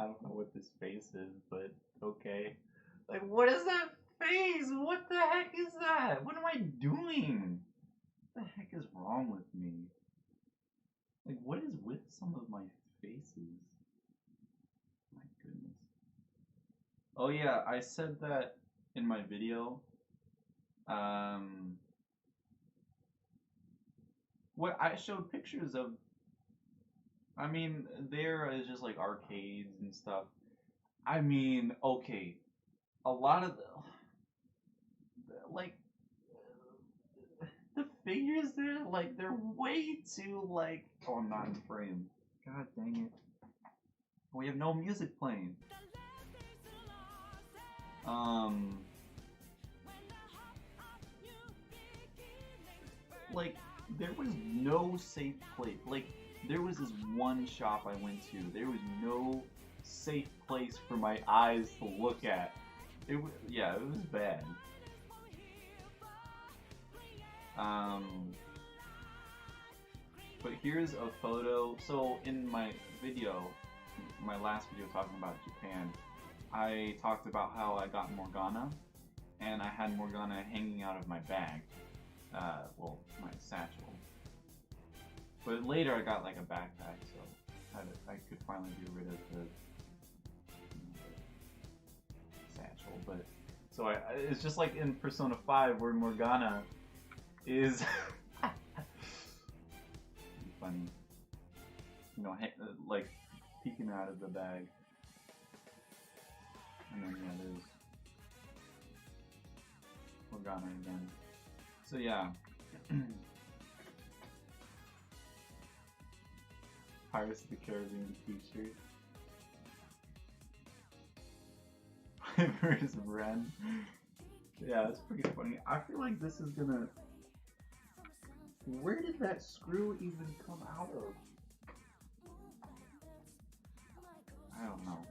don't know what this face is, but okay. Like, what is that face? What the heck is that? What am I doing? What the heck is wrong with me? Like, what is with some of my faces? My goodness. Oh yeah, I said that in my video. What I showed pictures of. I mean, there is just like arcades and stuff. I mean, okay, a lot of like the figures there, like they're way too like. Oh, I'm not in frame. God dang it. We have no music playing. Like there was no safe place. Like there was this one shop I went to. There was no safe place for my eyes to look at. It was, yeah, it was bad. But here's a photo. So in my video, my last video talking about Japan, I talked about how I got Morgana, and I had Morgana hanging out of my bag. Well, my satchel. But later I got like a backpack, so I could finally get rid of the satchel. But so it's just like in Persona 5 where Morgana is funny, you know, like peeking out of the bag, and then yeah, there's Morgana again. So yeah. Pirates of the Caribbean t-shirt. Piper's Ren. Yeah, that's pretty funny. I feel like this is gonna... Where did that screw even come out of? I don't know.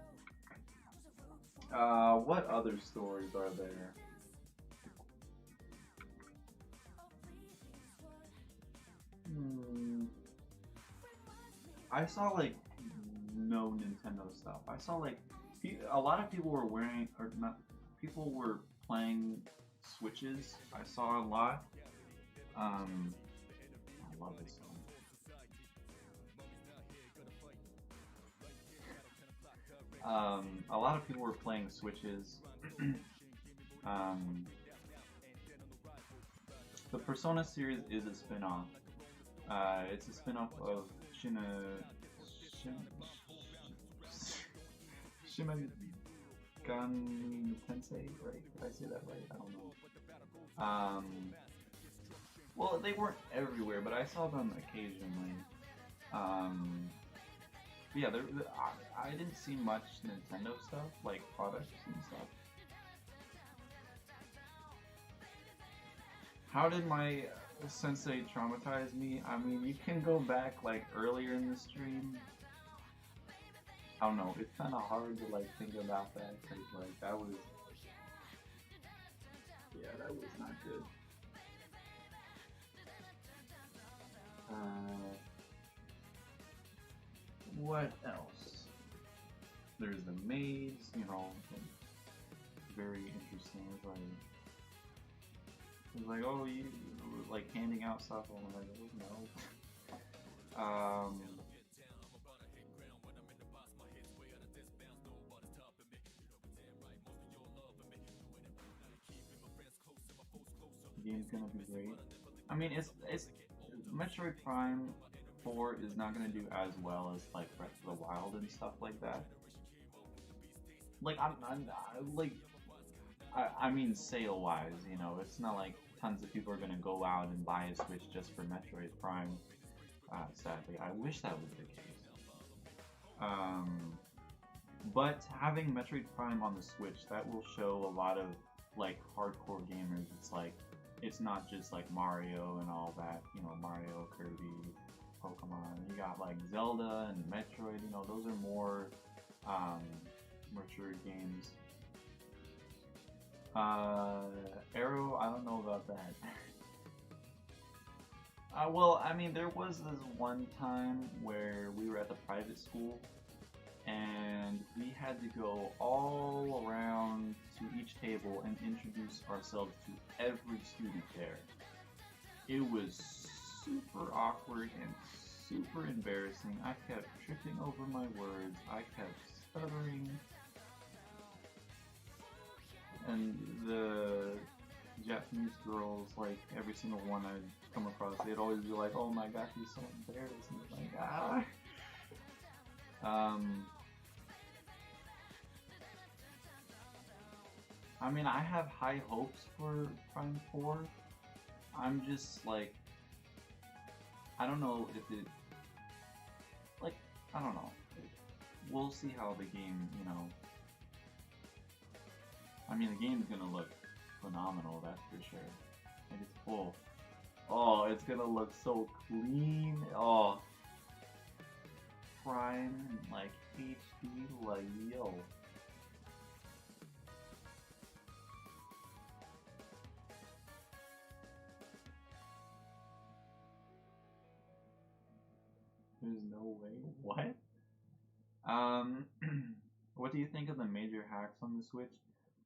What other stories are there? I saw like no Nintendo stuff. I saw like a lot of people were wearing, or not, people were playing Switches. I saw a lot. I love this song. A lot of people were playing Switches. The Persona series is a spin-off. It's a spin-off of Shimagami Tensei, right? Did I say that right? I don't know. Well, they weren't everywhere, but I saw them occasionally. Yeah, I didn't see much Nintendo stuff, like products and stuff. How did my sensei traumatize me? I mean, you can go back like earlier in the stream. I don't know, it's kind of hard to like think about that because like that was, yeah, that was not good. What else? There's the maids, you know, very interesting. It's like, oh, you like handing out stuff. I'm like, oh, no. The game's gonna be great. I mean, it's Metroid Prime 4 is not gonna do as well as like Breath of the Wild and stuff like that. Like I mean sale wise, you know, it's not like tons of people are gonna go out and buy a Switch just for Metroid Prime. Sadly, I wish that was the case. But having Metroid Prime on the Switch, that will show a lot of like hardcore gamers. It's like it's not just like Mario and all that, you know, Mario, Kirby, Pokemon. You got like Zelda and Metroid, you know, those are more mature games. Arrow, I don't know about that. Well, I mean, there was this one time where we were at the private school, and we had to go all around to each table and introduce ourselves to every student there. It was super awkward and super embarrassing. I kept tripping over my words. I kept stuttering. And the Japanese girls, like every single one I'd come across, they'd always be like, "Oh my gosh, he's so embarrassed." And like, ah. I mean, I have high hopes for Prime 4. I'm just like, I don't know if it, like, I don't know. We'll see how the game, you know. I mean, the game's gonna look phenomenal, that's for sure. Like, it's full. Oh, it's gonna look so clean. Oh, Prime, like, HD, like, yo. There's no way. What? What do you think of the major hacks on the Switch?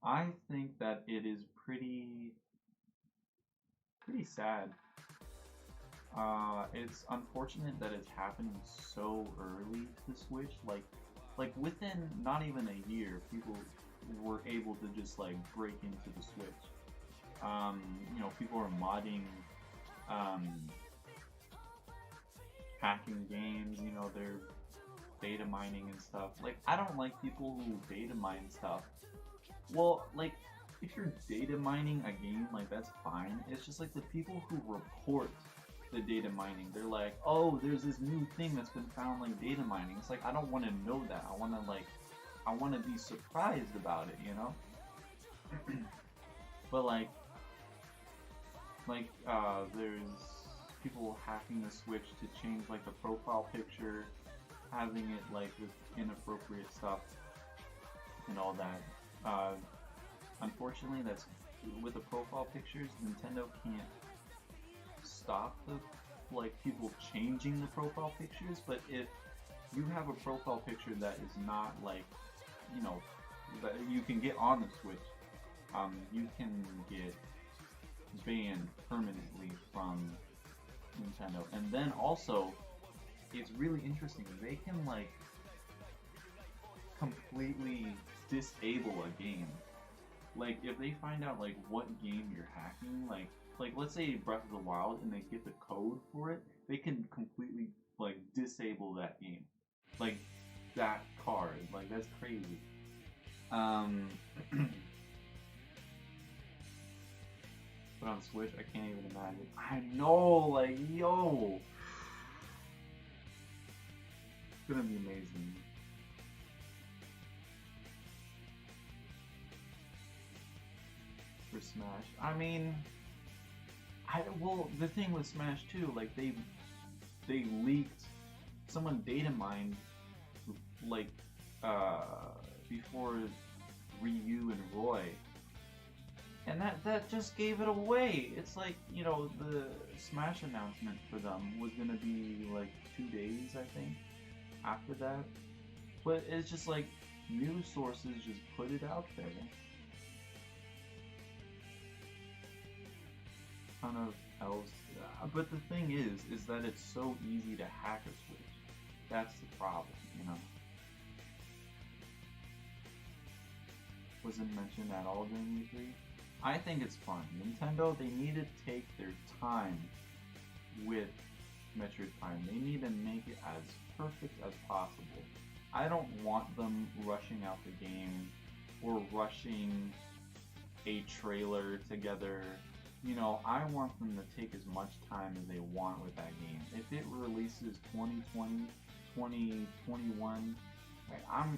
I think that it is pretty sad. It's unfortunate that it's happening so early to Switch. Like within not even a year, people were able to just like break into the Switch. You know, people are modding, um, hacking games. You know, they're data mining and stuff. Like, I don't like people who data mine stuff. Well, like, if you're data mining a game, like, that's fine. It's just like the people who report the data mining, they're like, oh, there's this new thing that's been found, like, data mining. It's like, I don't want to know that. I want to, like, I want to be surprised about it, you know? But, there's people hacking the Switch to change, like, the profile picture, having it, like, with inappropriate stuff and all that. Unfortunately, that's with the profile pictures, Nintendo can't stop the people changing the profile pictures. But if you have a profile picture that is not like, you know, that you can get on the Switch, you can get banned permanently from Nintendo. And then also, it's really interesting. They can like completely disable a game. Like, if they find out like what game you're hacking, like let's say Breath of the Wild, and they get the code for it, they can completely like disable that game, like that card. Like, that's crazy. But on Switch, I can't even imagine. I know, like, yo, it's gonna be amazing. For Smash. I mean, well, the thing with Smash 2, like they leaked, someone data mined, like before Ryu and Roy, and that just gave it away. It's like, you know, the Smash announcement for them was gonna be like 2 days, I think, after that, but it's just like news sources just put it out there. Ton of else. But the thing is that it's so easy to hack a Switch. That's the problem, you know. Wasn't mentioned at all during E3. I think it's fun. Nintendo, they need to take their time with Metroid Prime. They need to make it as perfect as possible. I don't want them rushing out the game or rushing a trailer together. You know, I want them to take as much time as they want with that game. If it releases 2020, 2021, like, I'm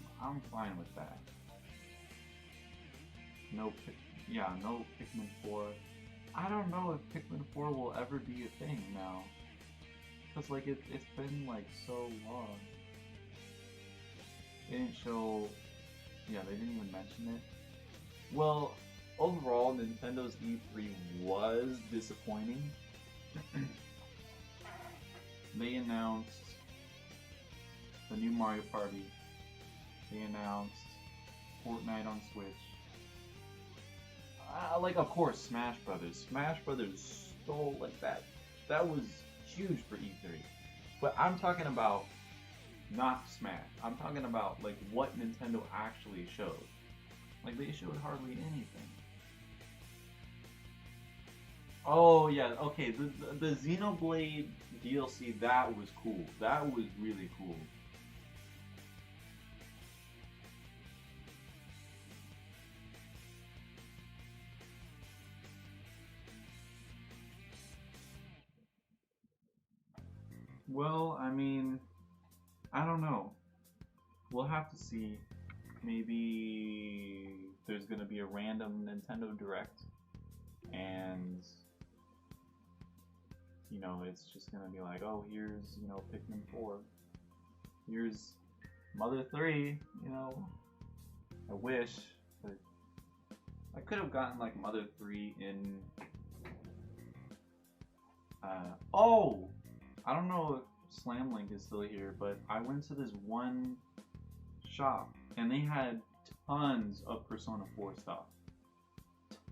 fine with that. No Pikmin 4. I don't know if Pikmin 4 will ever be a thing now. Cause like it's been like so long. They didn't show, yeah, they didn't even mention it. Well, overall, Nintendo's E3 was disappointing. They announced the new Mario Party. they announced Fortnite on Switch. Like, of course, Smash Brothers. Smash Brothers stole, like, that. That was huge for E3. But I'm talking about not Smash. I'm talking about, like, what Nintendo actually showed. Like, they showed hardly anything. Oh, yeah, okay, the Xenoblade DLC, that was cool. That was really cool. Well, I mean, I don't know. We'll have to see. Maybe there's gonna be a random Nintendo Direct, and it's just gonna be like, oh, here's Pikmin 4, here's Mother 3. I wish, but I could have gotten like Mother 3 in. Oh, I don't know if Slamlink is still here, but I went to this one shop and they had tons of Persona 4 stuff.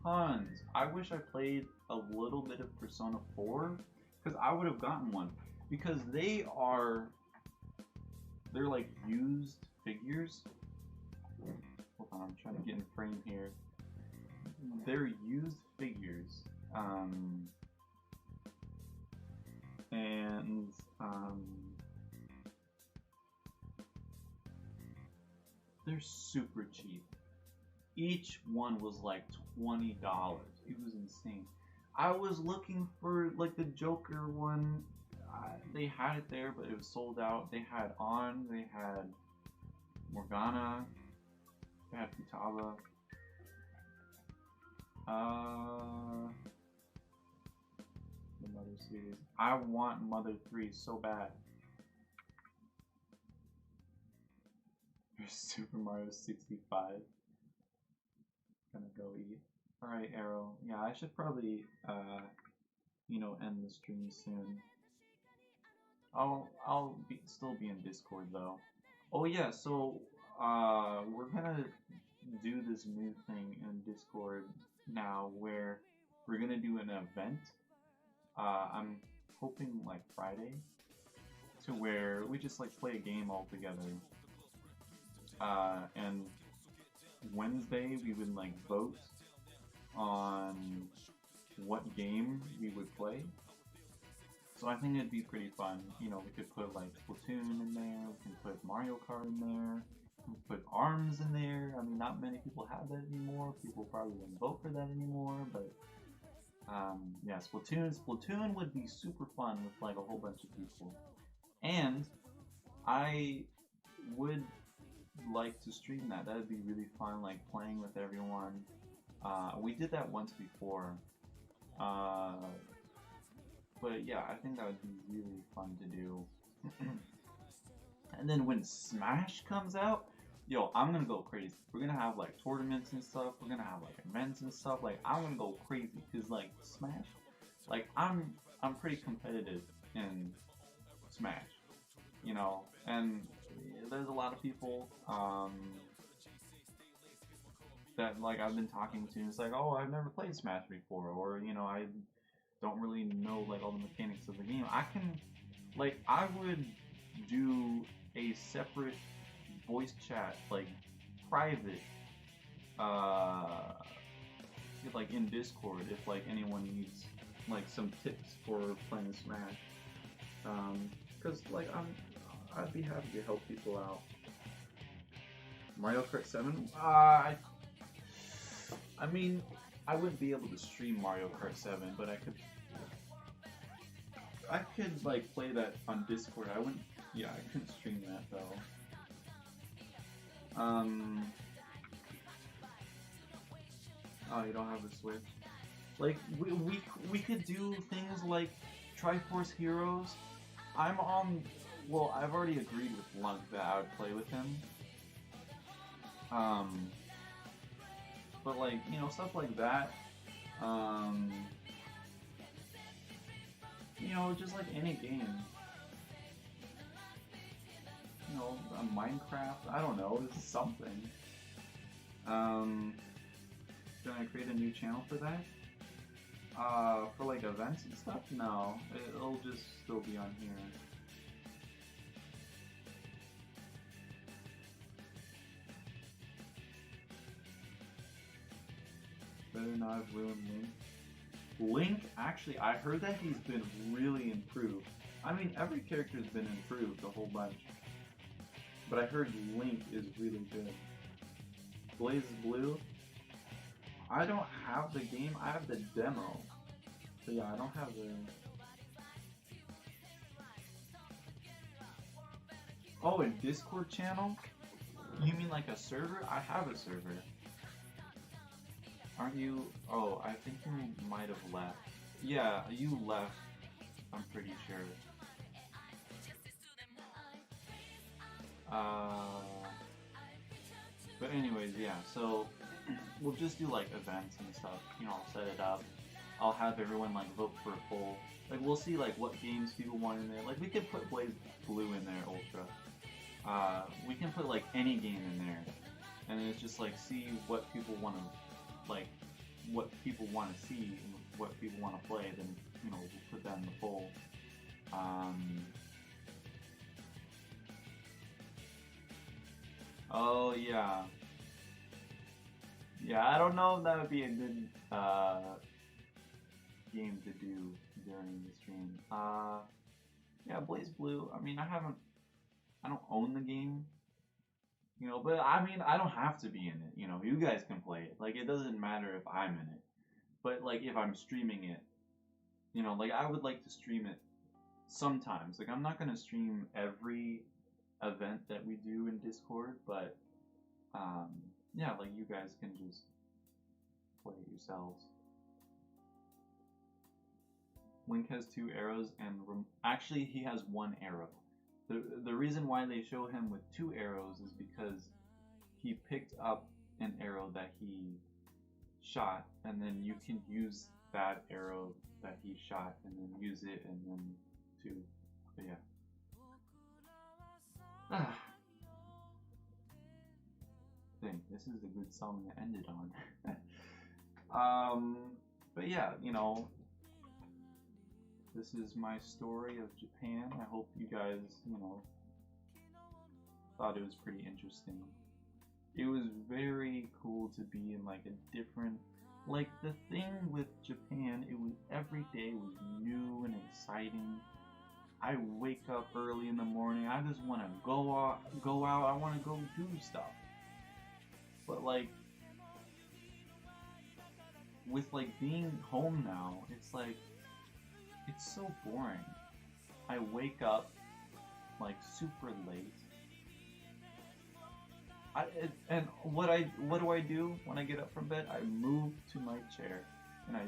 Tons. I wish I played a little bit of Persona 4 because I would have gotten one, because they're like used figures. Hold on, I'm trying to get in frame here. They're used figures. And they're super cheap. Each one was like $20. It was insane. I was looking for like the Joker one. They had it there, but it was sold out. They had On, they had Morgana, they had Futaba. The Mother series. I want Mother 3 so bad. There's Super Mario 65. Gonna go eat. Alright, Arrow. Yeah, I should probably, end the stream soon. I'll still be in Discord though. Oh yeah, so we're gonna do this new thing in Discord now where we're gonna do an event. I'm hoping like Friday, to where we just like play a game all together. And Wednesday we would like vote on what game we would play. So I think it'd be pretty fun. We could put like Splatoon in there, we can put Mario Kart in there, we can put ARMS in there. I mean, not many people have that anymore. People probably wouldn't vote for that anymore, but yeah, Splatoon would be super fun with like a whole bunch of people. And I would like to stream that. That'd be really fun, like playing with everyone. We did that once before. But yeah, I think that would be really fun to do. And then when Smash comes out, yo, I'm gonna go crazy. We're gonna have like tournaments and stuff. We're gonna have like events and stuff. Like, I'm gonna go crazy because like Smash, like I'm pretty competitive in Smash, and there's a lot of people that like I've been talking to. It's like, oh, I've never played Smash before, or I don't really know like all the mechanics of the game. I would do a separate voice chat, like private, like in Discord, if like anyone needs like some tips for playing Smash. Cause like I'd be happy to help people out. Mario Kart 7? I mean, I wouldn't be able to stream Mario Kart 7, but I could like play that on Discord. I couldn't stream that though. Oh, you don't have a Switch? Like, we could do things like Triforce Heroes. I've already agreed with Lunk that I would play with him. But like, stuff like that. Just like any game. know, a Minecraft. I don't know, it's something. Should I create a new channel for that? For like events and stuff? No, it'll just still be on here. Better not have ruined Link. Link, actually, I heard that he's been really improved. I mean, every character's been improved a whole bunch. But I heard Link is really good. Blaze Blue? I don't have the game, I have the demo. So yeah, I don't have the... Oh, a Discord channel? You mean like a server? I have a server. Aren't you? Oh, I think you might have left. Yeah, you left. I'm pretty sure. But anyways, yeah, so we'll just do like events and stuff. You know, I'll set it up. I'll have everyone like vote for a poll. Like we'll see like what games people want in there. Like we could put Blaze Blue in there, Ultra. We can put like any game in there. And it's just like see what people want to like what people want to see and what people want to play, then you know we'll put that in the poll. Oh yeah, I don't know if that would be a good game to do during the stream. Yeah, Blaze Blue. I mean, I don't own the game. You know, but I mean, I don't have to be in it. You know, you guys can play it. Like, it doesn't matter if I'm in it. But, like, if I'm streaming it, you know, like, I would like to stream it sometimes. Like, I'm not going to stream every event that we do in Discord, but, yeah, like, you guys can just play it yourselves. Link has 2 arrows, and actually, he has 1 arrow. The reason why they show him with 2 arrows is because he picked up an arrow that he shot, and then you can use that arrow that he shot and then use it and then to, but yeah. Dang, this is a good song to end it on. But yeah, you know, this is my story of Japan. I hope you guys, you know, thought it was pretty interesting. It was very cool to be in like a different, like the thing with Japan, it was every day was new and exciting. I wake up early in the morning, I just want to go out, I want to go do stuff. But like, with like being home now, it's like, it's so boring. I wake up like super late. And what do I do when I get up from bed? I move to my chair and I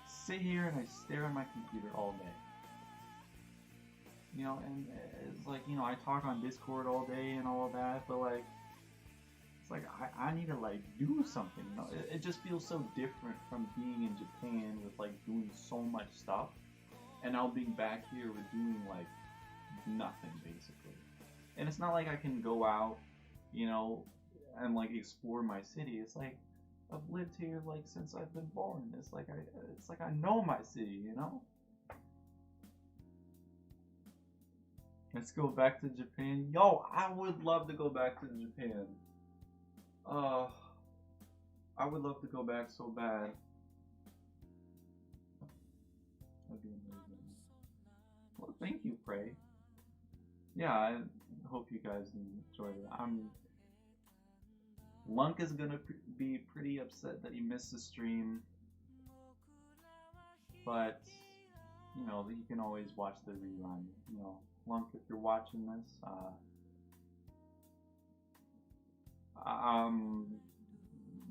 sit here and I stare at my computer all day. You know, and it's like, you know, I talk on Discord all day and all that, but like, it's like I need to like do something. You know, it just feels so different from being in Japan with like doing so much stuff, and now being back here with doing like nothing basically. And it's not like I can go out, you know, and like explore my city. It's like I've lived here like since I've been born. It's like I know my city, you know. Let's go back to Japan. Yo, I would love to go back to Japan. I would love to go back so bad. That'd be amazing. Well, thank you, Prey. Yeah, I hope you guys enjoyed it. Lunk is gonna be pretty upset that he missed the stream, but you know he can always watch the rerun. You know, Lunk, if you're watching this, I'm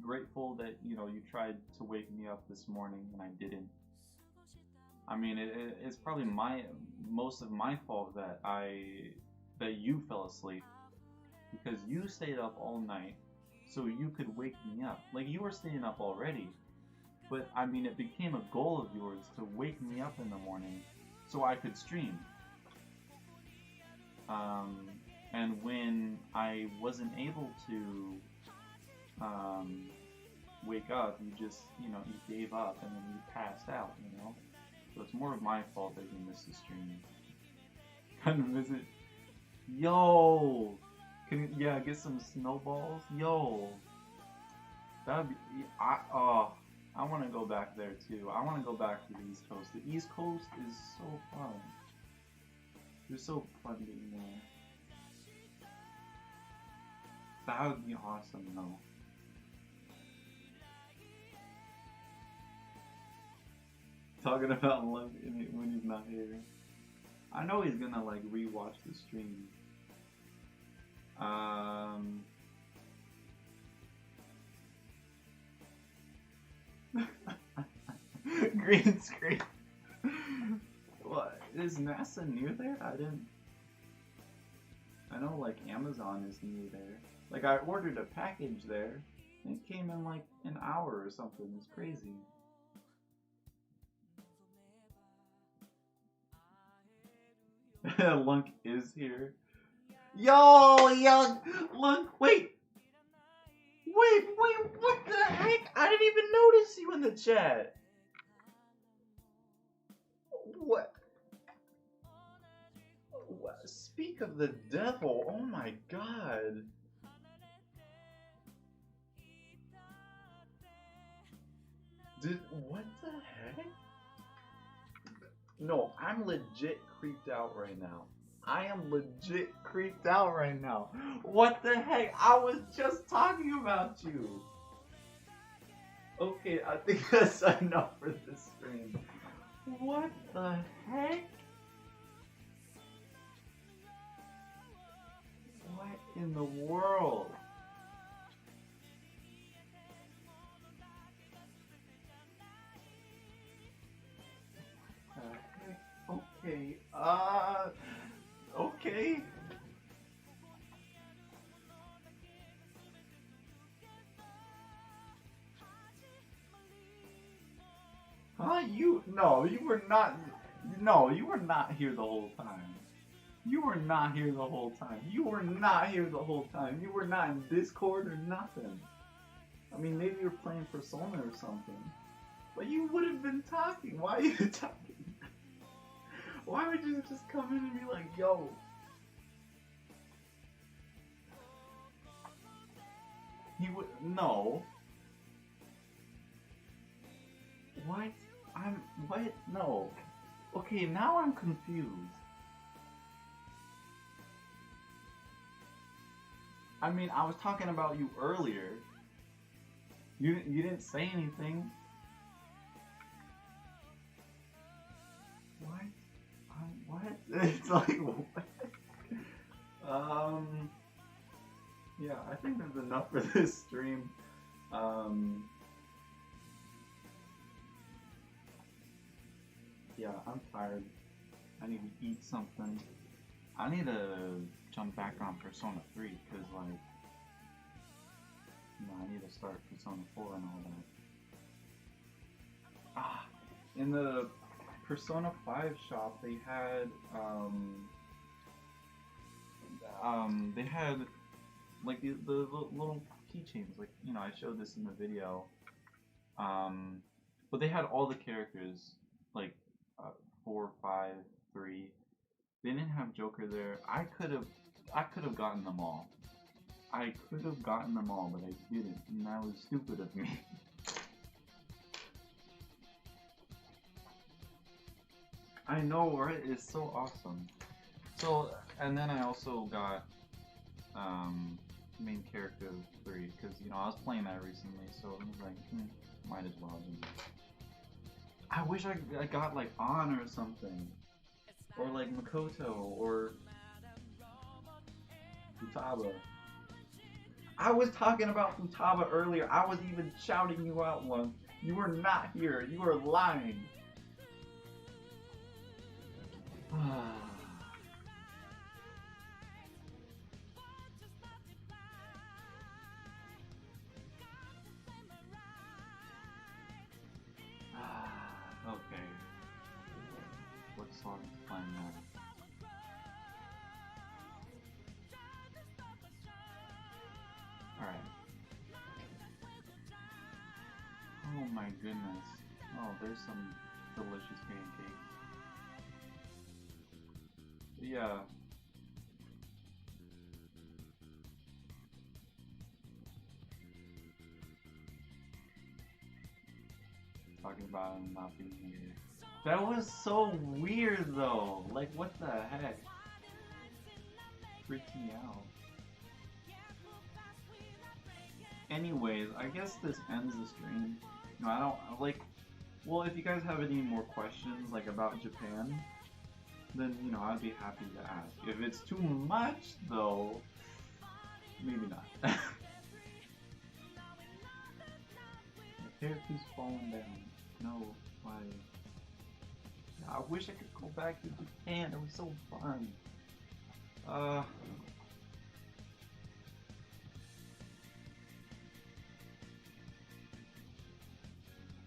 grateful that you know you tried to wake me up this morning and I didn't. I mean, it's probably most of my fault that you fell asleep because you stayed up all night so you could wake me up. Like you were staying up already, but I mean it became a goal of yours to wake me up in the morning so I could stream. And when I wasn't able to wake up, you just, you know, you gave up and then you passed out, you know? So it's more of my fault that you missed the stream. Come visit. Yo! Can you, yeah, get some snowballs? Yo! That'd be, I want to go back there too. I want to go back to the East Coast. The East Coast is so fun. There's so plenty there. That would be awesome though. Talking about Lunk when he's not here. I know he's gonna like rewatch the stream. Green screen. What? Is NASA near there? I know like Amazon is near there. Like I ordered a package there. And it came in like an hour or something. It's crazy. Lunk is here. Yo, Lunk, wait, what the heck? I didn't even notice you in the chat. What? Speak of the devil, oh my god. What the heck? No, I'm legit creeped out right now. I am legit creeped out right now. What the heck? I was just talking about you. Okay, I think that's enough for this stream. What the heck? What in the world? Okay, okay. Huh? No, you were not, no, you were not here the whole time. You were not here the whole time. You were not here the whole time. You were not in Discord or nothing. I mean, maybe you're playing Persona or something. But you would have been talking. Why are you talking? Why would you just come in and be like, yo? He would, no. What? What? No. Okay, now I'm confused. I mean, I was talking about you earlier. You didn't say anything. What? What? It's like, what? Yeah, I think that's enough for this stream. Yeah, I'm tired. I need to eat something. I need to jump back on Persona 3, because, like, you know, I need to start Persona 4 and all that. In the Persona 5 shop, they had, like, the little keychains, like, you know, I showed this in the video, but they had all the characters, like, 4, 5, 3. They didn't have Joker there. I could have gotten them all. I could have gotten them all, but I didn't, and that was stupid of me. I know, right? It's so awesome. So, and then I also got main character 3, because, you know, I was playing that recently, so I was like, might as well. I wish I got, like, Ann or something. Or, like, Makoto, or Futaba. I was talking about Futaba earlier. I was even shouting you out once. You were not here. You were lying. Okay. What song is playing now? my goodness. Oh, there's some delicious pancakes. Yeah. Talking about him not being here. That was so weird though. Like, what the heck? Freaked me out. Anyways, I guess this ends the stream. No, I don't like. Well, if you guys have any more questions like about Japan, then I'd be happy to ask. If it's too much though, maybe not. My hair keeps falling down. No, why? I wish I could go back to Japan. It was so fun.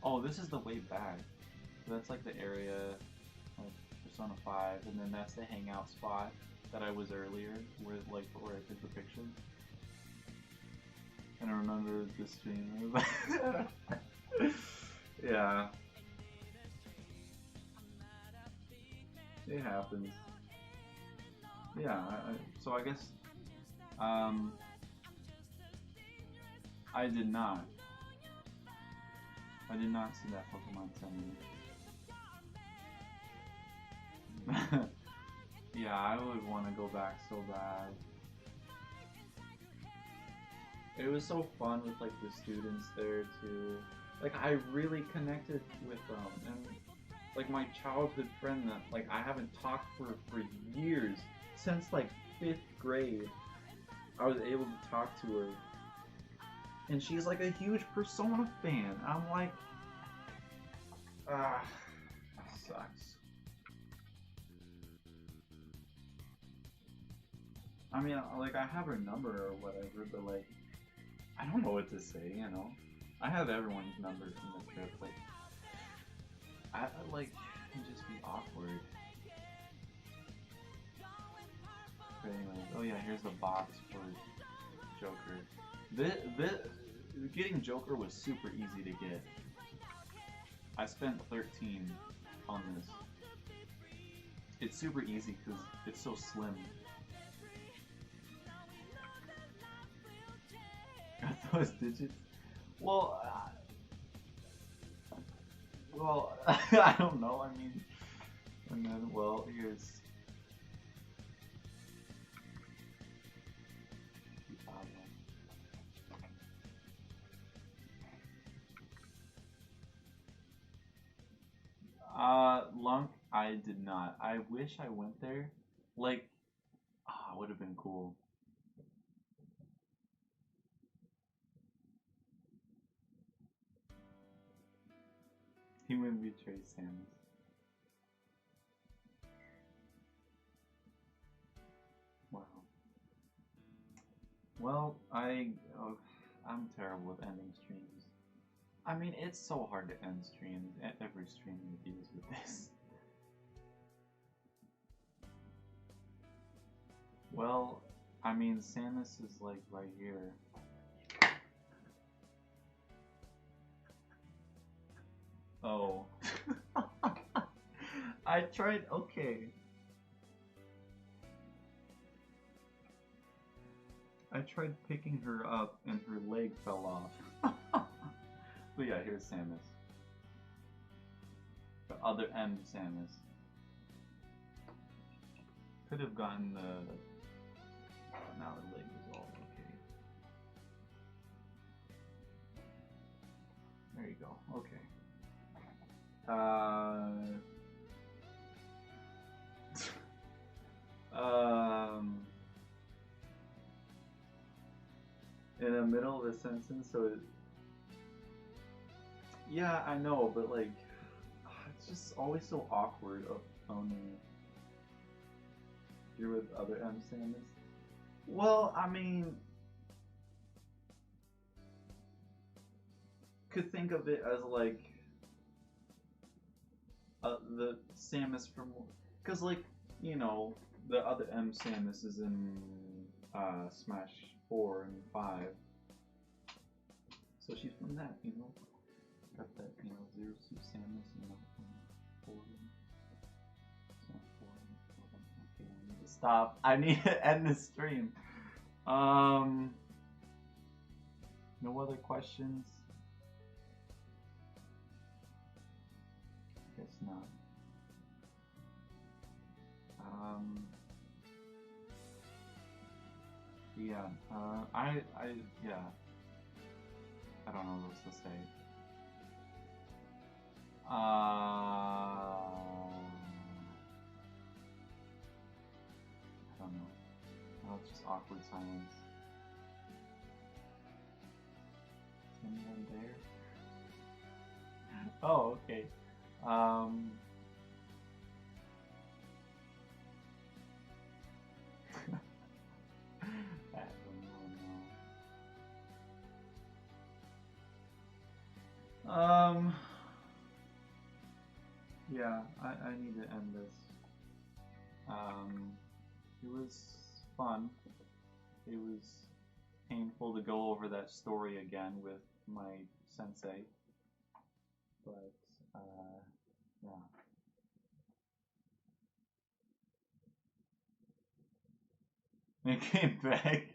Oh, this is the way back. So that's like the area of Persona 5, and then that's the hangout spot that I was earlier, where I took the picture. And I remember the stream. Yeah. It happens. Yeah, so I guess I did not. I did not see that Pokemon send. Yeah, I would want to go back so bad. It was so fun with like the students there too. Like I really connected with them, and like my childhood friend that like I haven't talked for years, since like 5th grade. I was able to talk to her, and she's like a huge Persona fan. I'm like, that sucks. I mean, like I have her number or whatever, but like I don't know what to say. I have everyone's number from the trip. Like I like can just be awkward. But anyways, oh yeah, here's the box for Joker. Getting Joker was super easy to get. I spent 13 on this. It's super easy because it's so slim. Got those digits? Well, I don't know. I mean, and then here's. Lunk, I did not. I wish I went there. Like, would have been cool. He would betray Samus. Wow. Well, I'm terrible with ending streams. I mean, it's so hard to end streams. Every stream deals with this. Well, I mean, Samus is like right here. Oh. I tried, okay. I tried picking her up and her leg fell off. But yeah, here's Samus. The other M Samus. Could have gotten the... now her leg is all okay. There you go, okay. In the middle of a sentence, so it... Yeah, I know, but like, it's just always so awkward of owning. You're with other M Samus? Well, I mean, could think of it as like the Samus from, cause like the other M Samus is in Smash 4 and 5, so she's from that. Got that, you know, Zero Suit Samus, you know, forward. Okay, I need to stop. I need to end this stream. No other questions? Guess not. Yeah, yeah, I don't know what else to say. I don't know. Oh, it's just awkward silence. Is anyone there? Oh, okay. I don't know. Yeah, I need to end this. It was fun. It was painful to go over that story again with my sensei. But, yeah. It came back.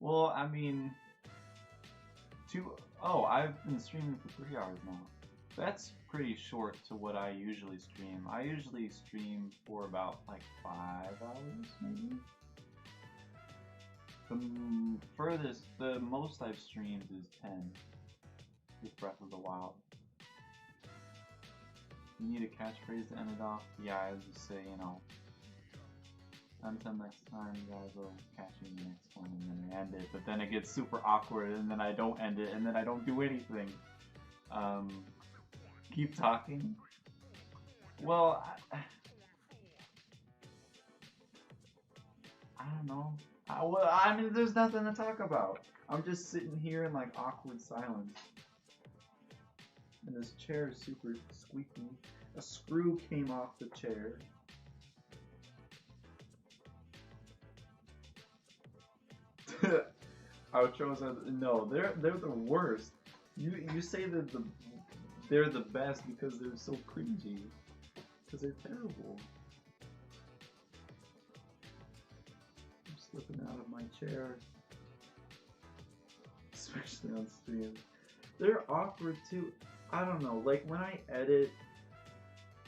Well, I mean, I've been streaming for 3 hours now. That's pretty short to what I usually stream. I usually stream for about like 5 hours, maybe. The most I've streamed is 10 with Breath of the Wild. You need a catchphrase to end it off? Yeah, I would just say, you know, until next time, you guys will catch me in the next one, and then I end it. But then it gets super awkward, and then I don't end it, and then I don't do anything. Keep talking? Well, I don't know. I mean, there's nothing to talk about. I'm just sitting here in like awkward silence. And this chair is super squeaky. A screw came off the chair. Outros are no, they're the worst. You say that they're the best because they're so cringy. Because they're terrible. I'm slipping out of my chair. Especially on stream. They're awkward too. I don't know, like when I edit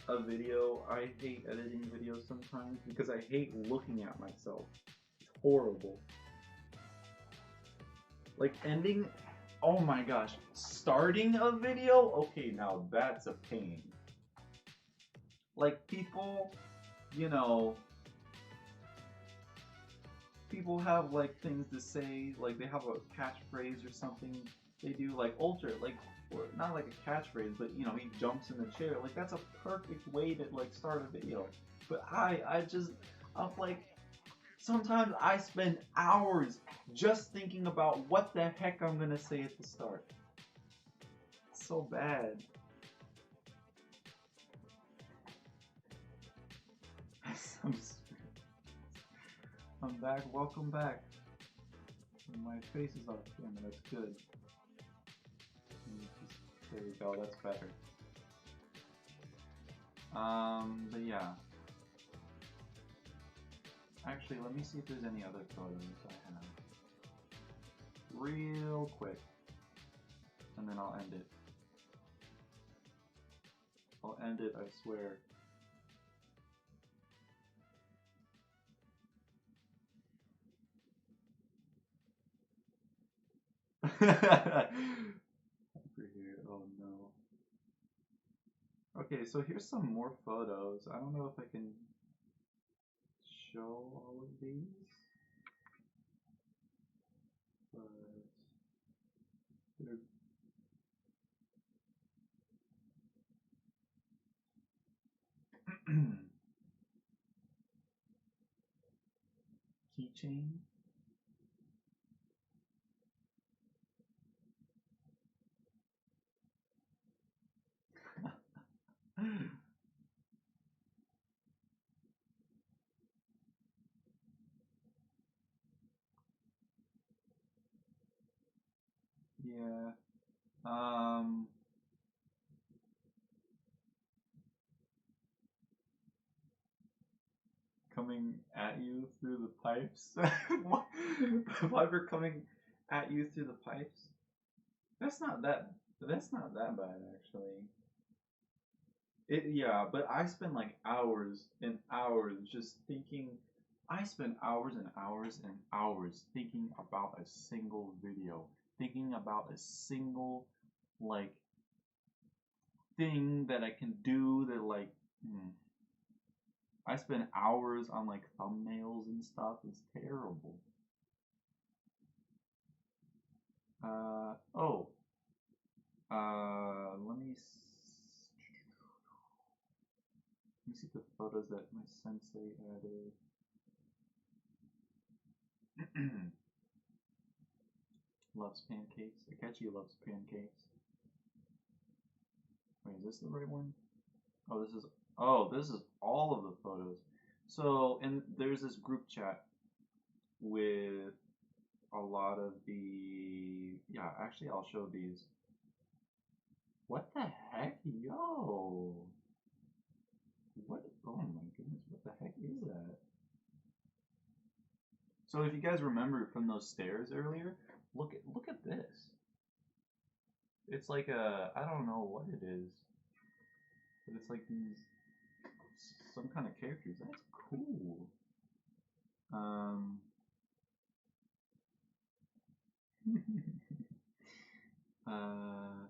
a video, I hate editing videos sometimes because I hate looking at myself. It's horrible. Like ending, oh my gosh, starting a video? Okay, now that's a pain. Like people, you know, people have like things to say, like they have a catchphrase or something they do, like Ultra, like, or not like a catchphrase, but you know, he jumps in the chair, like that's a perfect way to like start a video. But I'm like, sometimes I spend hours just thinking about what the heck I'm gonna say at the start. It's so bad. I'm back, welcome back. My face is off camera, that's good. There we go, that's better. But yeah. Actually, let me see if there's any other photos I have. Real quick. And then I'll end it. I'll end it, I swear. Over here, oh no. Okay, so here's some more photos. I don't know if I can show all of these. But they're keychain. Yeah. coming at you through the pipes. What? The Viper coming at you through the pipes? That's not that. That's not that bad actually. Yeah, but I spend like hours and hours just thinking. I spend hours and hours and hours thinking about a single video, thinking about a single like thing that I can do that like. I spend hours on like thumbnails and stuff. It's terrible. Oh. Let me see the photos that my sensei added. Loves pancakes. Akechi loves pancakes. Wait, is this the right one? Oh, this is all of the photos. So, and there's this group chat with a lot of the, yeah, actually I'll show these. What the heck? Yo! What? Oh my goodness, what the heck is that? So if you guys remember from those stairs earlier, look at this. It's like I don't know what it is, but it's like these some kind of characters. That's cool.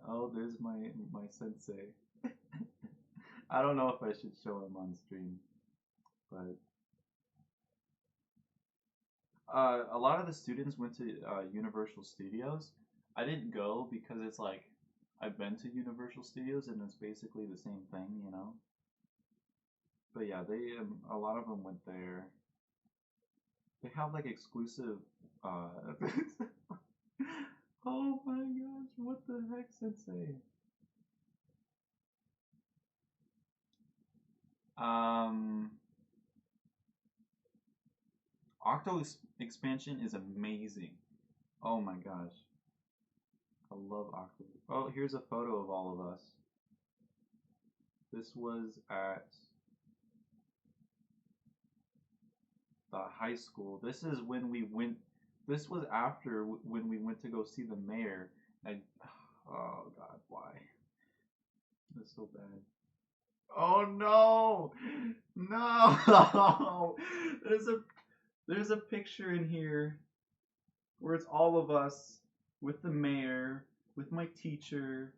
Oh, there's my sensei. I don't know if I should show him on stream, but a lot of the students went to Universal Studios. I didn't go because it's like I've been to Universal Studios and it's basically the same thing, you know. But yeah, they a lot of them went there. They have like exclusive. Oh my gosh! What the heck, Sensei? Octo expansion is amazing. Oh my gosh. I love Octo. Oh, here's a photo of all of us. This was at the high school. This is when we went. This was after when we went to go see the mayor. And oh god, why? That's so bad. Oh no, no! There's a picture in here where it's all of us with the mayor, with my teacher,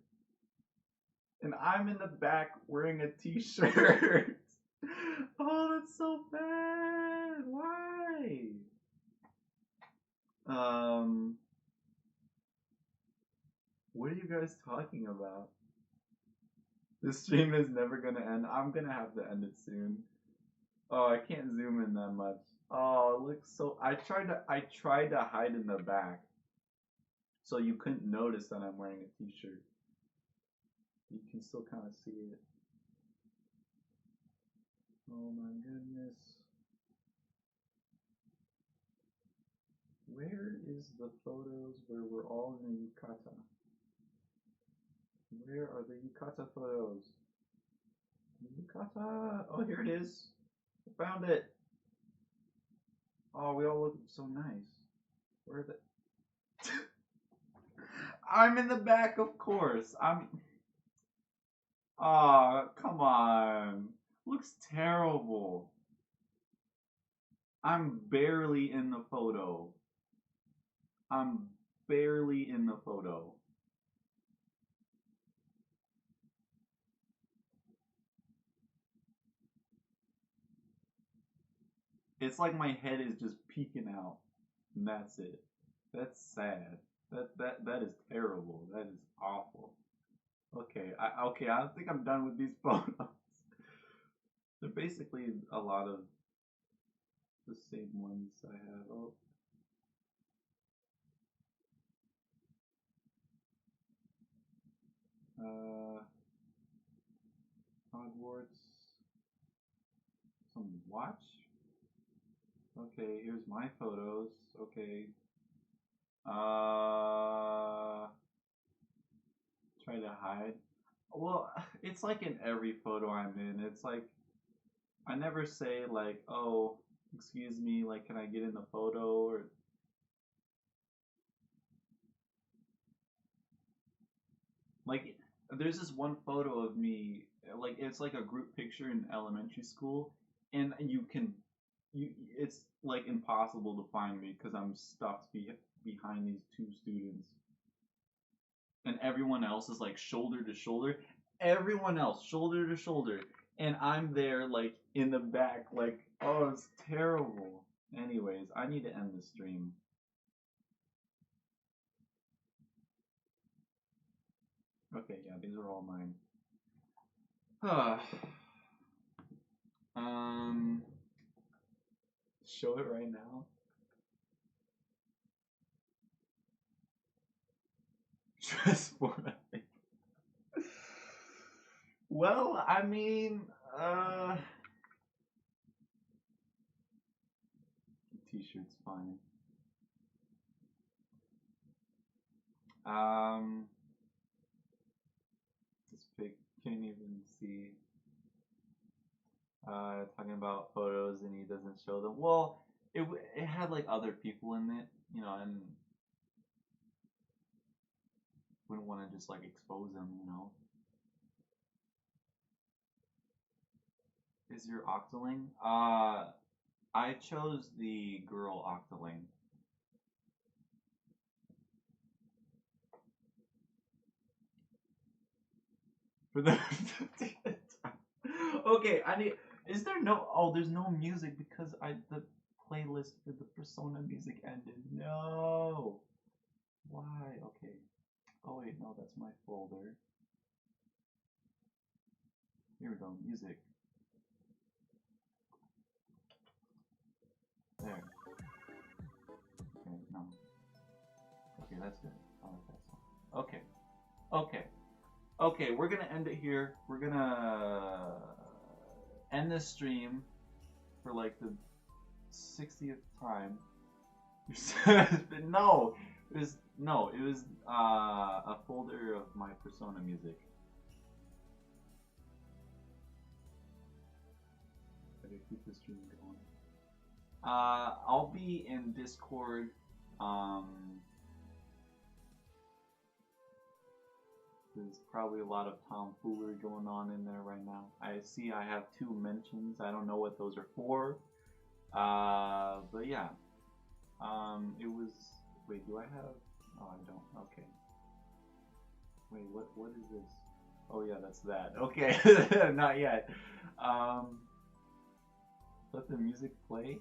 and I'm in the back wearing a t-shirt. Oh, that's so bad. Why? What are you guys talking about? This stream is never gonna end. I'm gonna have to end it soon. Oh, I can't zoom in that much. Oh, it looks so. I tried to hide in the back, so you couldn't notice that I'm wearing a t-shirt. You can still kind of see it. Oh my goodness. Where is the photos where we're all in a yukata? Where are the yukata photos? Yukata! Oh, here it is. I found it. Oh, we all look so nice. Where are the... I'm in the back, of course. Oh, come on. Looks terrible. I'm barely in the photo. I'm barely in the photo. It's like my head is just peeking out, and that's it. That's sad. That is terrible. That is awful. Okay, I think I'm done with these photos. They're basically a lot of the same ones I have. Oh. Hogwarts. Some watch. Okay, here's my photos. Okay. Try to hide. Well, it's like in every photo I'm in. It's like I never say like, oh, excuse me, like, can I get in the photo? Or like, there's this one photo of me, like, it's like a group picture in elementary school, and it's like impossible to find me because I'm stuffed behind these two students, and everyone else is like shoulder to shoulder. Everyone else shoulder to shoulder, and I'm there like in the back, like, oh, it's terrible. Anyways, I need to end the stream. Okay, yeah, these are all mine. um, show it right now. Stressful. Well, I mean, t-shirt's fine. This pic can't even see. Talking about photos and he doesn't show them. Well, it had like other people in it, you know, and wouldn't want to just like expose them, you know. Is your Octoling? I chose the girl Octoling. For the okay, I need. Is there no? Oh, there's no music because the playlist for the Persona music ended. No. Why? Okay. Oh wait, no, that's my folder. Here we go. Music. There. Okay, no. Okay, that's good. I like that song. Okay. Okay. Okay, we're gonna end it here. We're gonna end this stream for like the 60th time. No, it was a folder of my Persona music. Okay, keep the stream going. I'll be in Discord. There's probably a lot of tomfoolery going on in there right now. I see I have 2 mentions. I don't know what those are for. But yeah. It was. Wait, do I have? Oh, I don't. Okay. Wait, what is this? Oh yeah, that's that. Okay, not yet. Let the music play.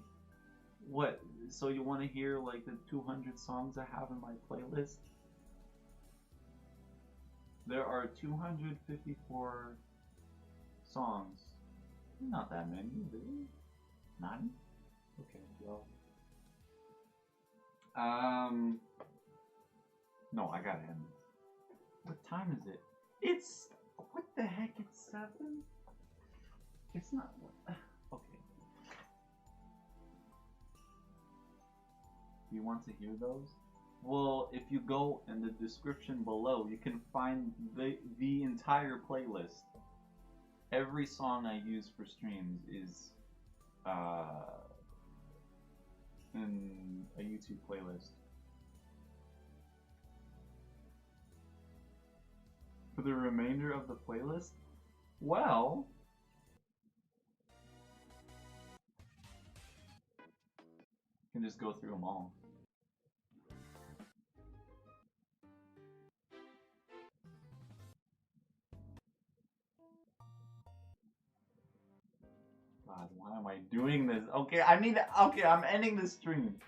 What? So you want to hear like the 200 songs I have in my playlist? There are 254 songs. Not that many, really. 9? Okay, well. No, I gotta end this. What time is it? It's. What the heck? It's 7? It's not. Okay. Do you want to hear those? Well, if you go in the description below, you can find the entire playlist. Every song I use for streams is in a YouTube playlist. For the remainder of the playlist, well, you can just go through them all. God, why am I doing this? Okay, okay, I'm ending the stream.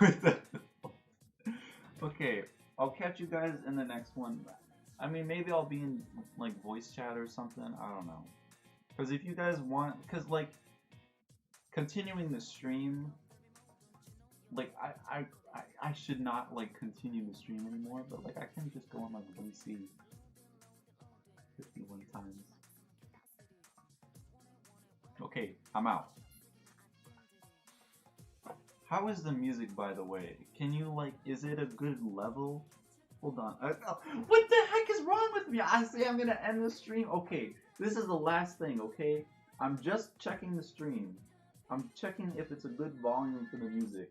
Okay. Okay, I'll catch you guys in the next one. I mean, maybe I'll be in like voice chat or something. I don't know. Because if you guys want, because like continuing the stream, like I should not like continue the stream anymore. But like I can just go on like VC 51 times. Okay, I'm out. How is the music, by the way? Can you, like, is it a good level? Hold on. What the heck is wrong with me? I say I'm gonna end the stream. Okay, this is the last thing, okay? I'm just checking the stream. I'm checking if it's a good volume for the music.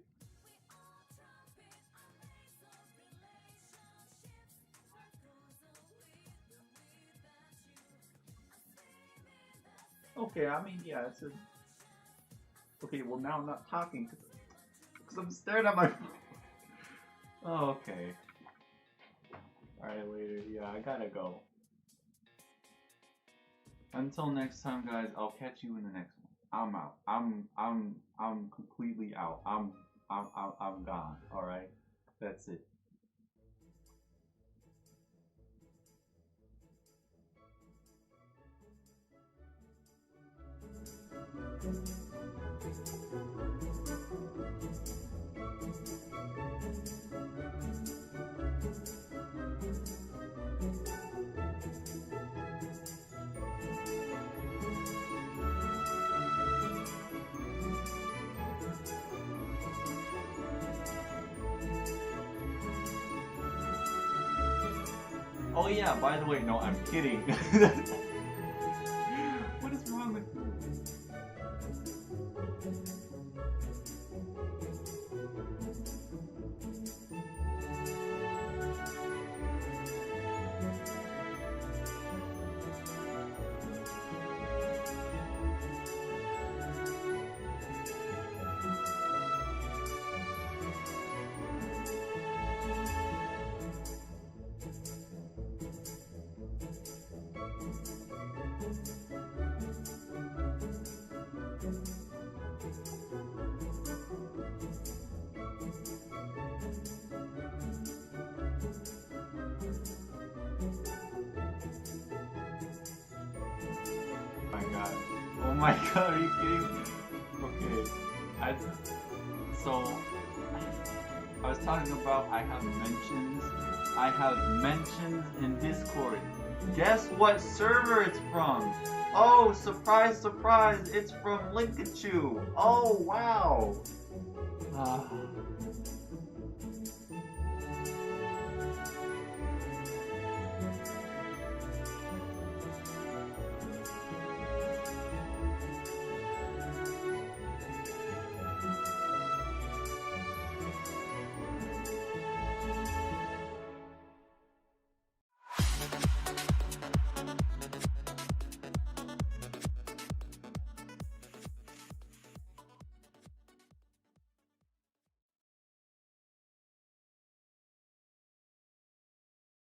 Okay, I mean, yeah, it's a... Okay, well now I'm not talking because I'm staring at my phone. Oh, okay. Alright, later. Yeah, I gotta go. Until next time, guys, I'll catch you in the next one. I'm out. I'm completely out. I'm gone. Alright? That's it. Oh yeah, by the way, no, I'm kidding. What is wrong with you? Oh my god, are you kidding me? Okay, so I was talking about I have mentions in Discord. Guess what server it's from? Oh, surprise, surprise, it's from Linkachu. Oh, wow.